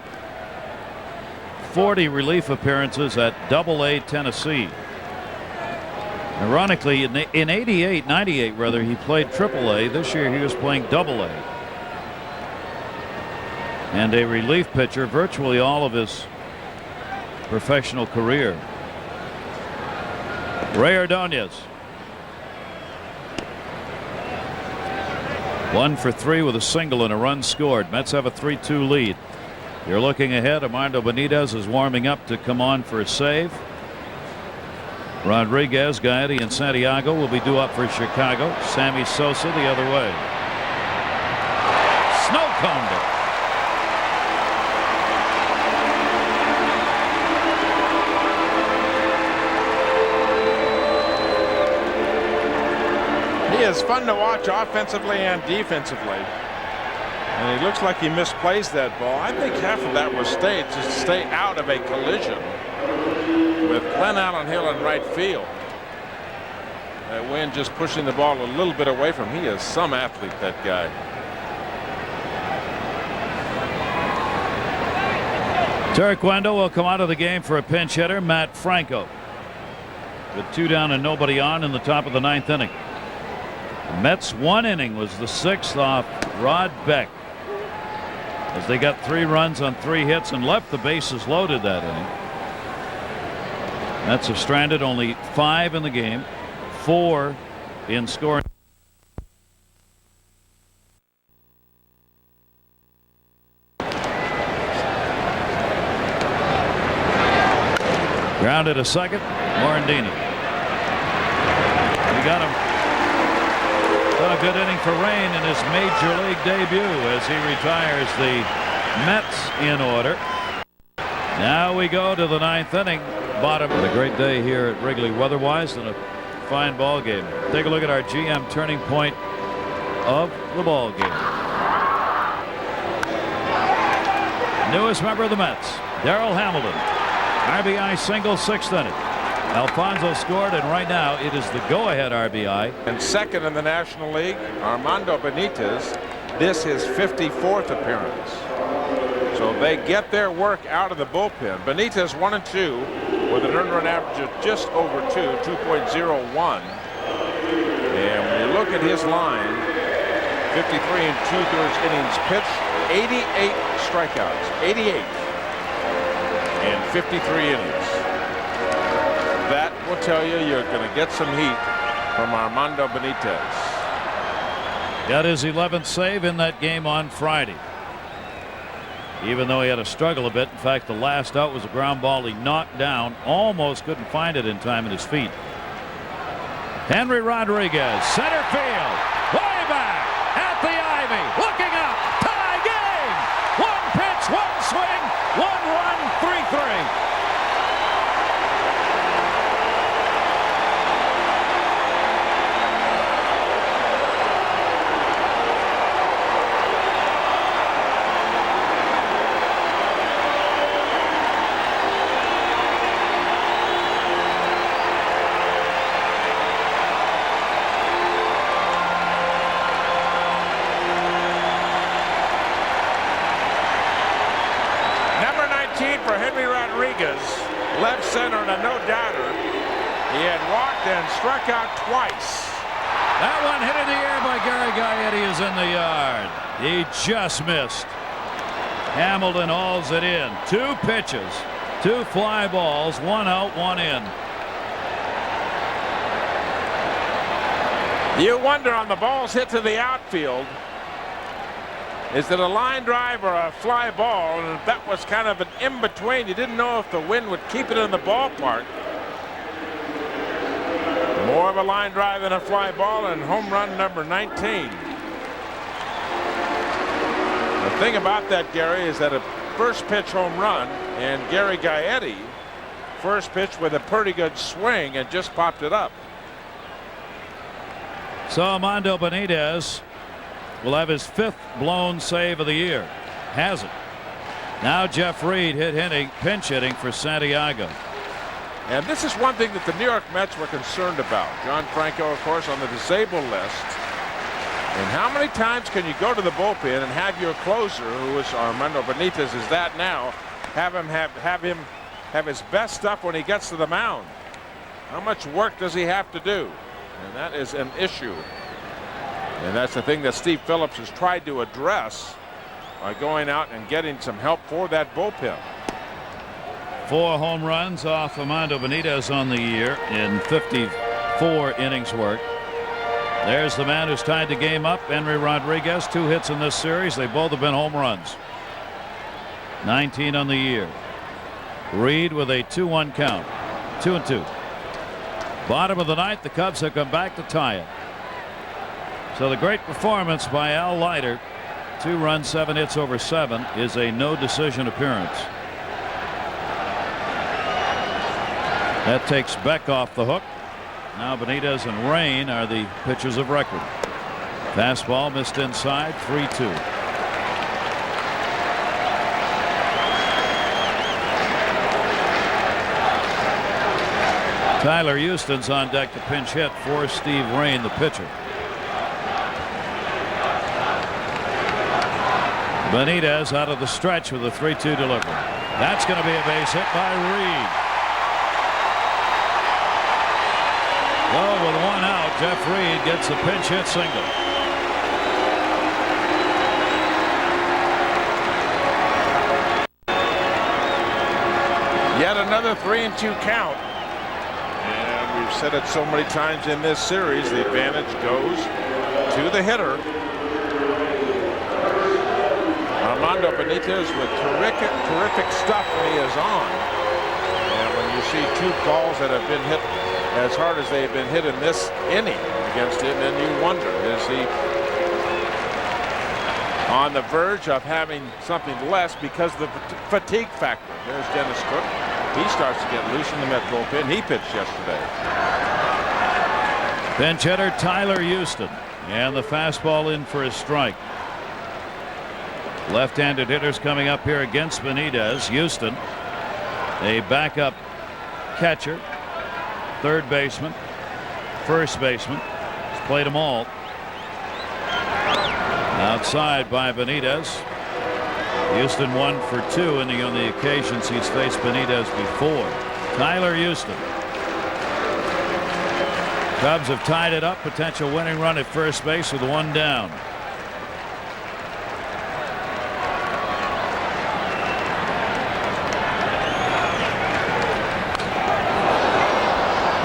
40 relief appearances at Double-A Tennessee. Ironically, in 98 rather, he played Triple-A. This year he was playing Double-A. And a relief pitcher virtually all of his professional career. Ray Ordonez. 1 for 3 with a single and a run scored. Mets have a 3-2 lead. You're looking ahead. Armando Benitez is warming up to come on for a save. Rodriguez, Gaetti, and Santiago will be due up for Chicago. Sammy Sosa the other way. Snow coned it. He is fun to watch offensively and defensively. And he looks like he misplaced that ball. I think half of that was staged just to stay out of a collision with Glenn Allen Hill in right field. That wind just pushing the ball a little bit away from him. He is some athlete, that guy. Terry Quendo will come out of the game for a pinch hitter, Matt Franco. With 2 down and nobody on in the top of the 9th inning. The Mets' 1 inning was the 6th off Rod Beck, as they got 3 runs on 3 hits and left the bases loaded that inning. Mets have stranded only 5 in the game, 4 in scoring. Grounded to second, Morandini. We got him. What a good inning for Rain in his major league debut as he retires the Mets in order. Now we go to the 9th inning. Bottom. What a great day here at Wrigley weather-wise and a fine ball game. Take a look at our GM turning point of the ball game. Newest member of the Mets, Darrell Hamilton. RBI single, 6th inning. Alfonso scored, and right now it is the go-ahead RBI. And second in the National League, Armando Benitez. This his 54th appearance. So they get their work out of the bullpen. Benitez 1 and 2 with an earned run average of just over 2.01. And when you look at his line, 53 2/3 innings pitched, 88 strikeouts, 88, and 53 innings. That will tell you you're going to get some heat from Armando Benitez. Got his 11th save in that game on Friday. Even though he had to struggle a bit. In fact, the last out was a ground ball he knocked down. Almost couldn't find it in time at his feet. Henry Rodriguez, center field. Way back at the ivy. Looking up. Tie game. 1 pitch, 1 swing, 1 run, 3-3. Left center and a no-doubter. He had walked and struck out twice. That one hit in the air by Gary Gaetti is in the yard. He just missed. Hamilton hauls it in. 2 pitches, 2 fly balls, 1 out, 1 in. You wonder on the balls hit to the outfield, is it a line drive or a fly ball? And that was kind of an in-between. You didn't know if the wind would keep it in the ballpark. More of a line drive than a fly ball, and home run number 19. The thing about that, Gary, is that a first pitch home run, and Gary Gaetti first pitch with a pretty good swing and just popped it up. So Armando Benitez will have his 5th blown save of the year. Has it. Now Jeff Reed pinch hitting for Santiago. And this is one thing that the New York Mets were concerned about. John Franco, of course, on the disabled list. And how many times can you go to the bullpen and have your closer, who is Armando Benitez, is that now, have him have his best stuff when he gets to the mound? How much work does he have to do? And that is an issue. And that's the thing that Steve Phillips has tried to address by going out and getting some help for that bullpen. 4 home runs off Armando Benitez on the year in 54 innings worked. There's the man who's tied the game up, Henry Rodriguez. 2 hits in this series. They both have been home runs. 19 on the year. Reed with a 2-1 count. 2-2. Bottom of the 9th, the Cubs have come back to tie it. So the great performance by Al Leiter, 2 runs, 7 hits over 7, is a no decision appearance. That takes Beck off the hook. Now Benitez and Rain are the pitchers of record. Fastball missed inside, 3-2. Tyler Houston's on deck to pinch hit for Steve Rain, the pitcher. Benitez out of the stretch with a 3-2 delivery. That's going to be a base hit by Reed. Well, with 1 out, Jeff Reed gets a pinch hit single. Yet another 3-2 count. And we've said it so many times in this series, the advantage goes to the hitter. Armando Benitez with terrific stuff when he is on. And when you see 2 balls that have been hit as hard as they've been hit in this inning against him, and you wonder, is he on the verge of having something less because of the fatigue factor? There's Dennis Cook. He starts to get loose in the Met bullpen. He pitched yesterday. Pinch hitter Tyler Houston, and the fastball in for a strike. Left-handed hitters coming up here against Benitez. Houston, a backup catcher, third baseman, first baseman. He's played them all. Outside by Benitez. Houston 1 for 2 on the occasions he's faced Benitez before. Tyler Houston. Cubs have tied it up. Potential winning run at first base with 1 down.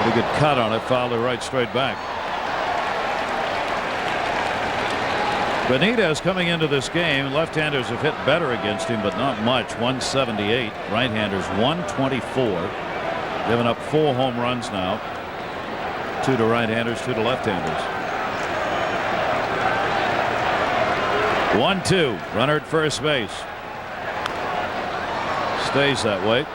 Pretty good cut on it. Fouled it right straight back. Benitez coming into this game, left-handers have hit better against him, but not much. 178. Right-handers 124. Giving up 4 home runs now. 2 to right-handers, 2 to left-handers. 1-2. Runner at first base. Stays that way.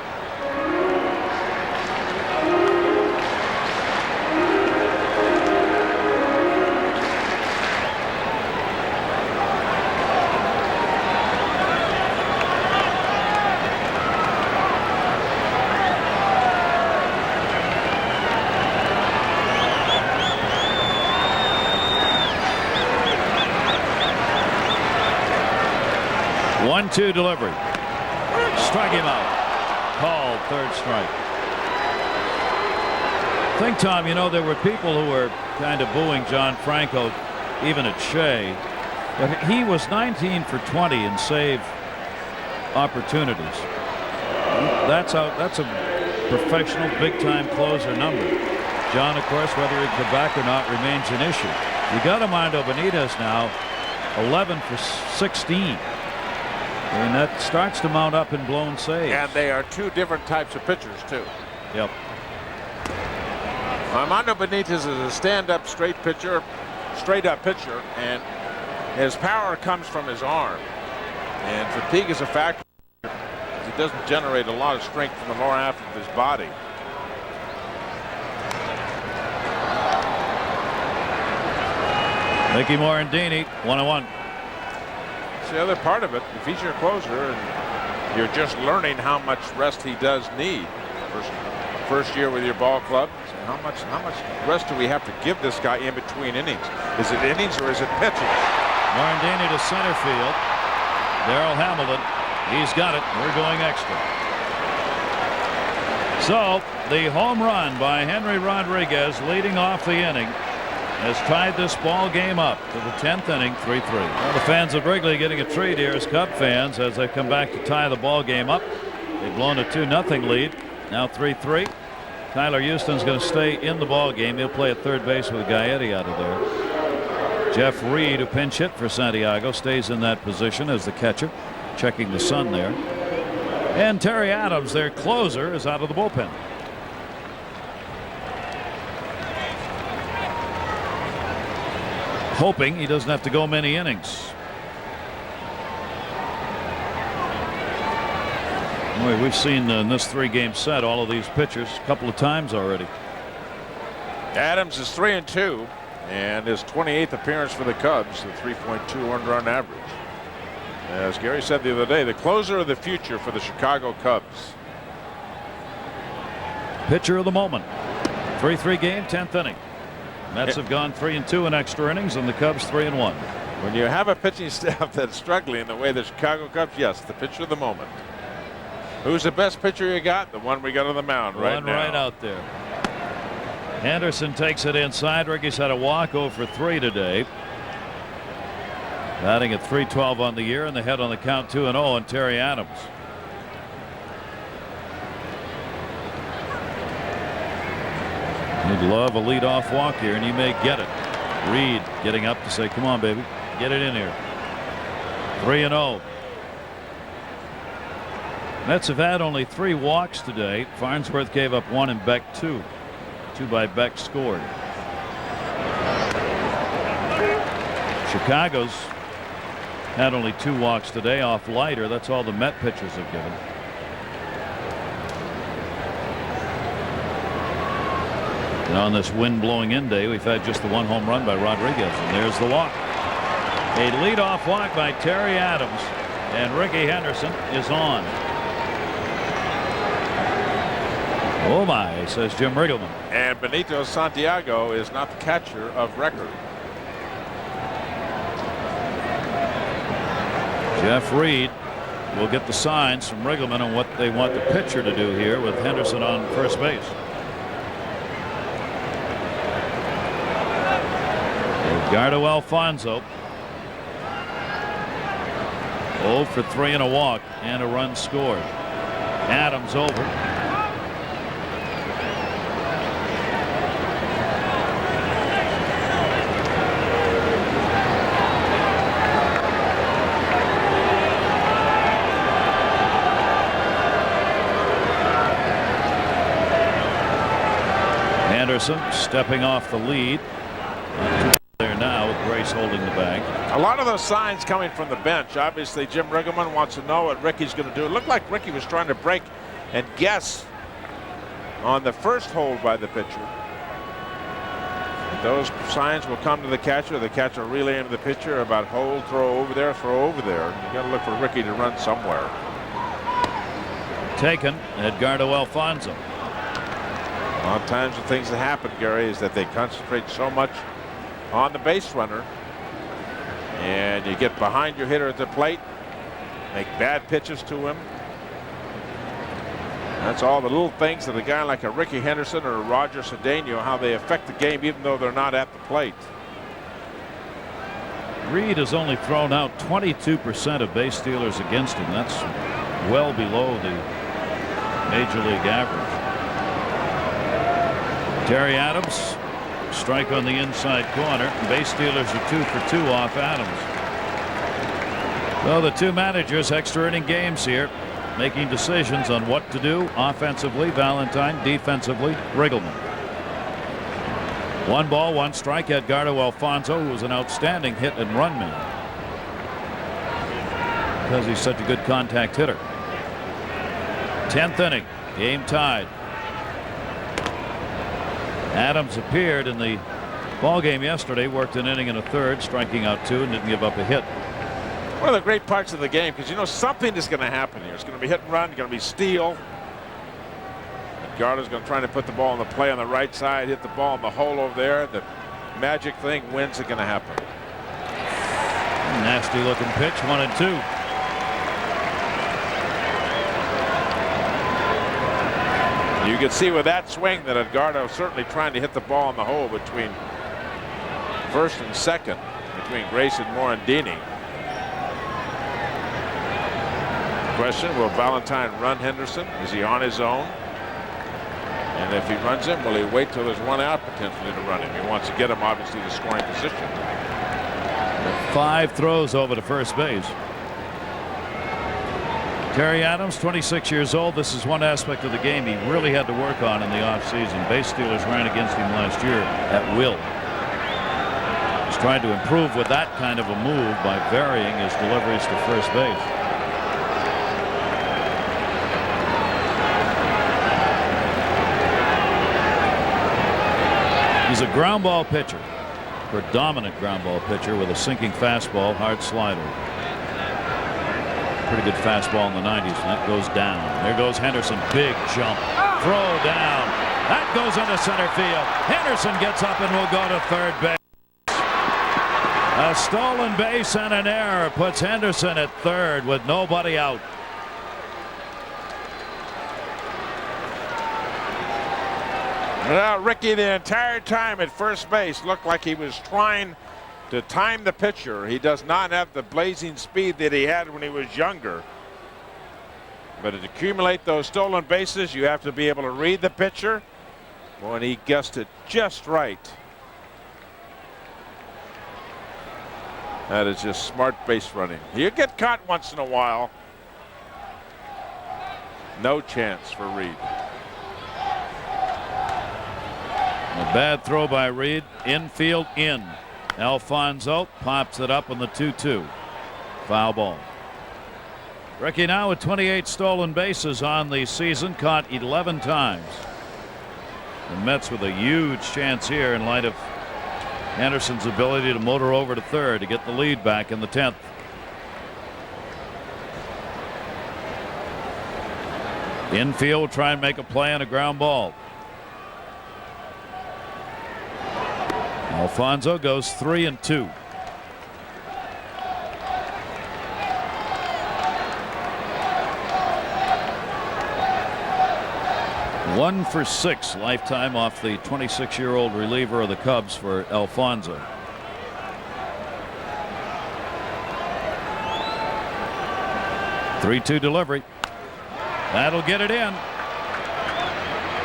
One-two delivery. Strike him out. Called, third strike. I think, Tom, you know, there were people who were kind of booing John Franco, even at Shea. But he was 19 for 20 in save opportunities. That's a professional big-time closer number. John, of course, whether he could back or not remains an issue. You got Armando Benitez now, 11 for 16. I mean, that starts to mount up in blown saves. And they are 2 different types of pitchers, too. Yep. Armando Benitez is a stand-up straight-up pitcher, and his power comes from his arm. And fatigue is a factor. He doesn't generate a lot of strength from the lower half of his body. Mickey Morandini, 1-1. It's the other part of it. If he's your closer and you're just learning how much rest he does need. First year with your ball club. So how much rest do we have to give this guy in between innings? Is it innings or is it pitching? Morandini to center field. Darrell Hamilton, he's got it. We're going extra. So the home run by Henry Rodriguez leading off the inning has tied this ball game up to the 10th inning, 3-3. Well, the fans of Wrigley getting a treat here as Cub fans as they come back to tie the ball game up. They've blown a 2-0 lead. Now 3-3. Tyler Houston's going to stay in the ball game. He'll play at third base with Gaetti out of there. Jeff Reed, who pinch hit for Santiago, stays in that position as the catcher, checking the sun there. And Terry Adams, their closer, is out of the bullpen. Hoping he doesn't have to go many innings. Boy, we've seen in this 3-game set all of these pitchers a couple of times already. Adams is 3-2 and his 28th appearance for the Cubs, the 3.2 earned run average. As Gary said the other day, the closer of the future for the Chicago Cubs. Pitcher of the moment. 3-3 game, 10th inning. Mets have gone 3-2 in extra innings, and the Cubs 3-1. When you have a pitching staff that's struggling the way the Chicago Cubs, yes, the pitcher of the moment. Who's the best pitcher you got? The one we got on the mound right now. One right out there. Anderson takes it inside. Ricky's had a walk, 0 for 3 today. Batting at .312 on the year, and the head on the count 2-0, and Terry Adams. You'd love a leadoff walk here, and you may get it. Reed getting up to say, come on, baby, get it in here. 3-0. Mets have had only 3 walks today. Farnsworth gave up 1 and Beck 2. 2 by Beck scored. Chicago's had only 2 walks today off Leiter. That's all the Met pitchers have given. And on this wind blowing in day, we've had just the 1 home run by Rodriguez, and there's the walk. A leadoff walk by Terry Adams, and Ricky Henderson is on. Oh my, says Jim Riggleman. And Benito Santiago is not the catcher of record. Jeff Reed will get the signs from Riggleman on what they want the pitcher to do here with Henderson on first base. Edgardo Alfonso 0 for 3 and a walk and a run scored. Adams over. Anderson stepping off the lead. There now with Grace holding the bag. A lot of those signs coming from the bench. Obviously, Jim Riggleman wants to know what Ricky's going to do. It looked like Ricky was trying to break and guess on the first hold by the pitcher. Those signs will come to the catcher. The catcher relaying to the pitcher about hold, throw over there, throw over there. You got to look for Ricky to run somewhere. Taken, Edgardo Alfonso. A lot of times the things that happen, Gary, is that they concentrate so much on the base runner, and you get behind your hitter at the plate, make bad pitches to him. That's all the little things that a guy like a Ricky Henderson or a Roger Cedeno, how they affect the game even though they're not at the plate. Reed has only thrown out 22% of base stealers against him. That's well below the major league average. Terry Adams, strike on the inside corner. Base stealers are 2 for 2 off Adams. Well, the 2 managers extra inning games here, making decisions on what to do offensively. Valentine, defensively Riggleman. 1 ball, 1 strike. Edgardo Alfonso, who was an outstanding hit and run man because he's such a good contact hitter. 10th inning, game tied. Adams appeared in the Ball game yesterday, worked an inning and a third, striking out 2 and didn't give up a hit. One of the great parts of the game, because you know something is going to happen here. It's going to be hit and run, going to be steal. Garda's going to try to put the ball in the play on the right side, hit the ball in the hole over there. The magic thing, when's it going to happen? Nasty looking pitch, 1-2. You can see with that swing that Edgardo certainly trying to hit the ball in the hole between first and second, between Grayson, Morandini. Question, will Valentine run Henderson? Is he on his own? And if he runs him, will he wait till there's 1 out potentially to run him? He wants to get him obviously to scoring position. 5 throws over to first base. Terry Adams, 26 years old. This is one aspect of the game he really had to work on in the offseason. Base stealers ran against him last year at will. He's trying to improve with that kind of a move by varying his deliveries to first base. He's a ground ball pitcher, predominant ground ball pitcher with a sinking fastball, hard slider. Pretty good fastball in the 90s, and that goes down. There goes Henderson, big jump, throw down. That goes into center field. Henderson gets up and will go to third base. A stolen base and an error puts Henderson at third with nobody out. Well, Ricky, the entire time at first base looked like he was trying to time the pitcher. He does not have the blazing speed that he had when he was younger. But to accumulate those stolen bases, you have to be able to read the pitcher. When he guessed it just right. That is just smart base running. You get caught once in a while. No chance for Reed. A bad throw by Reed. Infield in. Alfonso pops it up on the 2-2. Foul ball. Ricky now with 28 stolen bases on the season, caught 11 times. The Mets with a huge chance here in light of Anderson's ability to motor over to third to get the lead back in the 10th. Infield will try and make a play on a ground ball. Alfonso goes 3-2. One for 6 lifetime off the 26-year-old reliever of the Cubs for Alfonso. Three-two delivery. That'll get it in.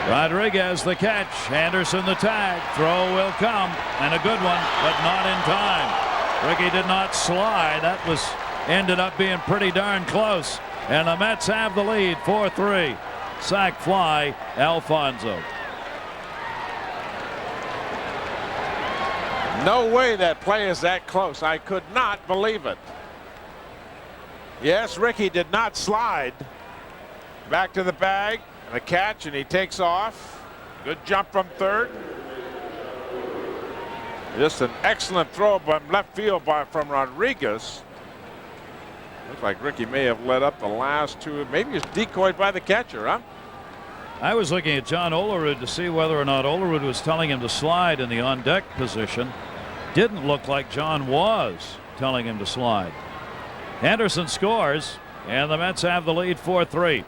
Rodriguez the catch. Anderson the tag. Throw will come, and a good one, but not in time. Ricky did not slide. That ended up being pretty darn close, and the Mets have the lead 4-3. Sac fly, Alfonso. No way that play is that close. I could not believe it. Yes, Ricky did not slide. Back to the bag, and a catch, and he takes off. Good jump from third. Just an excellent throw from left field from Rodriguez. Looks like Ricky may have let up the last two. Maybe he was decoyed by the catcher, huh? I was looking at John Olerud to see whether or not Olerud was telling him to slide in the on-deck position. Didn't look like John was telling him to slide. Anderson scores, and the Mets have the lead 4-3.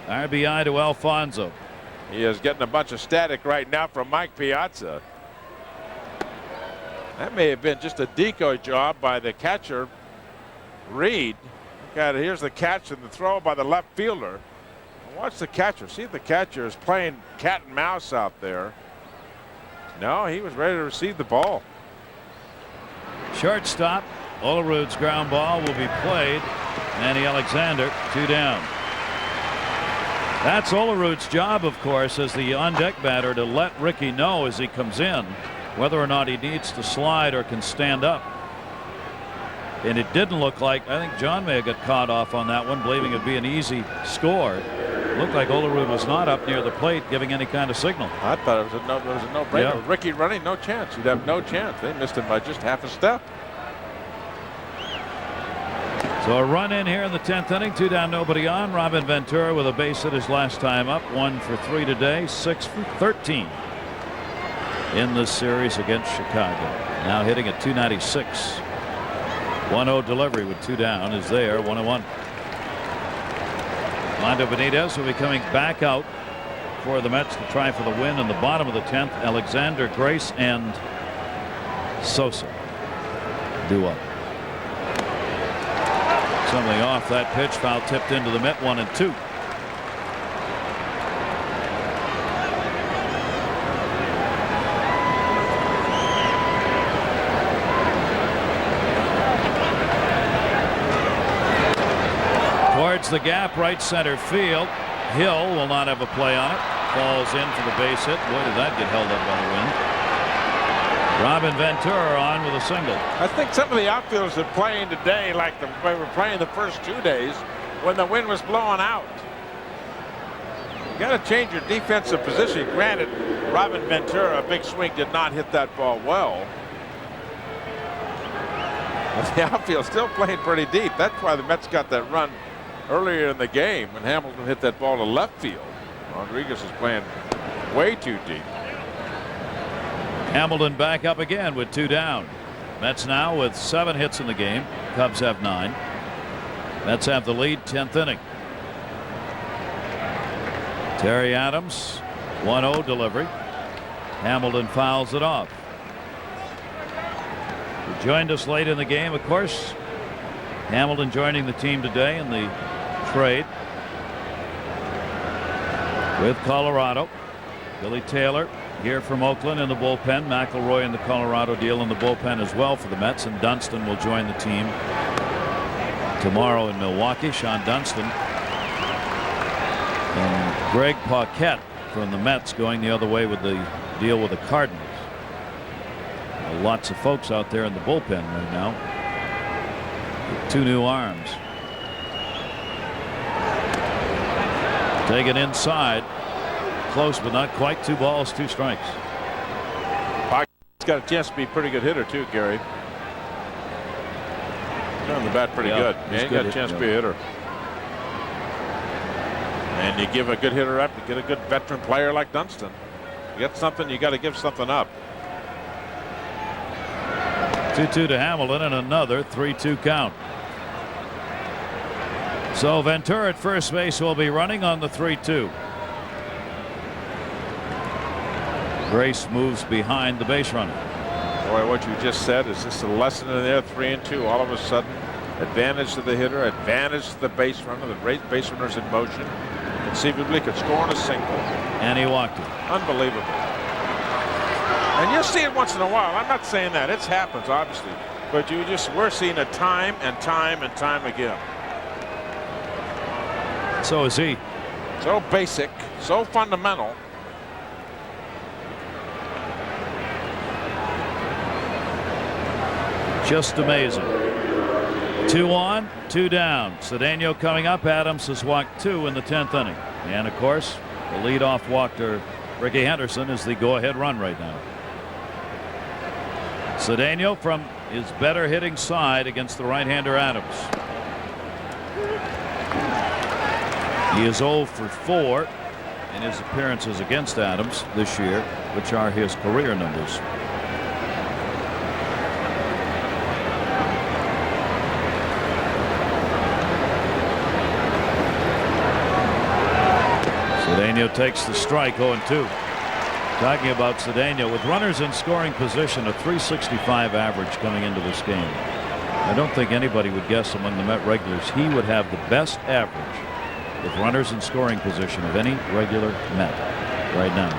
RBI to Alfonso. He is getting a bunch of static right now from Mike Piazza. That may have been just a decoy job by the catcher, Reed. Look at it. Here's the catch and the throw by the left fielder. Watch the catcher. See if the catcher is playing cat and mouse out there. No, he was ready to receive the ball. Shortstop. Olerud's ground ball will be played. Manny Alexander, 2 down. That's Olerud's job, of course, as the on-deck batter, to let Ricky know as he comes in whether or not he needs to slide or can stand up. And it didn't look like, I think John may have got caught off on that one, believing it'd be an easy score. Looked like Olerud was not up near the plate giving any kind of signal. I thought it was a no-brainer. Yeah. Ricky running, no chance. You'd have no chance. They missed him by just half a step. So a run in here in the 10th inning, 2 down, nobody on. Robin Ventura with a base hit his last time up, 1 for 3 today, 6 for 13 in this series against Chicago. Now hitting at 296. 1-0 delivery with 2 down is there, 1-1. Mondo Benitez will be coming back out for the Mets to try for the win in the bottom of the 10th. Alexander, Grace, and Sosa due up. Something off that pitch, foul tipped into the Met, 1-2. Towards the gap, right center field. Hill will not have a play on it. Falls in for the base hit. Boy, did that get held up by the wind. Robin Ventura on with a single. I think some of the outfielders are playing today like they were playing the first 2 days when the wind was blowing out. You got to change your defensive position. Granted, Robin Ventura, a big swing, did not hit that ball well. But the outfield still playing pretty deep. That's why the Mets got that run earlier in the game when Hamilton hit that ball to left field. Rodriguez is playing way too deep. Hamilton back up again with 2 down. Mets now with 7 hits in the game. Cubs have 9. Mets have the lead, 10th inning. Terry Adams, 1-0 delivery. Hamilton fouls it off. He joined us late in the game, of course. Hamilton joining the team today in the trade with Colorado. Billy Taylor here from Oakland in the bullpen. McElroy in the Colorado deal in the bullpen as well for the Mets, and Dunston will join the team tomorrow in Milwaukee. Sean Dunston and Greg Paquette from the Mets going the other way with the deal with the Cardinals. Lots of folks out there in the bullpen right now with 2 new arms. Taken inside. Close, but not quite. 2 balls, 2 strikes. He's got a chance to be a pretty good hitter too, Gary. He's on the bat pretty good. Yeah, he got a chance to be a hitter. And you give a good hitter up, you get a good veteran player like Dunston. You get something, you got to give something up. 2-2 to Hamilton and another 3-2 count. So Ventura at first base will be running on the 3-2. Grace moves behind the base runner. Boy, what you just said is just a lesson in there. 3-2. All of a sudden, advantage to the hitter, advantage to the base runner. The base runner's in motion. Conceivably could score on a single. And he walked it. Unbelievable. And you'll see it once in a while. I'm not saying that. It happens, obviously. But we're seeing it time and time and time again. So is he. So basic, so fundamental. Just amazing. 2 on, 2 down. Cedeno coming up. Adams has walked 2 in the 10th inning. And of course, the leadoff walk to Ricky Henderson is the go-ahead run right now. Cedeno from his better hitting side against the right-hander Adams. He is 0 for 4 in his appearances against Adams this year, which are his career numbers. Cedeno takes the strike, 0-2. Talking about Cedeno, with runners in scoring position, a .365 average coming into this game. I don't think anybody would guess among the Met regulars he would have the best average with runners in scoring position of any regular Met right now.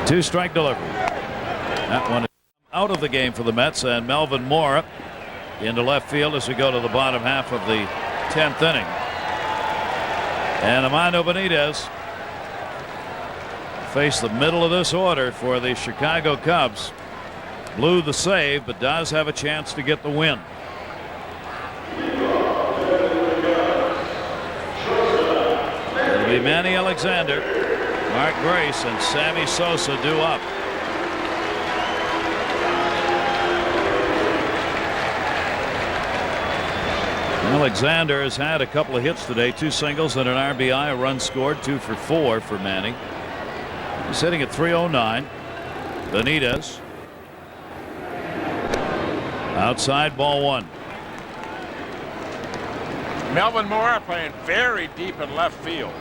2-strike delivery. That one is out of the game for the Mets, and Melvin Moore into left field as we go to the bottom half of the 10th inning. And Armando Benitez faced the middle of this order for the Chicago Cubs. Blew the save, but does have a chance to get the win. play Manny Alexander, Mark Grace, and Sammy Sosa due up. Alexander has had a couple of hits today, 2 singles and an RBI, a run scored, 2 for 4 for Manny. He's hitting at .309. Benitez. Outside, ball 1. Melvin Mora playing very deep in left field.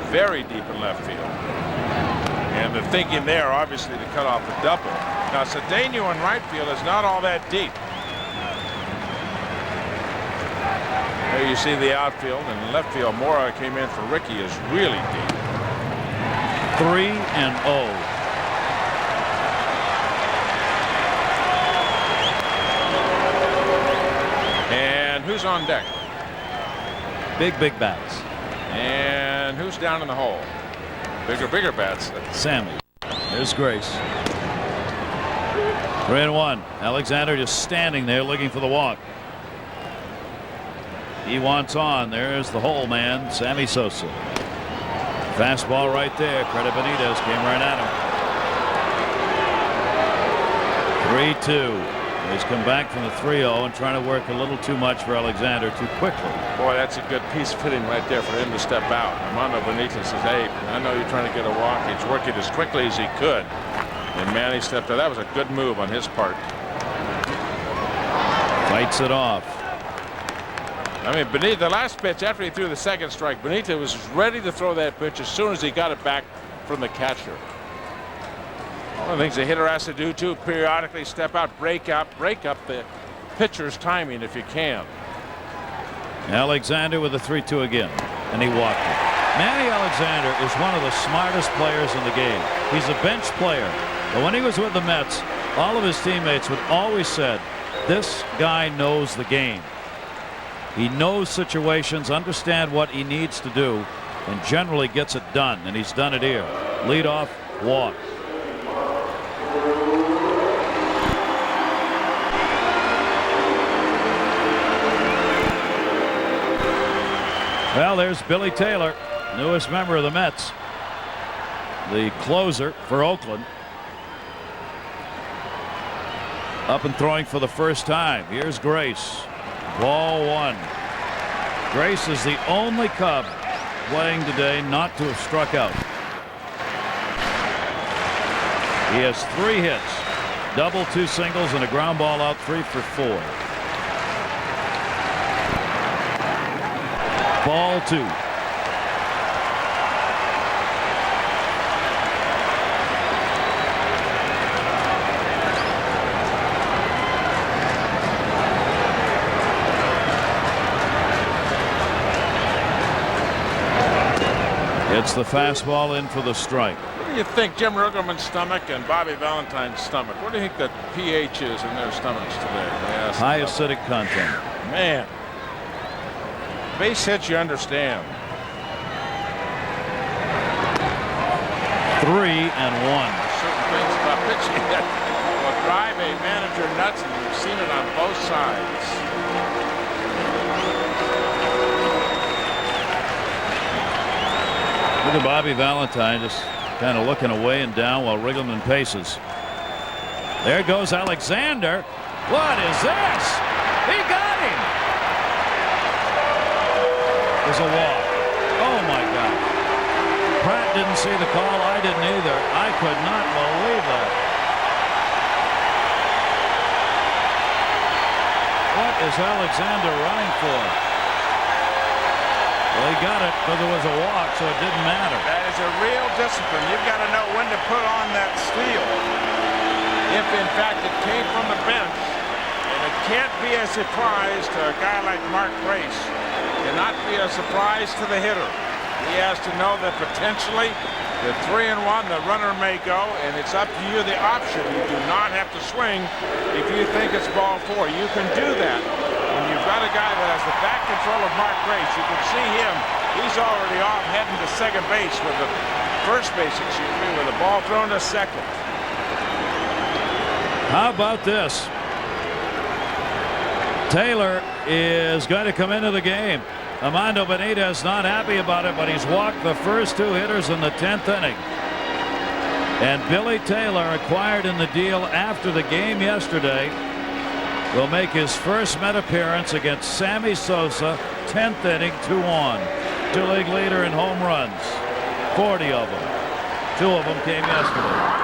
Very deep in left field. And the thinking there, obviously, to cut off the double. Now, Cedeno in right field is not all that deep. There you see the outfield, and left field, Mora came in for Ricky, is really deep. 3-0. And who's on deck? Big bats. And who's down in the hole? Bigger bats. Sammy. There's Grace. 3-1. Alexander just standing there looking for the walk. He wants on. There's the hole man, Sammy Sosa. Fastball right there. Credit Benitez came right at him. 3-2. He's come back from the 3-0 and trying to work a little too much for Alexander too quickly. Boy, that's a good piece of hitting right there for him to step out. Armando Benitez says, hey, I know you're trying to get a walk. He's working as quickly as he could. And Manny stepped out. That was a good move on his part. Fights it off. I mean, Benitez, the last pitch after he threw the second strike, Benitez was ready to throw that pitch as soon as he got it back from the catcher. One of the things a hitter has to do too, periodically step out, break up the pitcher's timing if you can. Alexander with a 3-2 again, and he walked it. Manny Alexander is one of the smartest players in the game. He's a bench player, but when he was with the Mets, all of his teammates would always said, this guy knows the game. He knows situations, understand what he needs to do, and generally gets it done, and he's done it here. Lead off, walk. Well, there's Billy Taylor, newest member of the Mets, the closer for Oakland. Up and throwing for the first time. Here's Grace. Ball 1. Grace is the only Cub playing today not to have struck out. He has 3 hits, double, 2 singles, and a ground ball out, 3 for 4. Ball 2. It's the fastball in for the strike. What do you think Jim Riggleman's stomach and Bobby Valentine's stomach? What do you think the pH is in their stomachs today? High acidic content. Man. Base hits, you understand. 3-1. Certain things about pitching that will drive a manager nuts, and we've seen it on both sides. Look at Bobby Valentine just kind of looking away and down while Riggleman paces. There goes Alexander. What is this? He got him. There's a walk. Oh my God. Pratt didn't see the call. I didn't either. I could not believe that. What is Alexander running for? Well, he got it, but there was a walk, so it didn't matter. That is a real discipline. You've got to know when to put on that steal. If, in fact, it came from the bench, and it can't be a surprise to a guy like Mark Grace. It cannot be a surprise to the hitter. He has to know that potentially the 3-1, the runner may go, and it's up to you, the option. You do not have to swing if you think it's ball 4. You can do that. When you've got a guy that has the back control of Mark Grace, you can see him. He's already off heading to second base with the first base, with the ball thrown to second. How about this? Taylor is going to come into the game. Armando Benitez not happy about it, but he's walked the first 2 hitters in the 10th inning. And Billy Taylor, acquired in the deal after the game yesterday, will make his first Met appearance against Sammy Sosa, 10th inning, 2-on. League leader in home runs, 40 of them. 2 of them came yesterday.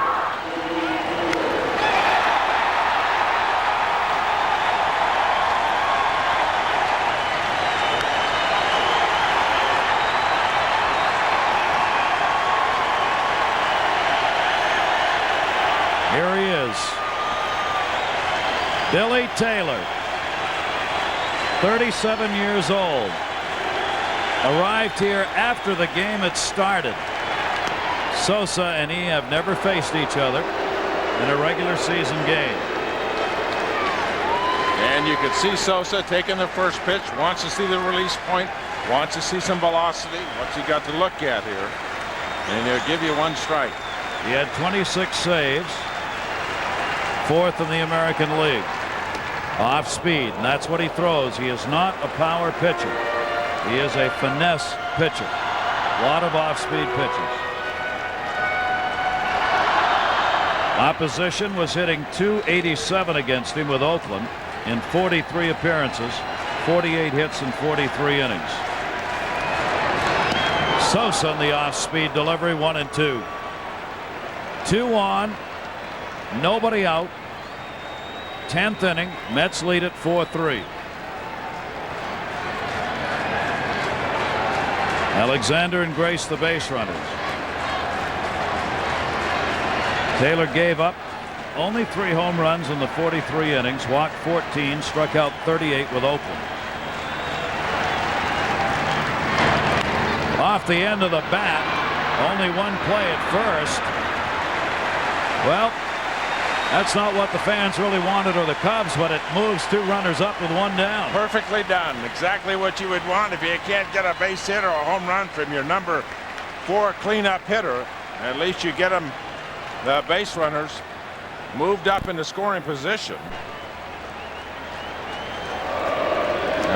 Here he is. Billy Taylor, 37 years old. Arrived here after the game had started. Sosa and he have never faced each other in a regular season game. And you can see Sosa taking the first pitch, wants to see the release point, wants to see some velocity. What's he got to look at here? And he'll give you 1 strike. He had 26 saves, 4th in the American League. Off speed, and that's what he throws. He is not a power pitcher. He is a finesse pitcher. A lot of off-speed pitches. Opposition was hitting .287 against him with Oakland in 43 appearances, 48 hits in 43 innings. Sosa in the off-speed delivery, 1-2. 2-on, nobody out. 10th inning, Mets lead at 4-3. Alexander and Grace the base runners. Taylor gave up only 3 home runs in the 43 innings, walked 14, struck out 38 with Oakland. Off the end of the bat, only 1 play at first. Well, that's not what the fans really wanted, or the Cubs, but it moves 2 runners up with 1 down. Perfectly done. Exactly what you would want if you can't get a base hit or a home run from your number 4 cleanup hitter. At least you get them, the base runners, moved up into scoring position.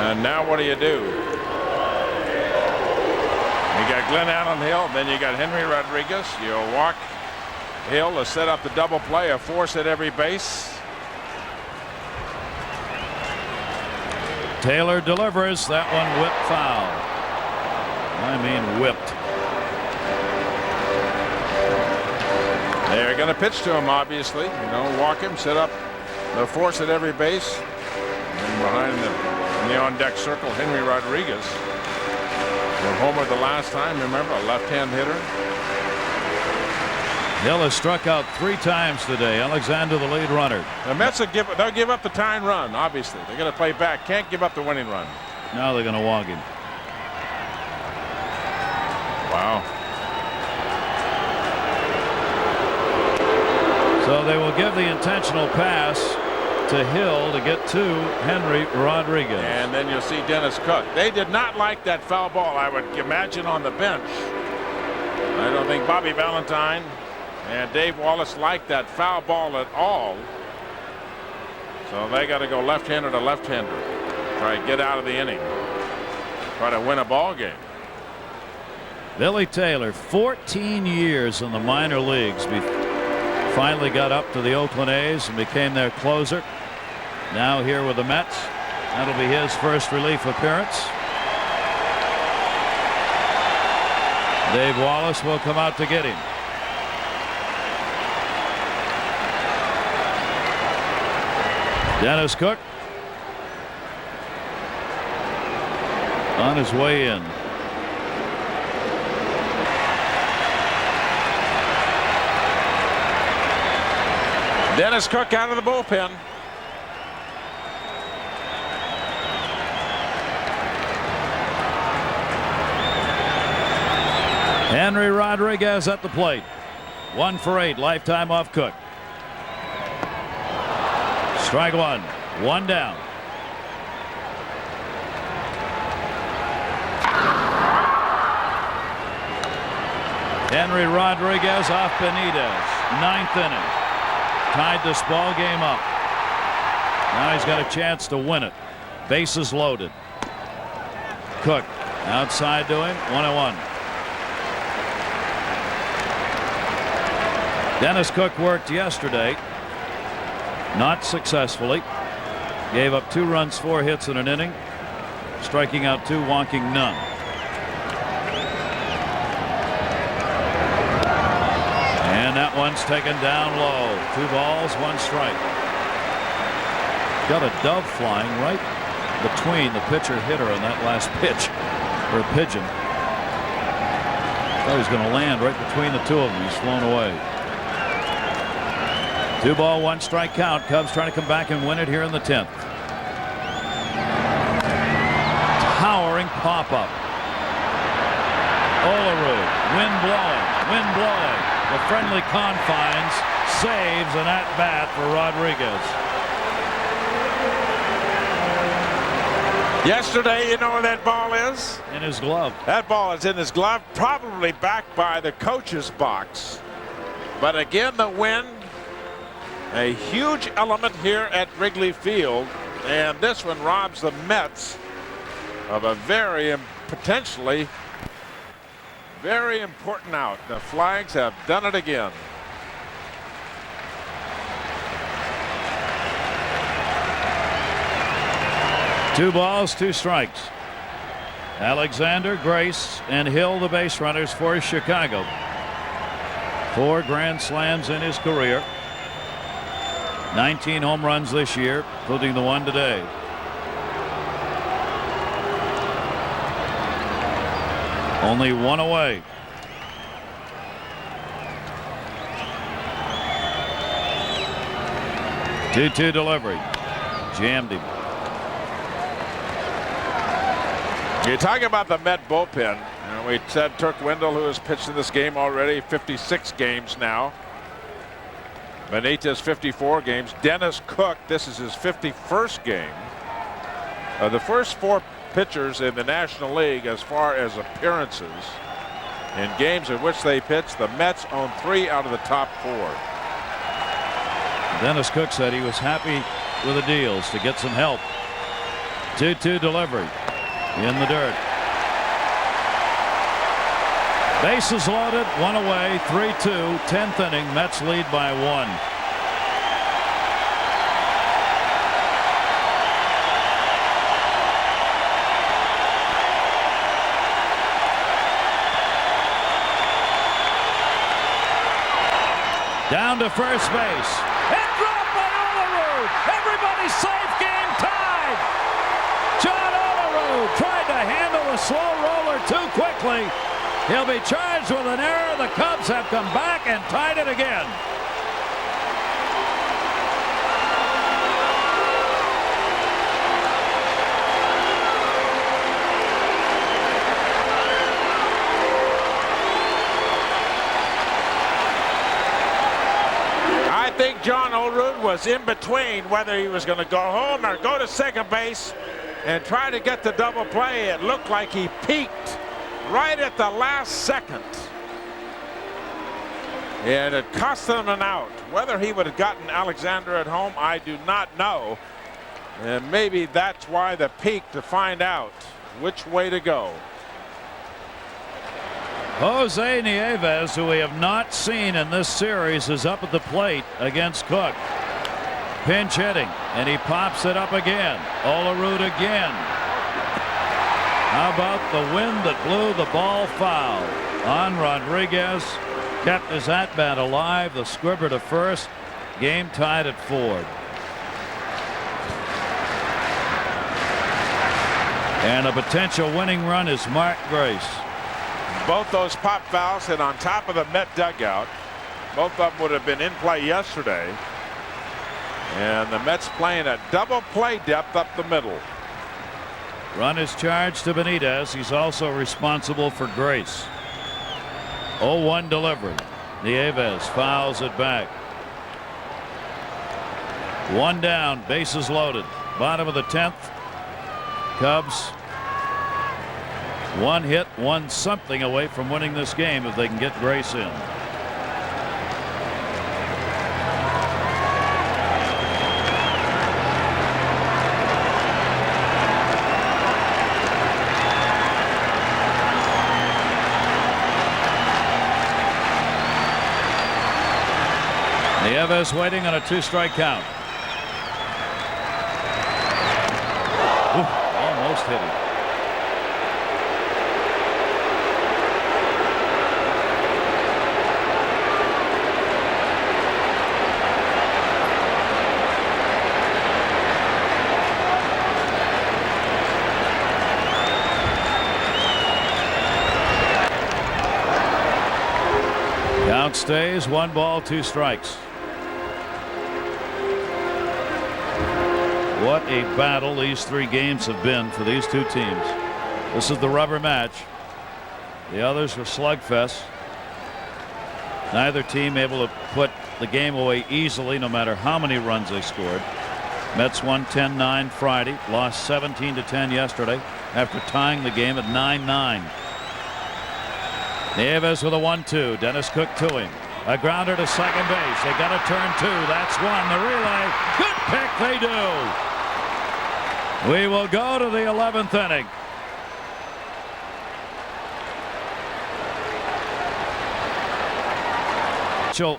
And now what do? You got Glenn Allen Hill, then you got Henry Rodriguez. You'll walk Hill to set up the double play, a force at every base. Taylor delivers. That one whipped foul. I mean whipped. They're going to pitch to him, obviously. You know, walk him, set up the force at every base. And behind in the on-deck circle, Henry Rodriguez. The homer the last time, remember, a left-hand hitter. Hill has struck out 3 times today. Alexander the lead runner. The Mets will they'll give up the tying run, obviously. They're going to play back. Can't give up the winning run. Now they're going to walk him. Wow. So they will give the intentional pass to Hill to get to Henry Rodriguez. And then you'll see Dennis Cook. They did not like that foul ball, I would imagine, on the bench. I don't think Bobby Valentine and Dave Wallace liked that foul ball at all. So they got to go left-hander to left-hander. Try to get out of the inning. Try to win a ball game. Billy Taylor, 14 years in the minor leagues. Finally got up to the Oakland A's and became their closer. Now here with the Mets. That'll be his first relief appearance. Dave Wallace will come out to get him. Dennis Cook on his way in. Dennis Cook out of the bullpen. Henry Rodriguez at the plate. 1 for 8, lifetime off Cook. Strike 1, 1 down. Henry Rodriguez off Benitez, 9th inning. Tied this ball game up. Now he's got a chance to win it. Bases loaded. Cook outside to him. 1-1. Dennis Cook worked yesterday. Not successfully. Gave up 2 runs, 4 hits in an inning. Striking out 2, walking none. And that one's taken down low. 2 balls, 1 strike. Got a dove flying right between the pitcher hitter and that last pitch. Or a pigeon. Thought he was going to land right between the 2 of them. He's flown away. 2 ball, 1 strike count. Cubs trying to come back and win it here in the 10th. Towering pop-up. Olerud, wind blowing. The friendly confines saves an at-bat for Rodriguez. Yesterday, you know where that ball is? In his glove. That ball is in his glove, probably back by the coach's box. But again, the wind, a huge element here at Wrigley Field, and this one robs the Mets of a potentially very important out. The Flags have done it again. Two balls, 2 strikes. Alexander, Grace, and Hill, the base runners for Chicago. 4 grand slams in his career. 19 home runs this year, including the one today. Only 1 away. Two delivery. Jammed him. You talk about the Met bullpen. We said Turk Wendell, who has pitched in this game already, 56 games now. Benitez 54 games. Dennis Cook, this is his 51st game. The first 4 pitchers in the National League as far as appearances in games in which they pitched, the Mets own 3 out of the top 4. Dennis Cook said he was happy with the deals to get some help. 2-2 delivery in the dirt. Bases loaded, 1 away, 3-2, 10th inning. Mets lead by 1. Down to first base. And dropped by Olerud. Everybody's safe. Game tied. John Olerud tried to handle the slow roller too quickly. He'll be charged with an error. The Cubs have come back and tied it again. I think John Olerud was in between whether he was going to go home or go to second base and try to get the double play. It looked like he peaked right at the last second, and it cost them an out. Whether he would have gotten Alexander at home, I do not know, and maybe that's why the peak, to find out which way to go. Jose Nieves, who we have not seen in this series, is up at the plate against Cook. Pinch hitting, and he pops it up again. Olerud again. How about the wind that blew the ball foul on Rodriguez? Kept his at-bat alive. The squibber to first. Game tied at 4. And a potential winning run is Mark Grace. Both those pop fouls hit on top of the Met dugout. Both of them would have been in play yesterday. And the Mets playing a double play depth up the middle. Run is charged to Benitez. He's also responsible for Grace. 0-1 delivery. Nieves fouls it back. 1 down, bases loaded. Bottom of the 10th. Cubs 1 hit, 1 something away from winning this game if they can get Grace in. Nieves waiting on a 2-strike count. Ooh, almost hit him. Count stays, 1 ball, 2 strikes. What a battle these 3 games have been for these 2 teams. This is the rubber match. The others were slugfests. Neither team able to put the game away easily, no matter how many runs they scored. Mets won 10-9 Friday, lost 17-10 yesterday after tying the game at 9-9. Nieves with a 1-2. Dennis Cook to him. A grounder to second base. They got a turn 2. That's 1. The relay. Good pick. They do. We will go to the 11th inning.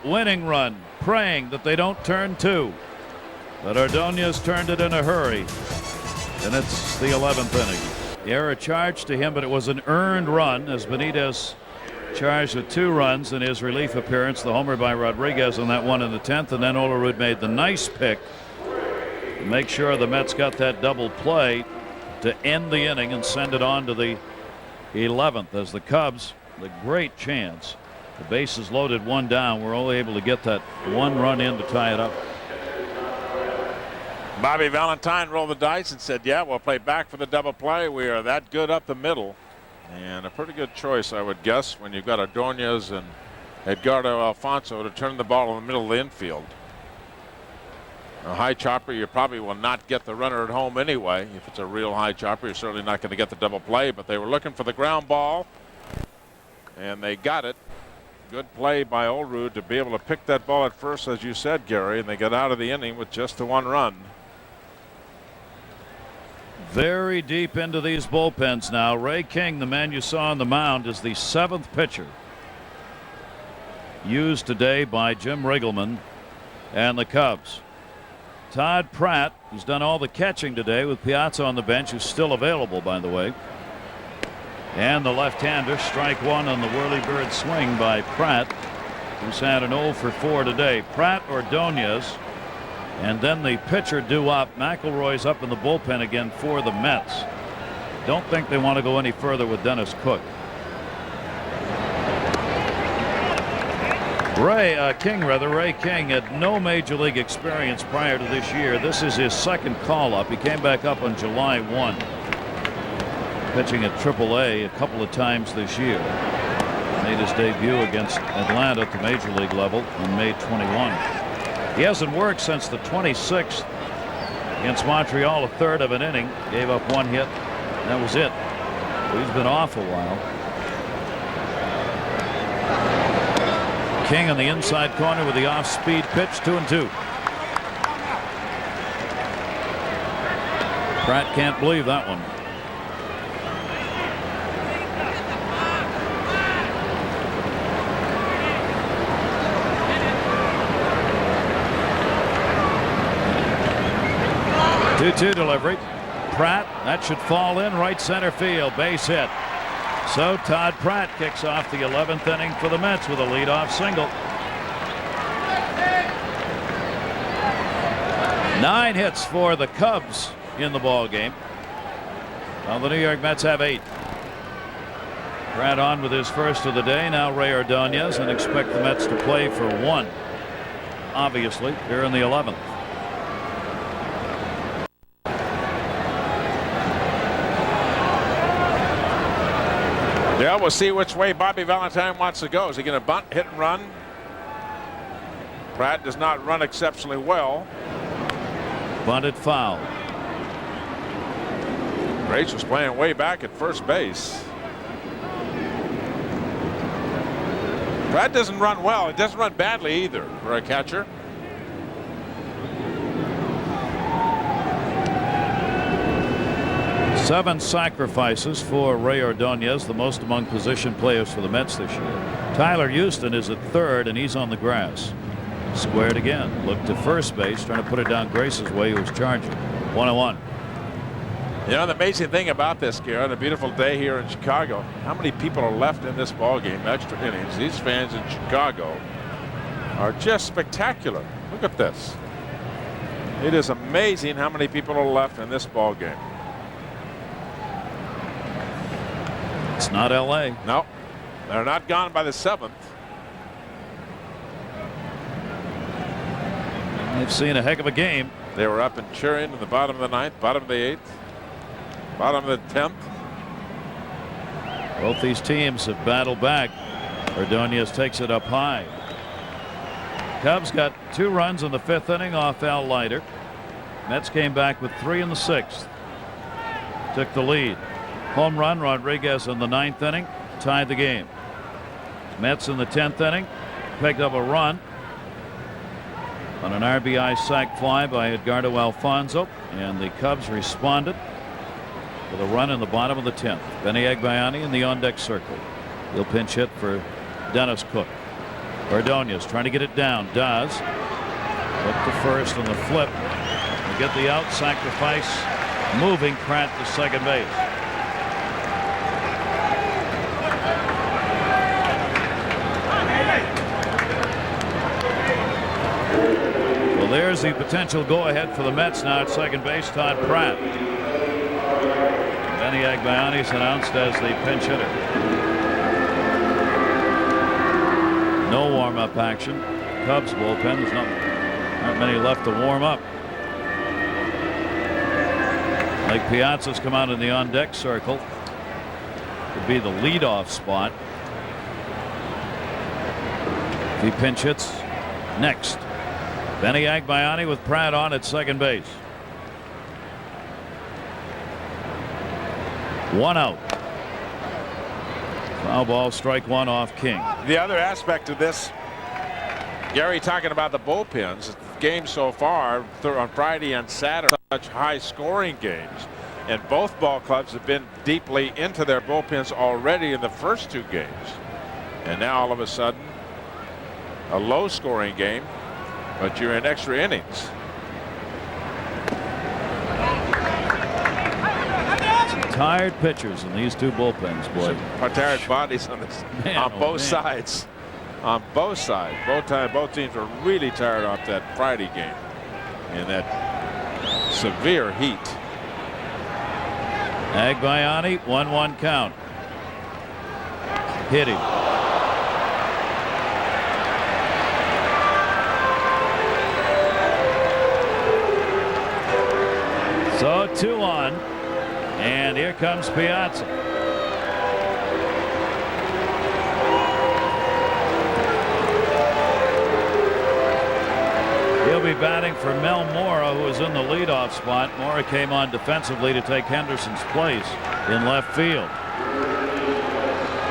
Winning run, praying that they don't turn 2. But Ordonez turned it in a hurry. And it's the 11th inning. The error charged to him, but it was an earned run as Benitez charged with 2 runs in his relief appearance. The homer by Rodriguez on that one in the 10th, and then Olerud made the nice pick to make sure the Mets got that double play to end the inning and send it on to the 11th as the Cubs, the great chance. The bases loaded, 1 down. We're only able to get that 1 run in to tie it up. Bobby Valentine rolled the dice and said, yeah, we'll play back for the double play. We are that good up the middle. And a pretty good choice, I would guess, when you've got Ordonez and Edgardo Alfonso to turn the ball in the middle of the infield. A high chopper, you probably will not get the runner at home anyway. If it's a real high chopper, you're certainly not going to get the double play. But they were looking for the ground ball, and they got it. Good play by Olerud to be able to pick that ball at first, as you said, Gary, and they got out of the inning with just the 1 run. Very deep into these bullpens now. Ray King, the man you saw on the mound, is the 7th pitcher used today by Jim Riggleman and the Cubs. Todd Pratt, who's done all the catching today with Piazza on the bench, who's still available, by the way. And the left-hander, strike 1 on the whirlybird swing by Pratt, who's had an 0 for 4 today. Pratt, Ordonez, and then the pitcher due up. McElroy's up in the bullpen again for the Mets. Don't think they want to go any further with Dennis Cook. Ray King had no major league experience prior to this year. This is his 2nd call-up. He came back up on July 1, pitching at AAA a couple of times this year. Made his debut against Atlanta at the major league level on May 21. He hasn't worked since the 26th against Montreal, a 1/3 of an inning. Gave up 1 hit. That was it. He's been off a while. King on the inside corner with the off-speed pitch, 2-2. Pratt can't believe that one. Two delivery. Pratt, that should fall in right center field. Base hit. So Todd Pratt kicks off the 11th inning for the Mets with a leadoff single. 9 hits for the Cubs in the ball game. Well, the New York Mets have 8. Pratt on with his first of the day. Now Ray Ordonez, and expect the Mets to play for 1. Obviously, here in the 11th. Yeah, we'll see which way Bobby Valentine wants to go. Is he going to bunt, hit and run? Pratt does not run exceptionally well. Bunted foul. Grace was playing way back at first base. Pratt doesn't run well. He doesn't run badly either for a catcher. Seven sacrifices for Ray Ordonez, the most among position players for the Mets this year. Tyler Houston is at 3rd, and he's on the grass. Squared again. Looked to first base, trying to put it down Grace's way. He was charging. 1-1. You know, the amazing thing about this, Garrett, a beautiful day here in Chicago, how many people are left in this ball game, extra innings. These fans in Chicago are just spectacular. Look at this. It is amazing how many people are left in this ball game. It's not L.A. No, they're not gone by the 7th. They've seen a heck of a game. They were up and cheering in the bottom of the 9th, bottom of the 8th, bottom of the 10th. Both these teams have battled back. Ordonez takes it up high. Cubs got 2 runs in the 5th inning off Al Leiter. Mets came back with 3 in the 6th. Took the lead. Home run Rodriguez in the 9th inning tied the game. Mets in the 10th inning picked up a run on an RBI sac fly by Edgardo Alfonso, and the Cubs responded with a run in the bottom of the 10th. Benny Agbayani in the on-deck circle. He'll pinch hit for Dennis Cook. Ordonez trying to get it down. Does. Look to first on the flip. To get the out, sacrifice. Moving Pratt to second base. Well, there's the potential go-ahead for the Mets now at second base. Todd Pratt. Benny Agbayani is announced as the pinch hitter. No warm-up action. Cubs bullpen. There's not many left to warm up. Like Piazza's come out in the on-deck circle. Could be the leadoff spot. If he pinch hits next. Benny Agbayani with Pratt on at second base. 1 out. Foul ball, strike 1 off King. The other aspect of this, Gary, talking about the bullpens, games so far on Friday and Saturday, such high scoring games, and both ball clubs have been deeply into their bullpens already in the first 2 games, and now all of a sudden a low scoring game, but you're in extra innings. Tired pitchers in these 2 bullpens, boy. Tired bodies on this, man, on both sides. On both sides. Both teams are really tired off that Friday game in that severe heat. Agbayani, 1-1 count. Hit him. So 2 on. And here comes Piazza. He'll be batting for Mel Mora, who is in the leadoff spot. Mora came on defensively to take Henderson's place in left field.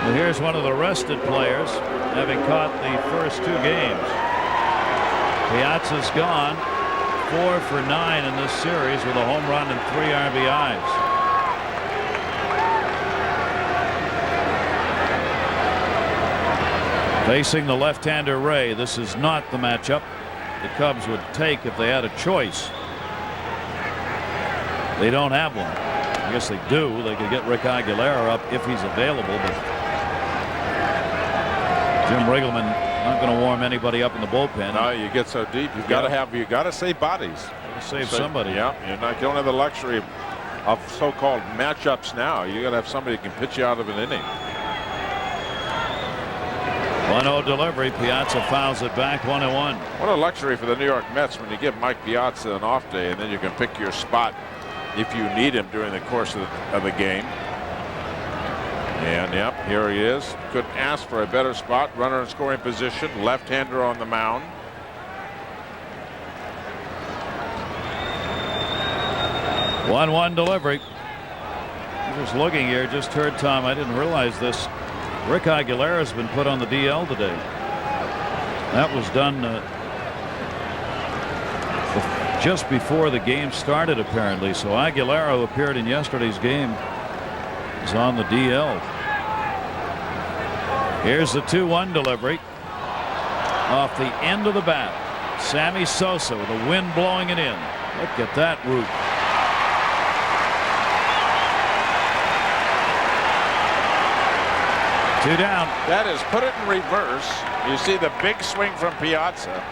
And here's one of the rested players, having caught the first 2 games. Piazza's gone 4 for 9 in this series with a home run and 3 RBIs. Facing the left-hander Ray, this is not the matchup the Cubs would take if they had a choice. They don't have one. I guess they do. They could get Rick Aguilera up if he's available, but Jim Riggleman not going to warm anybody up in the bullpen. No, you get so deep, you got to save bodies. Save somebody. Yeah, you don't have the luxury of so-called matchups now. You got to have somebody who can pitch you out of an inning. 1-0 delivery. Piazza fouls it back. 1-1. What a luxury for the New York Mets when you give Mike Piazza an off day, and then you can pick your spot if you need him during the course of the game. And yep, here he is. Couldn't ask for a better spot. Runner in scoring position. Left-hander on the mound. One delivery. Just looking here, just heard Tom. I didn't realize this. Rick Aguilera has been put on the DL today. That was done just before the game started, apparently. So Aguilera, who appeared in yesterday's game, is on the DL. Here's the 2-1 delivery off the end of the bat. Sammy Sosa with the wind blowing it in. Look at that root. Two down. That is, put it in reverse. You see the big swing from Piazza,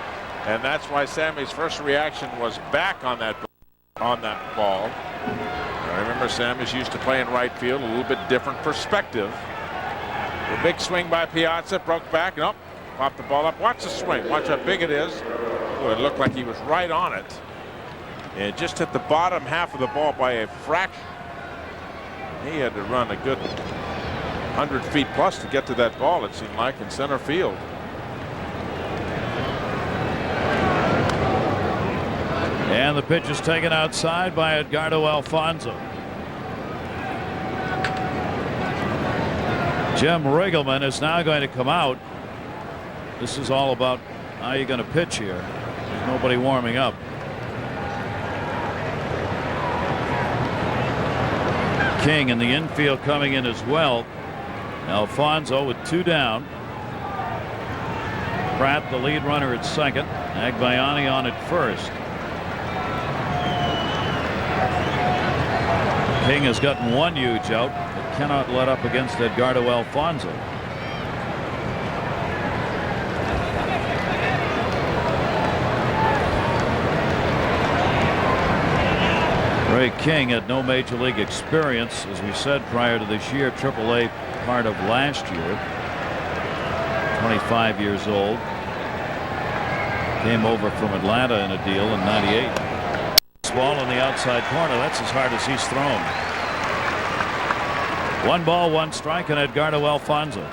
and that's why Sammy's first reaction was back on that ball. I remember Sammy's used to play in right field, a little bit different perspective. The big swing by Piazza, broke back, and popped the ball up. Watch the swing. Watch how big it is. Ooh, it looked like he was right on it. And just hit the bottom half of the ball by a fraction. He had to run a good 100 feet plus to get to that ball, it seemed like, in center field. And the pitch is taken outside by Edgardo Alfonzo. Jim Riggleman is now going to come out. This is all about how you're going to pitch here. There's nobody warming up. King in the infield coming in as well. Alfonzo with two down. Pratt, the lead runner, at second. Agbayani on at first. King has gotten one huge out, but cannot let up against Edgardo Alfonzo. Ray King had no major league experience, as we said prior to this year. AAA part of last year. 25 years old. Came over from Atlanta in a deal in '98. Ball in the outside corner. That's as hard as he's thrown. 1 ball, 1 strike, and Edgardo Alfonzo.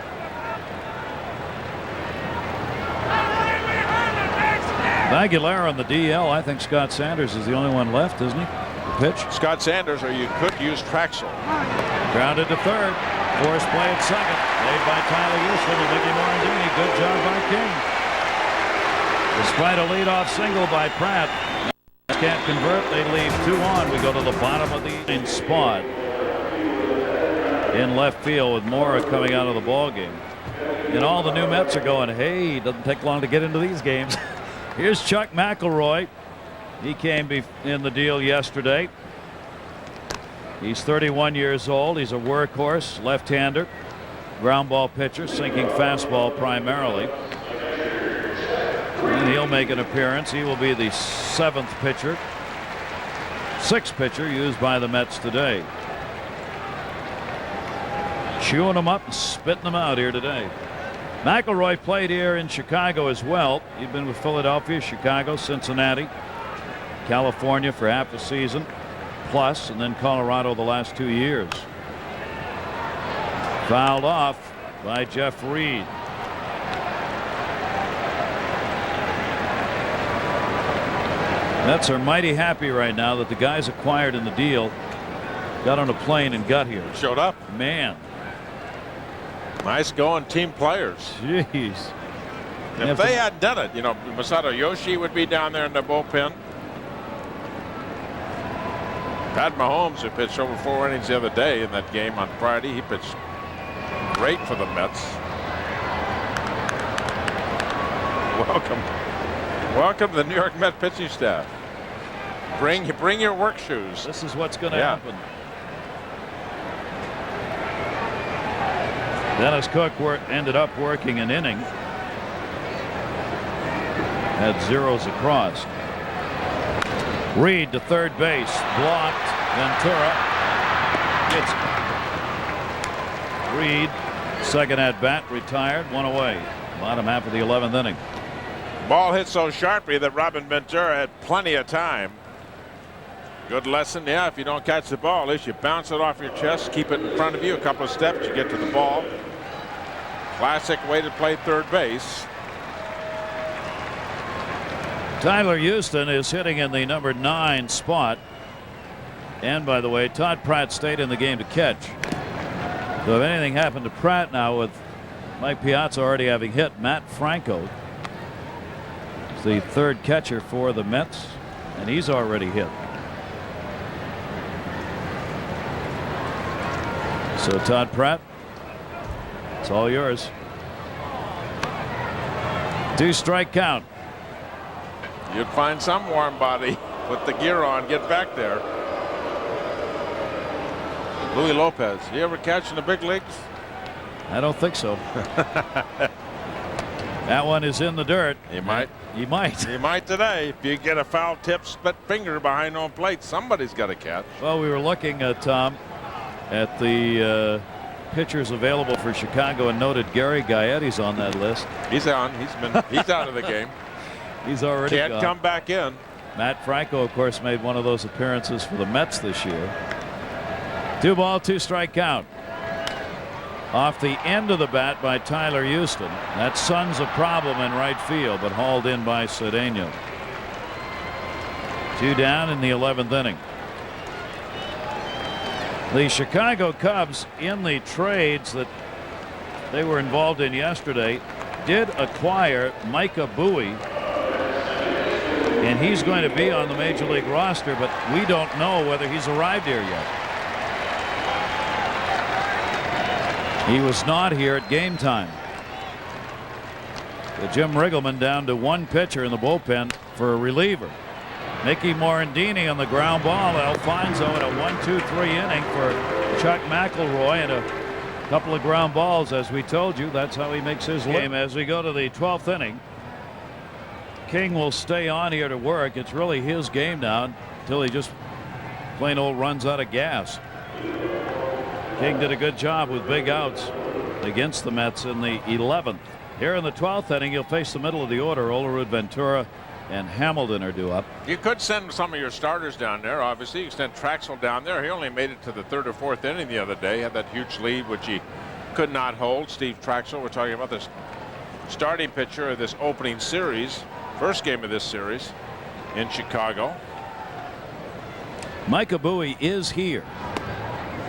Aguilera on the DL. I think Scott Sanders is the only one left, isn't he? The pitch. Scott Sanders, or you could use Traxel. Grounded to third. Force play at second. Made by Tyler Houston and Mickey Morandini. Good job by King. Despite a leadoff single by Pratt. Can't convert. They leave 2 on. We go to the bottom of the 9th spot in left field with Mora coming out of the ball game. And all the new Mets are going, hey, it doesn't take long to get into these games. Here's Chuck McElroy. He came in the deal yesterday. He's 31 years old. He's a workhorse, left-hander, ground ball pitcher, sinking fastball primarily. And he'll make an appearance. He will be the 6th pitcher used by the Mets today. Chewing them up and spitting them out here today. McElroy played here in Chicago as well. He'd been with Philadelphia, Chicago, Cincinnati, California for half a season plus, and then Colorado the last 2 years. Fouled off by Jeff Reed. Mets are mighty happy right now that the guys acquired in the deal got on a plane and got here. Showed up. Man. Nice going team players. Jeez. If they hadn't done it, Masato Yoshi would be down there in the bullpen. Pat Mahomes, who pitched over 4 innings the other day in that game on Friday, he pitched great for the Mets. Welcome to the New York Mets pitching staff. Bring your work shoes. This is what's going to happen. Dennis Cook ended up working an inning. Had zeros across. Reed to third base. Blocked. Ventura gets Reed. Second at bat. Retired. 1 away. Bottom half of the 11th inning. Ball hit so sharply that Robin Ventura had plenty of time. Good lesson. Yeah, if you don't catch the ball, at least you bounce it off your chest, keep it in front of you a couple of steps, you get to the ball. Classic way to play third base. Tyler Houston is hitting in the number 9 spot. And by the way, Todd Pratt stayed in the game to catch. So if anything happened to Pratt now, with Mike Piazza already having hit, Matt Franco is the 3rd catcher for the Mets, and he's already hit. So Todd Pratt, it's all yours. 2-strike count. You'd find some warm body, put the gear on, get back there. Louis Lopez, you ever catch in the big leagues? I don't think so. That one is in the dirt. You might. You might. You might today. If you get a foul tip, split finger behind home plate, somebody's got to catch. Well, we were looking at Tom at the pitchers available for Chicago and noted Gary Gaetti's on that list. He's on. He's out of the game. He's already Can't gone. come back in. Matt Franco, of course, made one of those appearances for the Mets this year. 2-ball, 2-strike count. Off the end of the bat by Tyler Houston. That sun's a problem in right field, but hauled in by Cedeno. 2 down in the 11th inning. The Chicago Cubs, in the trades that they were involved in yesterday, did acquire Micah Bowie, and he's going to be on the Major League roster, but we don't know whether he's arrived here yet. He was not here at game time. The Jim Riggleman down to 1 pitcher in the bullpen for a reliever. Mickey Morandini on the ground ball. Alfonso in a 1-2-3 inning for Chuck McElroy, and a couple of ground balls. As we told you, that's how he makes his game. As we go to the 12th inning, King will stay on here to work. It's really his game now until he just plain old runs out of gas. King did a good job with big outs against the Mets in the 11th. Here in the 12th inning, he'll face the middle of the order. Olerud, Ventura, and Hamilton are due up. You could send some of your starters down there. Obviously, you send Traxel down there. He only made it to the 3rd or 4th inning the other day. Had that huge lead, which he could not hold. Steve Traxel, we're talking about this starting pitcher of this opening series, first game of this series in Chicago. Micah Bowie is here,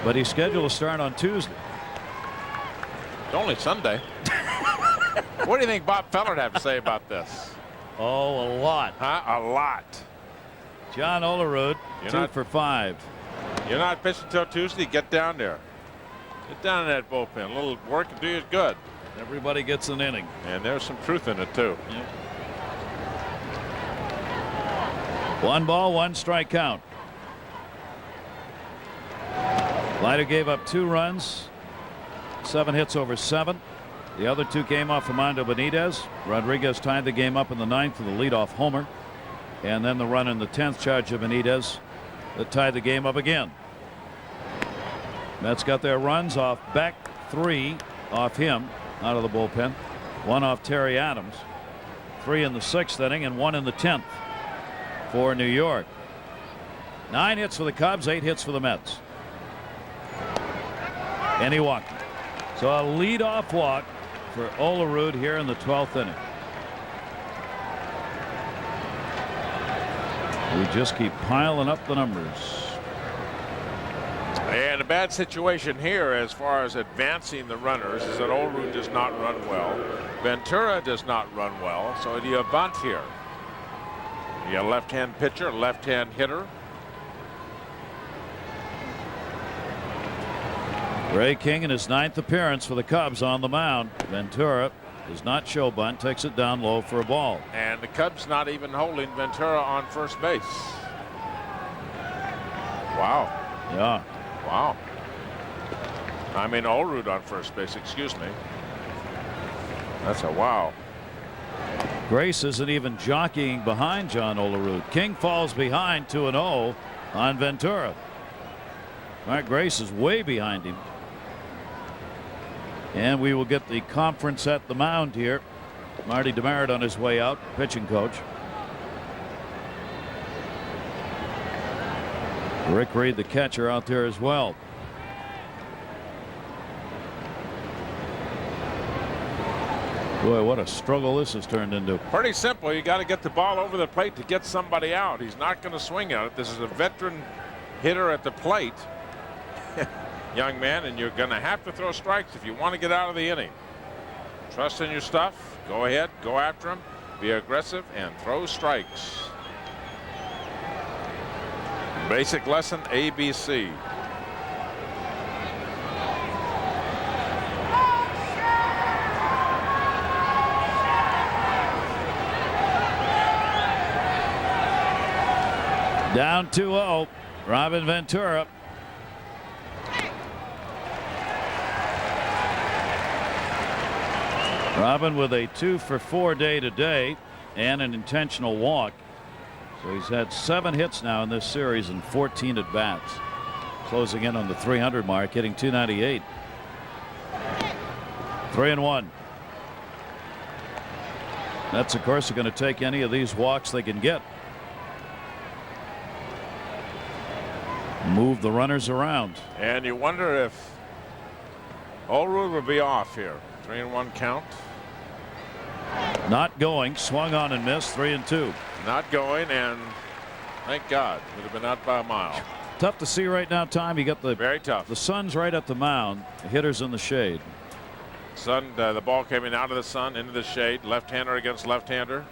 but he's scheduled to start on Tuesday. It's only Sunday. What do you think Bob Feller would have to say about this? Oh, a lot. Huh? A lot. John Olerud, 2 for 5. You're not pitching until Tuesday. Get down there. Get down in that bullpen. A little work and do you good. Everybody gets an inning. And there's some truth in it, too. Yep. 1 ball, 1 strike count. Leiter gave up 2 runs, 7 hits over 7. The other 2 came off Armando Benitez. Rodriguez tied the game up in the 9th with a leadoff homer, and then the run in the 10th charge of Benitez that tied the game up again. Mets got their runs off Beck, 3 off him out of the bullpen, 1 off Terry Adams, 3 in the 6th inning, and 1 in the 10th for New York. 9 hits for the Cubs, 8 hits for the Mets. And he walked. So a leadoff walk for Olerud here in the 12th inning. We just keep piling up the numbers. And a bad situation here as far as advancing the runners is that Olerud does not run well. Ventura does not run well. So do you bunt here? You got a left-hand pitcher, a left-hand hitter. Ray King in his 9th appearance for the Cubs on the mound. Ventura does not show bunt, takes it down low for a ball. And the Cubs not even holding Ventura on first base. Wow. Yeah. Wow. I mean Olerud on first base, excuse me. That's a wow. Grace isn't even jockeying behind John Olerud. King falls behind 2-0 on Ventura. Mark Grace is way behind him. And we will get the conference at the mound here. Marty Demerit on his way out, pitching coach. Rick Reed, the catcher, out there as well. Boy, what a struggle this has turned into. Pretty simple. You got to get the ball over the plate to get somebody out. He's not going to swing at it. This is a veteran hitter at the plate. Young man, and you're going to have to throw strikes if you want to get out of the inning. Trust in your stuff. Go ahead, go after him, be aggressive, and throw strikes. Basic lesson ABC. Down 2-0. Robin Ventura. Robin with a 2-for-4 day today and an intentional walk. So he's had 7 hits now in this series and 14 at bats. Closing in on the 300 mark, hitting .298. 3-1. Mets, of course, are going to take any of these walks they can get. Move the runners around. And you wonder if Olerud will be off here. 3-1 count. Not going. Swung on and missed. 3-2. Not going, and thank God. Would have been out by a mile. Tough to see right now, Tom. You got the very tough. The sun's right at the mound. The hitter's in the shade. Sun, the ball coming out of the sun into the shade. Left-hander against left-hander.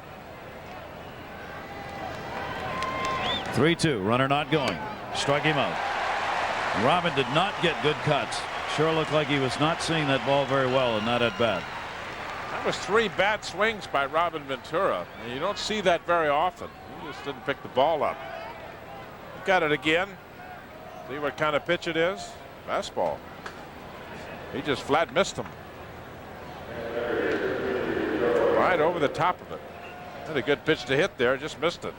3-2. Runner not going. Struck him out. Robin did not get good cuts. Sure looked like he was not seeing that ball very well and not at bat. That was 3 bad swings by Robin Ventura. And you don't see that very often. He just didn't pick the ball up. Got it again. See what kind of pitch it is? Fastball. He just flat missed him. Right over the top of it. Had a good pitch to hit there, just missed it.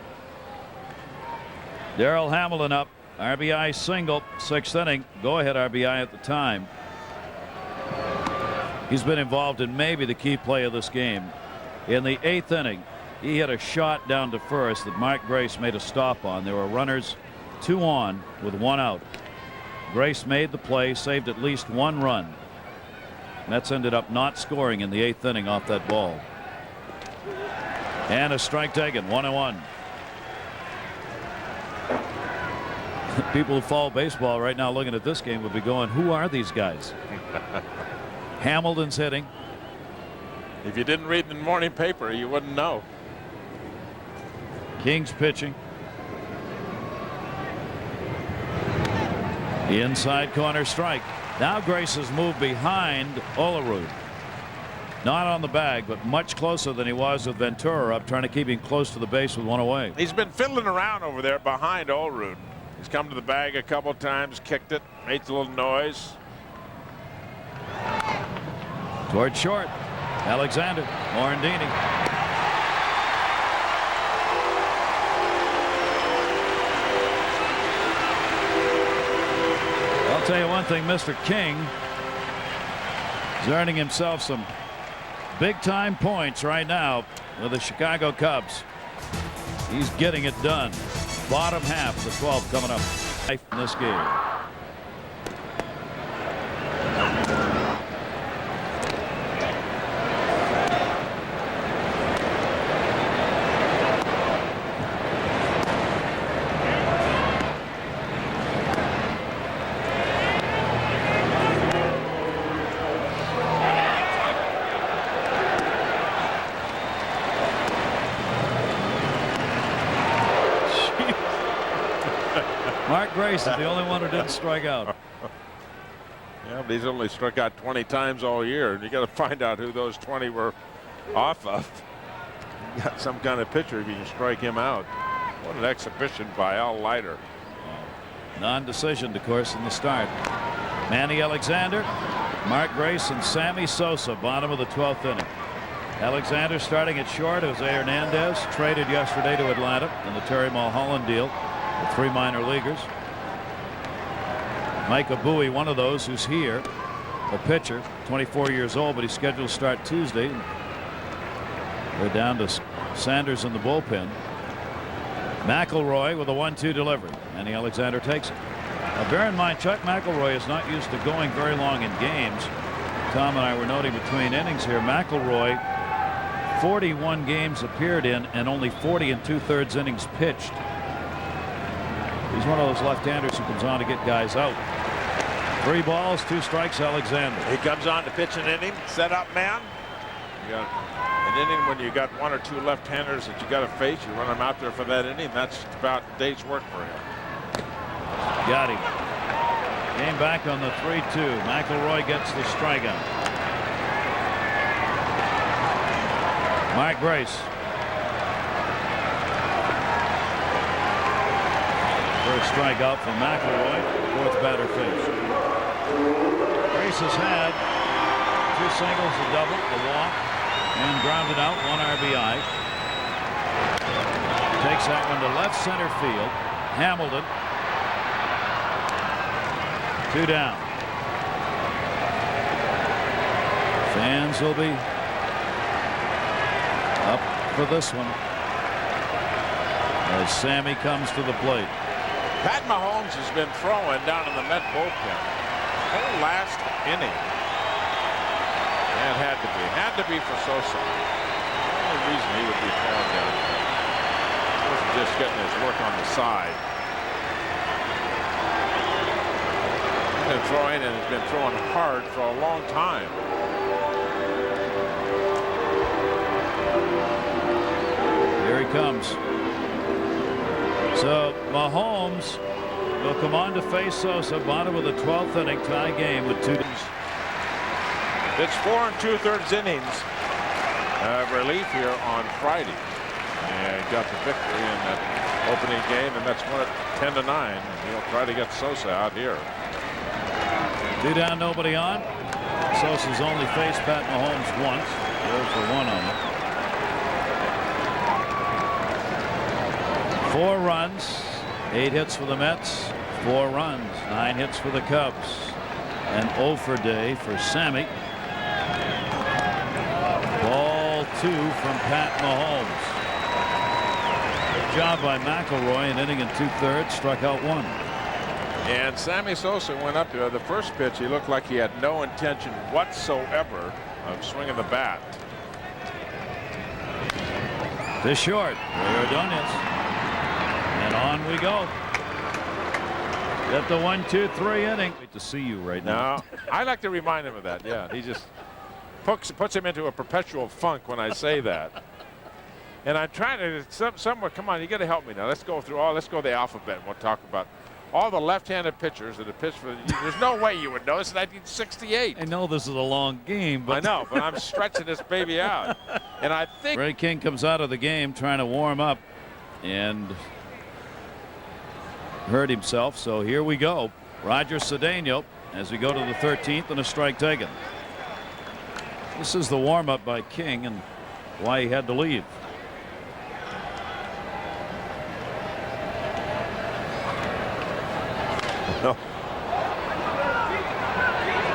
Darrell Hamilton up. RBI single, 6th inning. Go ahead RBI at the time. He's been involved in maybe the key play of this game. In the 8th inning, he hit a shot down to first that Mark Grace made a stop on. There were runners 2 on with 1 out. Grace made the play, saved at least 1 run. Mets ended up not scoring in the 8th inning off that ball. And a strike taken, 1-1. People who follow baseball right now looking at this game would be going, who are these guys? Hamilton's hitting. If you didn't read the morning paper, you wouldn't know. King's pitching. The inside corner strike. Now Grace has moved behind Olerud. Not on the bag, but much closer than he was with Ventura up, trying to keep him close to the base with 1 away. He's been fiddling around over there behind Olerud. He's come to the bag a couple times, kicked it, made a little noise. Toward short. Alexander. Morandini. I'll tell you one thing, Mr. King is earning himself some big time points right now with the Chicago Cubs. He's getting it done. Bottom half, the 12th coming up in this game. Mark Grace is the only one who didn't strike out. Yeah, but he's only struck out 20 times all year, and you got to find out who those 20 were off of. You got some kind of pitcher if you can strike him out. What an exhibition by Al Leiter. Non-decision, of course, in the start. Manny Alexander, Mark Grace, and Sammy Sosa, bottom of the 12th inning. Alexander starting at short. Jose Hernandez traded yesterday to Atlanta in the Terry Mulholland deal. The 3 minor leaguers. Micah Bowie, one of those who's here, a pitcher, 24 years old, but he's scheduled to start Tuesday. We're down to Sanders in the bullpen. McElroy with a 1-2 delivery. Manny Alexander takes it. Now bear in mind, Chuck McElroy is not used to going very long in games. Tom and I were noting between innings here, McElroy 41 games appeared in and only 40 2/3 innings pitched. He's one of those left-handers who comes on to get guys out. 3 balls, 2 strikes, Alexander. He comes on to pitch an inning, set up man. You got an inning when you got 1 or 2 left-handers that you got to face. You run them out there for that inning. That's about a day's work for him. Got him. Came back on the 3-2. McElroy gets the strikeout. Mark Grace. strikeout from McElroy. Fourth batter faced. Grace has had 2 singles, a double, a walk, and grounded out 1 RBI. Takes that one to left center field. Hamilton. 2 down. Fans will be up for this one as Sammy comes to the plate. Pat Mahomes has been throwing down in the Met bullpen whole last inning. It had to be for Sosa. The only reason he would be throwing down. He wasn't just getting his work on the side. He's been throwing and has been throwing hard for a long time. Here he comes. So Mahomes will come on to face Sosa, bottom of the 12th inning, tie game with 2. It's 4 2/3 innings of relief here on Friday, and got the victory in that opening game, and that's won it 10-9. And he'll try to get Sosa out here. 2 down, nobody on. Sosa's only faced Pat Mahomes once. 0-for-1 on it. 4 runs, 8 hits for the Mets, 4 runs, 9 hits for the Cubs. An 0 for day for Sammy. Ball 2 from Pat Mahomes. Good job by McElroy, an inning and 2/3, struck out 1. And Sammy Sosa went up there. The first pitch, he looked like he had no intention whatsoever of swinging the bat. To short, Ray Ordonez. And on we go. Get the 1-2-3 inning. Great to see you right now. No, I like to remind him of that. Yeah, he just puts him into a perpetual funk when I say that. And I'm trying to somewhere. Come on, you got to help me now. Let's go the alphabet. And we'll talk about all the left-handed pitchers that have pitched for. There's no way you would know. It's 1968. I know this is a long game, but I know, but I'm stretching this baby out. And I think Ray King comes out of the game trying to warm up and hurt himself. So here we go. Roger Cedeno as we go to the 13th and a strike taken. This is the warm-up by King and why he had to leave.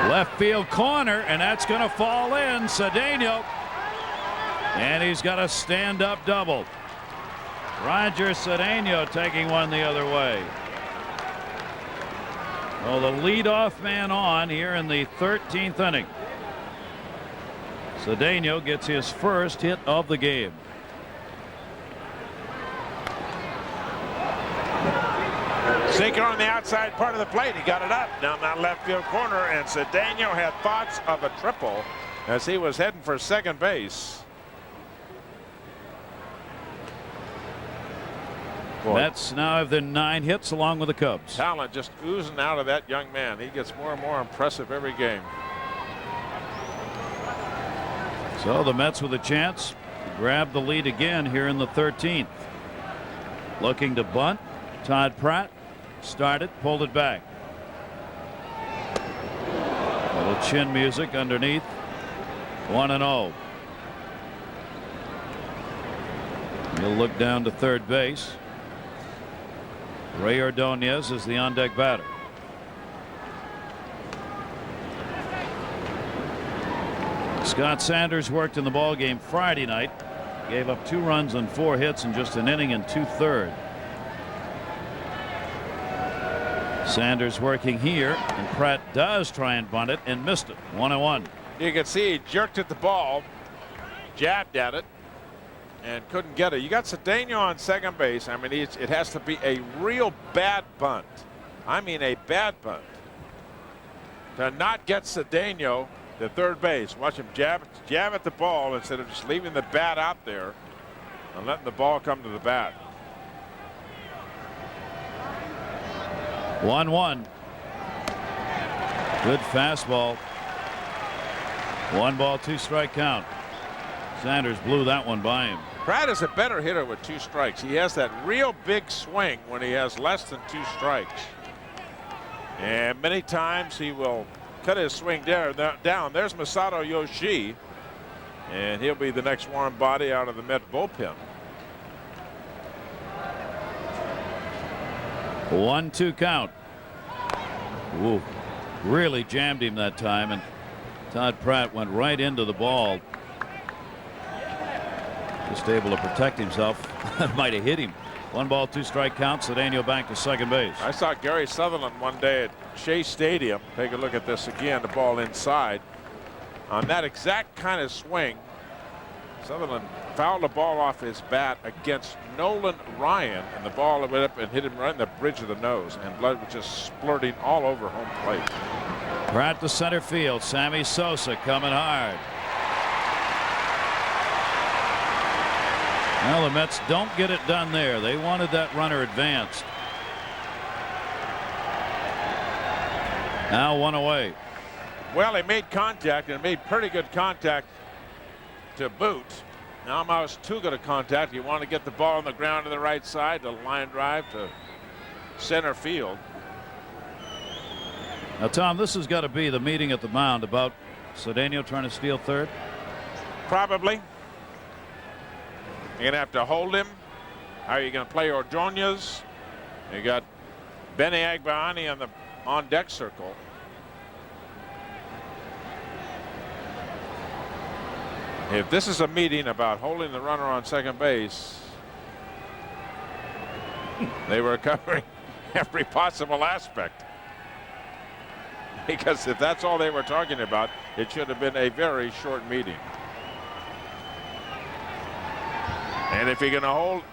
Left field corner, and that's going to fall in. Cedeno, and he's got a stand-up double. Roger Cedeno taking one the other way. Well, the leadoff man on here in the 13th inning. Cedeno gets his first hit of the game. sinker on the outside part of the plate. He got it up down that left field corner, and Cedeno had thoughts of a triple as he was heading for second base. Boy. Mets now have their 9 hits along with the Cubs. Talent just oozing out of that young man. He gets more and more impressive every game. So the Mets with a chance to grab the lead again here in the 13th. Looking to bunt. Todd Pratt started, pulled it back. Little chin music underneath. 1-0. He'll look down to third base. Ray Ordonez is the on-deck batter. Scott Sanders worked in the ball game Friday night. Gave up 2 runs on 4 hits in just an inning and 2/3. Sanders working here, and Pratt does try and bunt it and missed it. 1-1. You can see he jerked at the ball, jabbed at it, and couldn't get it. You got Cedeno on second base. I mean, it has to be a real bad bunt. I mean, a bad bunt to not get Cedeno to third base. Watch him jab at the ball instead of just leaving the bat out there and letting the ball come to the bat. 1-1. Good fastball. 1 ball, 2 strike count. Sanders blew that one by him. Pratt is a better hitter with 2 strikes. He has that real big swing when he has less than 2 strikes. And many times he will cut his swing down. There's Masato Yoshii, and he'll be the next warm body out of the Met bullpen. 1-2 count. Ooh, really jammed him that time, and Todd Pratt went right into the ball. Just able to protect himself. Might have hit him. 1 ball, 2 strike count. Cedeno back to second base. I saw Gary Sutherland one day at Shea Stadium. Take a look at this again. The ball inside. On that exact kind of swing, Sutherland fouled the ball off his bat against Nolan Ryan, and the ball went up and hit him right in the bridge of the nose, and blood was just splurting all over home plate. Pratt to center field. Sammy Sosa coming hard. Well, the Mets don't get it done there. They wanted that runner advanced. Now 1 away. Well, he made contact, and made pretty good contact to boot. Now almost too good a contact. You want to get the ball on the ground to the right side, the line drive to center field. Now, Tom, this has got to be the meeting at the mound about Cedeno trying to steal third. Probably. You're going to have to hold him. How are you going to play Ordonez? You got Benny Agbayani on the on-deck circle. If this is a meeting about holding the runner on second base, they were covering every possible aspect. Because if that's all they were talking about, it should have been a very short meeting. And if you're going to hold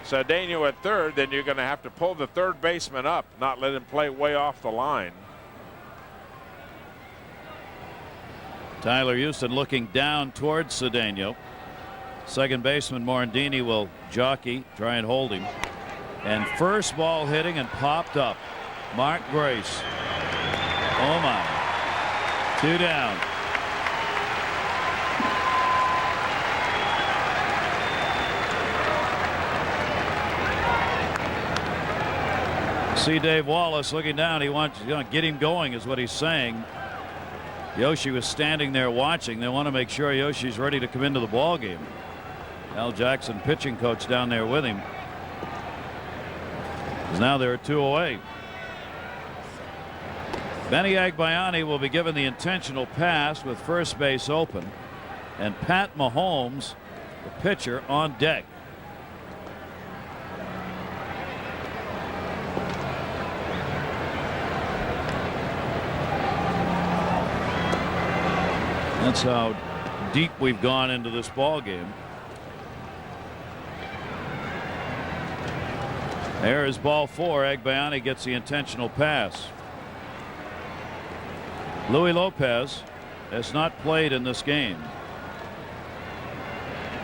Cedeno at third, then you're going to have to pull the third baseman up, not let him play way off the line. Tyler Houston looking down towards Cedeno. Second baseman Morandini will jockey, try and hold him. And first ball hitting and popped up. Mark Grace. Oh my. 2 down. See Dave Wallace looking down. He wants to get him going is what he's saying. Yoshi was standing there watching. They want to make sure Yoshi's ready to come into the ball game. Al Jackson, pitching coach, down there with him. Now there are 2 away. Benny Agbayani will be given the intentional pass with first base open, and Pat Mahomes, the pitcher, on deck. That's how deep we've gone into this ball game. There is ball 4. Agbayani gets the intentional pass. Louis Lopez has not played in this game.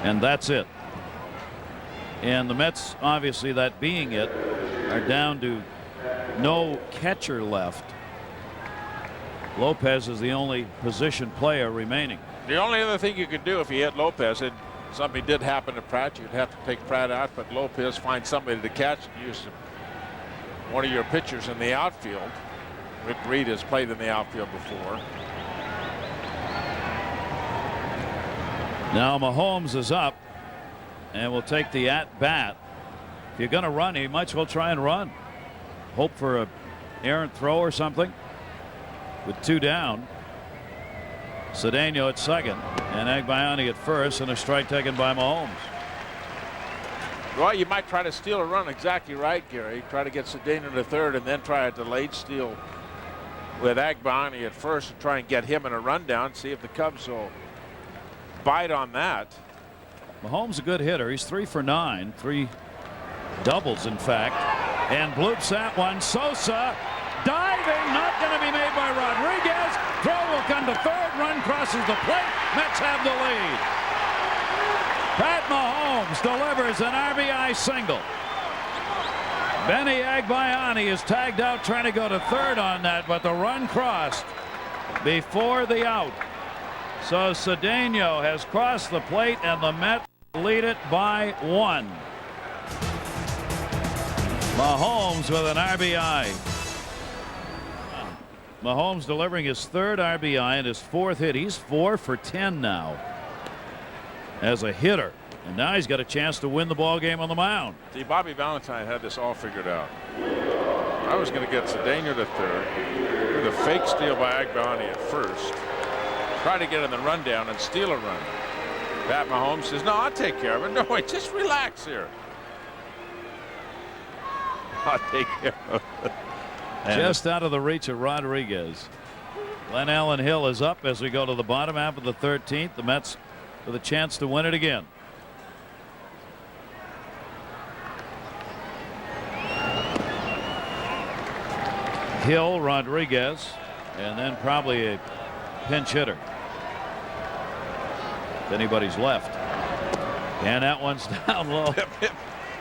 And that's it. And the Mets, obviously that being it, are down to no catcher left. Lopez is the only position player remaining. The only other thing you could do if you hit Lopez, and something did happen to Pratt, you'd have to take Pratt out, but Lopez find somebody to catch and use one of your pitchers in the outfield. Rick Reed has played in the outfield before. Now Mahomes is up and will take the at bat. If you're going to run, you might as well try and run. Hope for a errant throw or something. With 2 down, Cedeno at second and Agbayani at first, and a strike taken by Mahomes. Well, you might try to steal a run. Exactly right, Gary. Try to get Cedeno to third and then try a delayed steal with Agbayani at first and try and get him in a rundown. See if the Cubs will bite on that. Mahomes a good hitter. He's 3 for 9, 3 doubles in fact, and bloops that one. Sosa diving, not going to be made by Rodriguez. Throw will come to third. Run crosses the plate. Mets have the lead. Pat Mahomes delivers an RBI single. Benny Agbayani is tagged out trying to go to third on that, but the run crossed before the out. So Cedeno has crossed the plate, and the Mets lead it by 1. Mahomes with an RBI. Mahomes delivering his 3rd RBI and his 4th hit. He's 4 for 10 now as a hitter. And now he's got a chance to win the ball game on the mound. See, Bobby Valentine had this all figured out. I was going to get Cedeno to 3rd, with a fake steal by Agbani at 1st, try to get in the rundown and steal a run. Pat Mahomes says, no, I'll take care of it. No, wait, just relax here. I'll take care of it. Just out of the reach of Rodriguez. Glenn Allen Hill is up as we go to the bottom half of the 13th. The Mets with a chance to win it again. Hill, Rodriguez, and then probably a pinch hitter. If anybody's left. And that one's down low.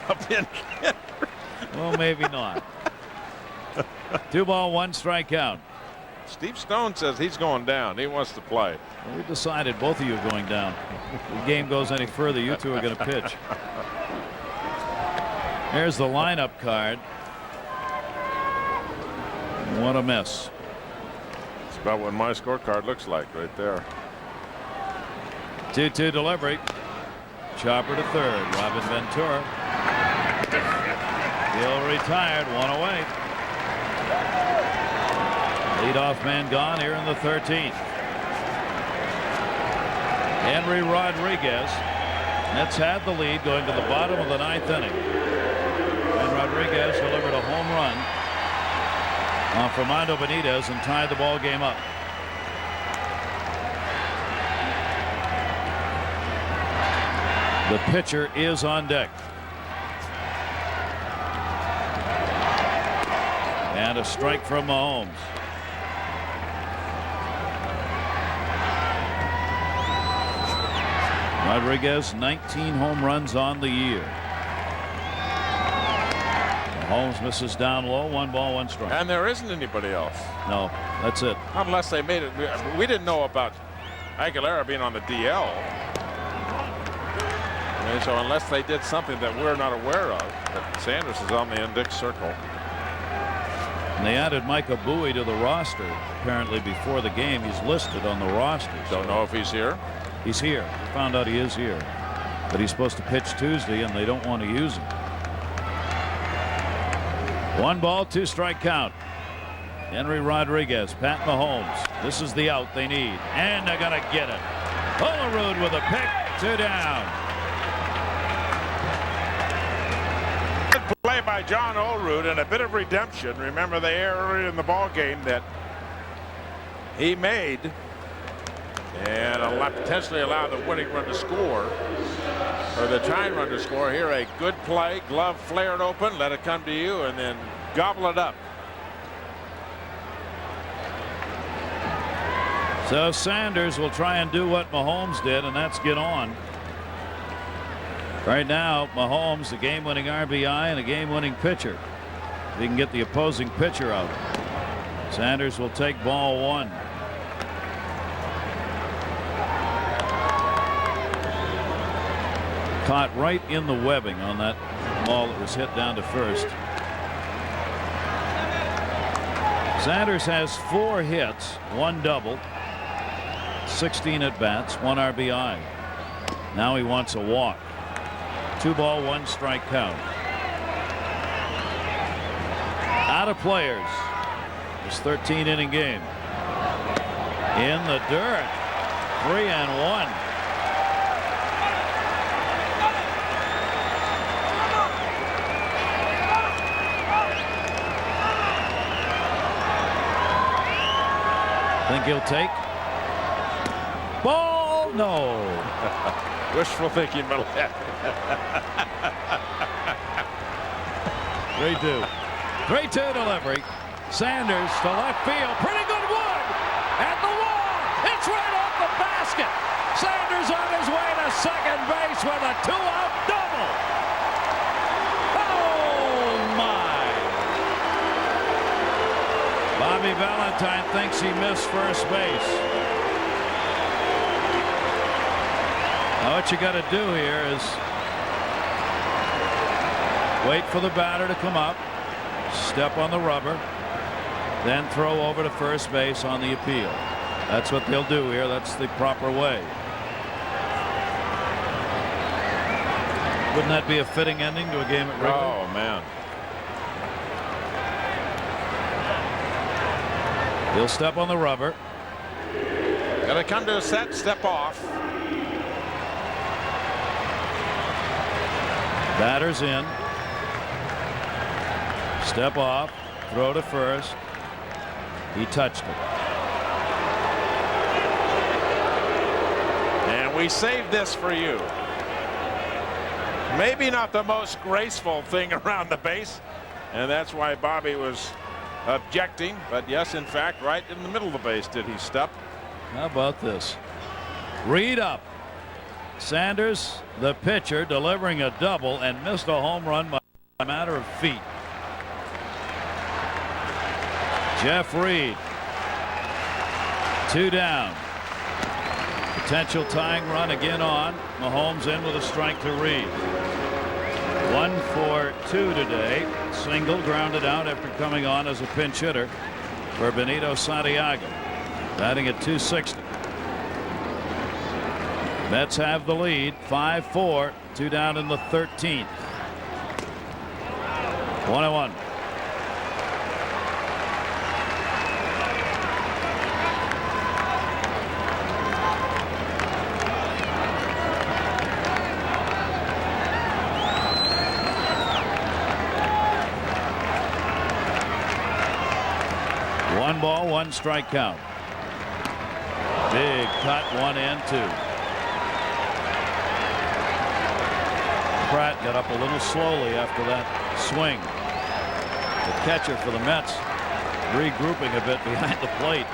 A pinch hitter. Well, maybe not. 2 ball, 1 strikeout. Steve Stone says he's going down. He wants to play. Well, we decided both of you are going down. If the game goes any further, you two are going to pitch. Here's the lineup card. What a mess. It's about what my scorecard looks like right there. 2-2 delivery. Chopper to 3rd. Robin Ventura. Hill retired, 1 away. Leadoff man gone here in the 13th. Henry Rodriguez. Mets had the lead going to the bottom of the 9th inning. And Rodriguez delivered a home run off Armando Benitez and tied the ball game up. The pitcher is on deck. And a strike from Mahomes. Rodriguez 19 home runs on the year. Mahomes misses down low. 1 ball, 1 strike. And there isn't anybody else. No, that's it. Unless they made it. We didn't know about Aguilera being on the DL. And so unless they did something that we're not aware of, that Sanders is on the index circle. And they added Micah Bowie to the roster apparently before the game. He's listed on the roster. Don't know if he's here. He's here. We found out he is here. But he's supposed to pitch Tuesday and they don't want to use him. 1 ball, 2 strike count. Henry Rodriguez, Pat Mahomes. This is the out they need. And they're going to get it. Olerud with a pick. 2 down. Good play by John Olerud and a bit of redemption. Remember the error in the ball game that he made and potentially allow the winning run to score, or the tying run to score. Here a good play, glove flared open, let it come to you, and then gobble it up. So Sanders will try and do what Mahomes did, and that's get on. Right now, Mahomes, the game-winning RBI and a game-winning pitcher. If he can get the opposing pitcher out. Sanders will take ball 1. Caught right in the webbing on that ball that was hit down to first. Sanders has 4 hits, 1 double, 16 at bats, 1 RBI. Now he wants a walk. 2 ball, 1 strike count. Out of players. This 13-inning game. In the dirt. 3-1. Think he'll take? Ball, no. Wishful thinking, Millette. 3-2. 3-2 delivery. Sanders to left field. Pretty good one. At the wall. It's right off the basket. Sanders on his way to second base with a 2-out double. Oh, my. Bobby Valentine thinks he missed first base. Now what you got to do here is wait for the batter to come up, step on the rubber, then throw over to first base on the appeal. That's what they'll do here. That's the proper way. Wouldn't that be a fitting ending to a game at Wrigley? Oh, man. He'll step on the rubber. Got to come to a set, step off. Batter's in. Step off. Throw to first. He touched it. And we saved this for you. Maybe not the most graceful thing around the base, and that's why Bobby was objecting. But yes, in fact, right in the middle of the base did he step. How about this? Reed up. Sanders, the pitcher, delivering a double and missed a home run by a matter of feet. Jeff Reed, 2 down. Potential tying run again on. Mahomes in with a strike to Reed. 1 for 2 today. Single grounded out after coming on as a pinch hitter for Benito Santiago. Batting at .260. Mets have the lead, 5-4, 2 down in the 13th. 1-1. One ball, 1 strike count. Big cut, 1 and 2. Pratt got up a little slowly after that swing. The catcher for the Mets regrouping a bit behind the plate.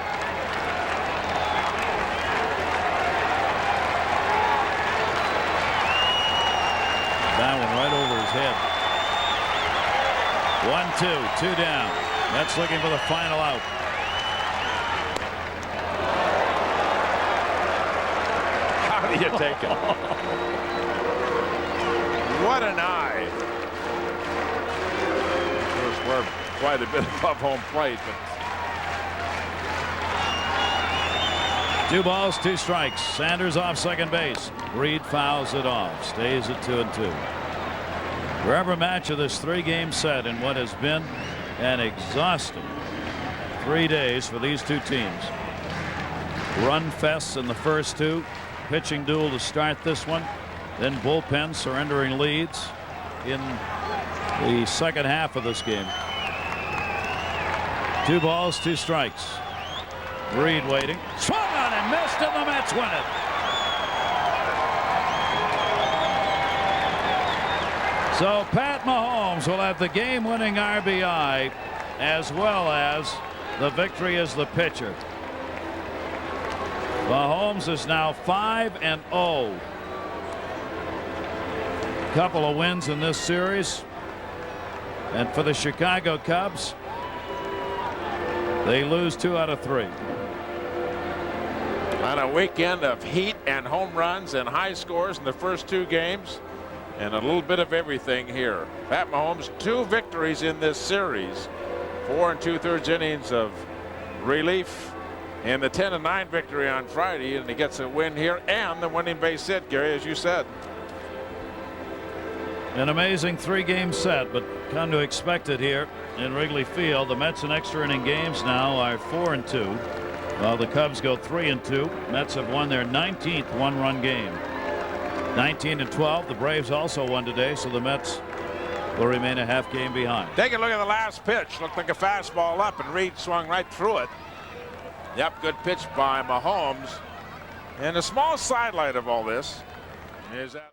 That one right over his head. 1-2, 2 down. Mets looking for the final out. How do you take it? What an eye. Of course, we're quite a bit above home plate, but 2 balls, 2 strikes. Sanders off second base. Reed fouls it off. Stays at 2-2. Rubber match of this 3-game set in what has been an exhausting 3 days for these two teams. Run fests in the first 2. Pitching duel to start this one. Then bullpen surrendering leads in the second half of this game. 2 balls, 2 strikes. Reed waiting. Swung on and missed, and the Mets win it. So Pat Mahomes will have the game-winning RBI as well as the victory as the pitcher. Mahomes is now 5-0. Couple of wins in this series. And for the Chicago Cubs, they lose 2 out of 3. on a weekend of heat and home runs and high scores in the first 2 games, and a little bit of everything here. Pat Mahomes, 2 victories in this series, 4 2/3 innings of relief, and the 10-9 victory on Friday, and he gets a win here and the winning base hit, Gary, as you said. An amazing 3-game set, but come to expect it here in Wrigley Field. The Mets in extra inning games now are 4-2, while the Cubs go 3-2. Mets have won their 19th one-run game. 19-12. The Braves also won today, so the Mets will remain a half game behind. Take a look at the last pitch. Looked like a fastball up, and Reed swung right through it. Yep, good pitch by Mahomes. And a small sidelight of all this is that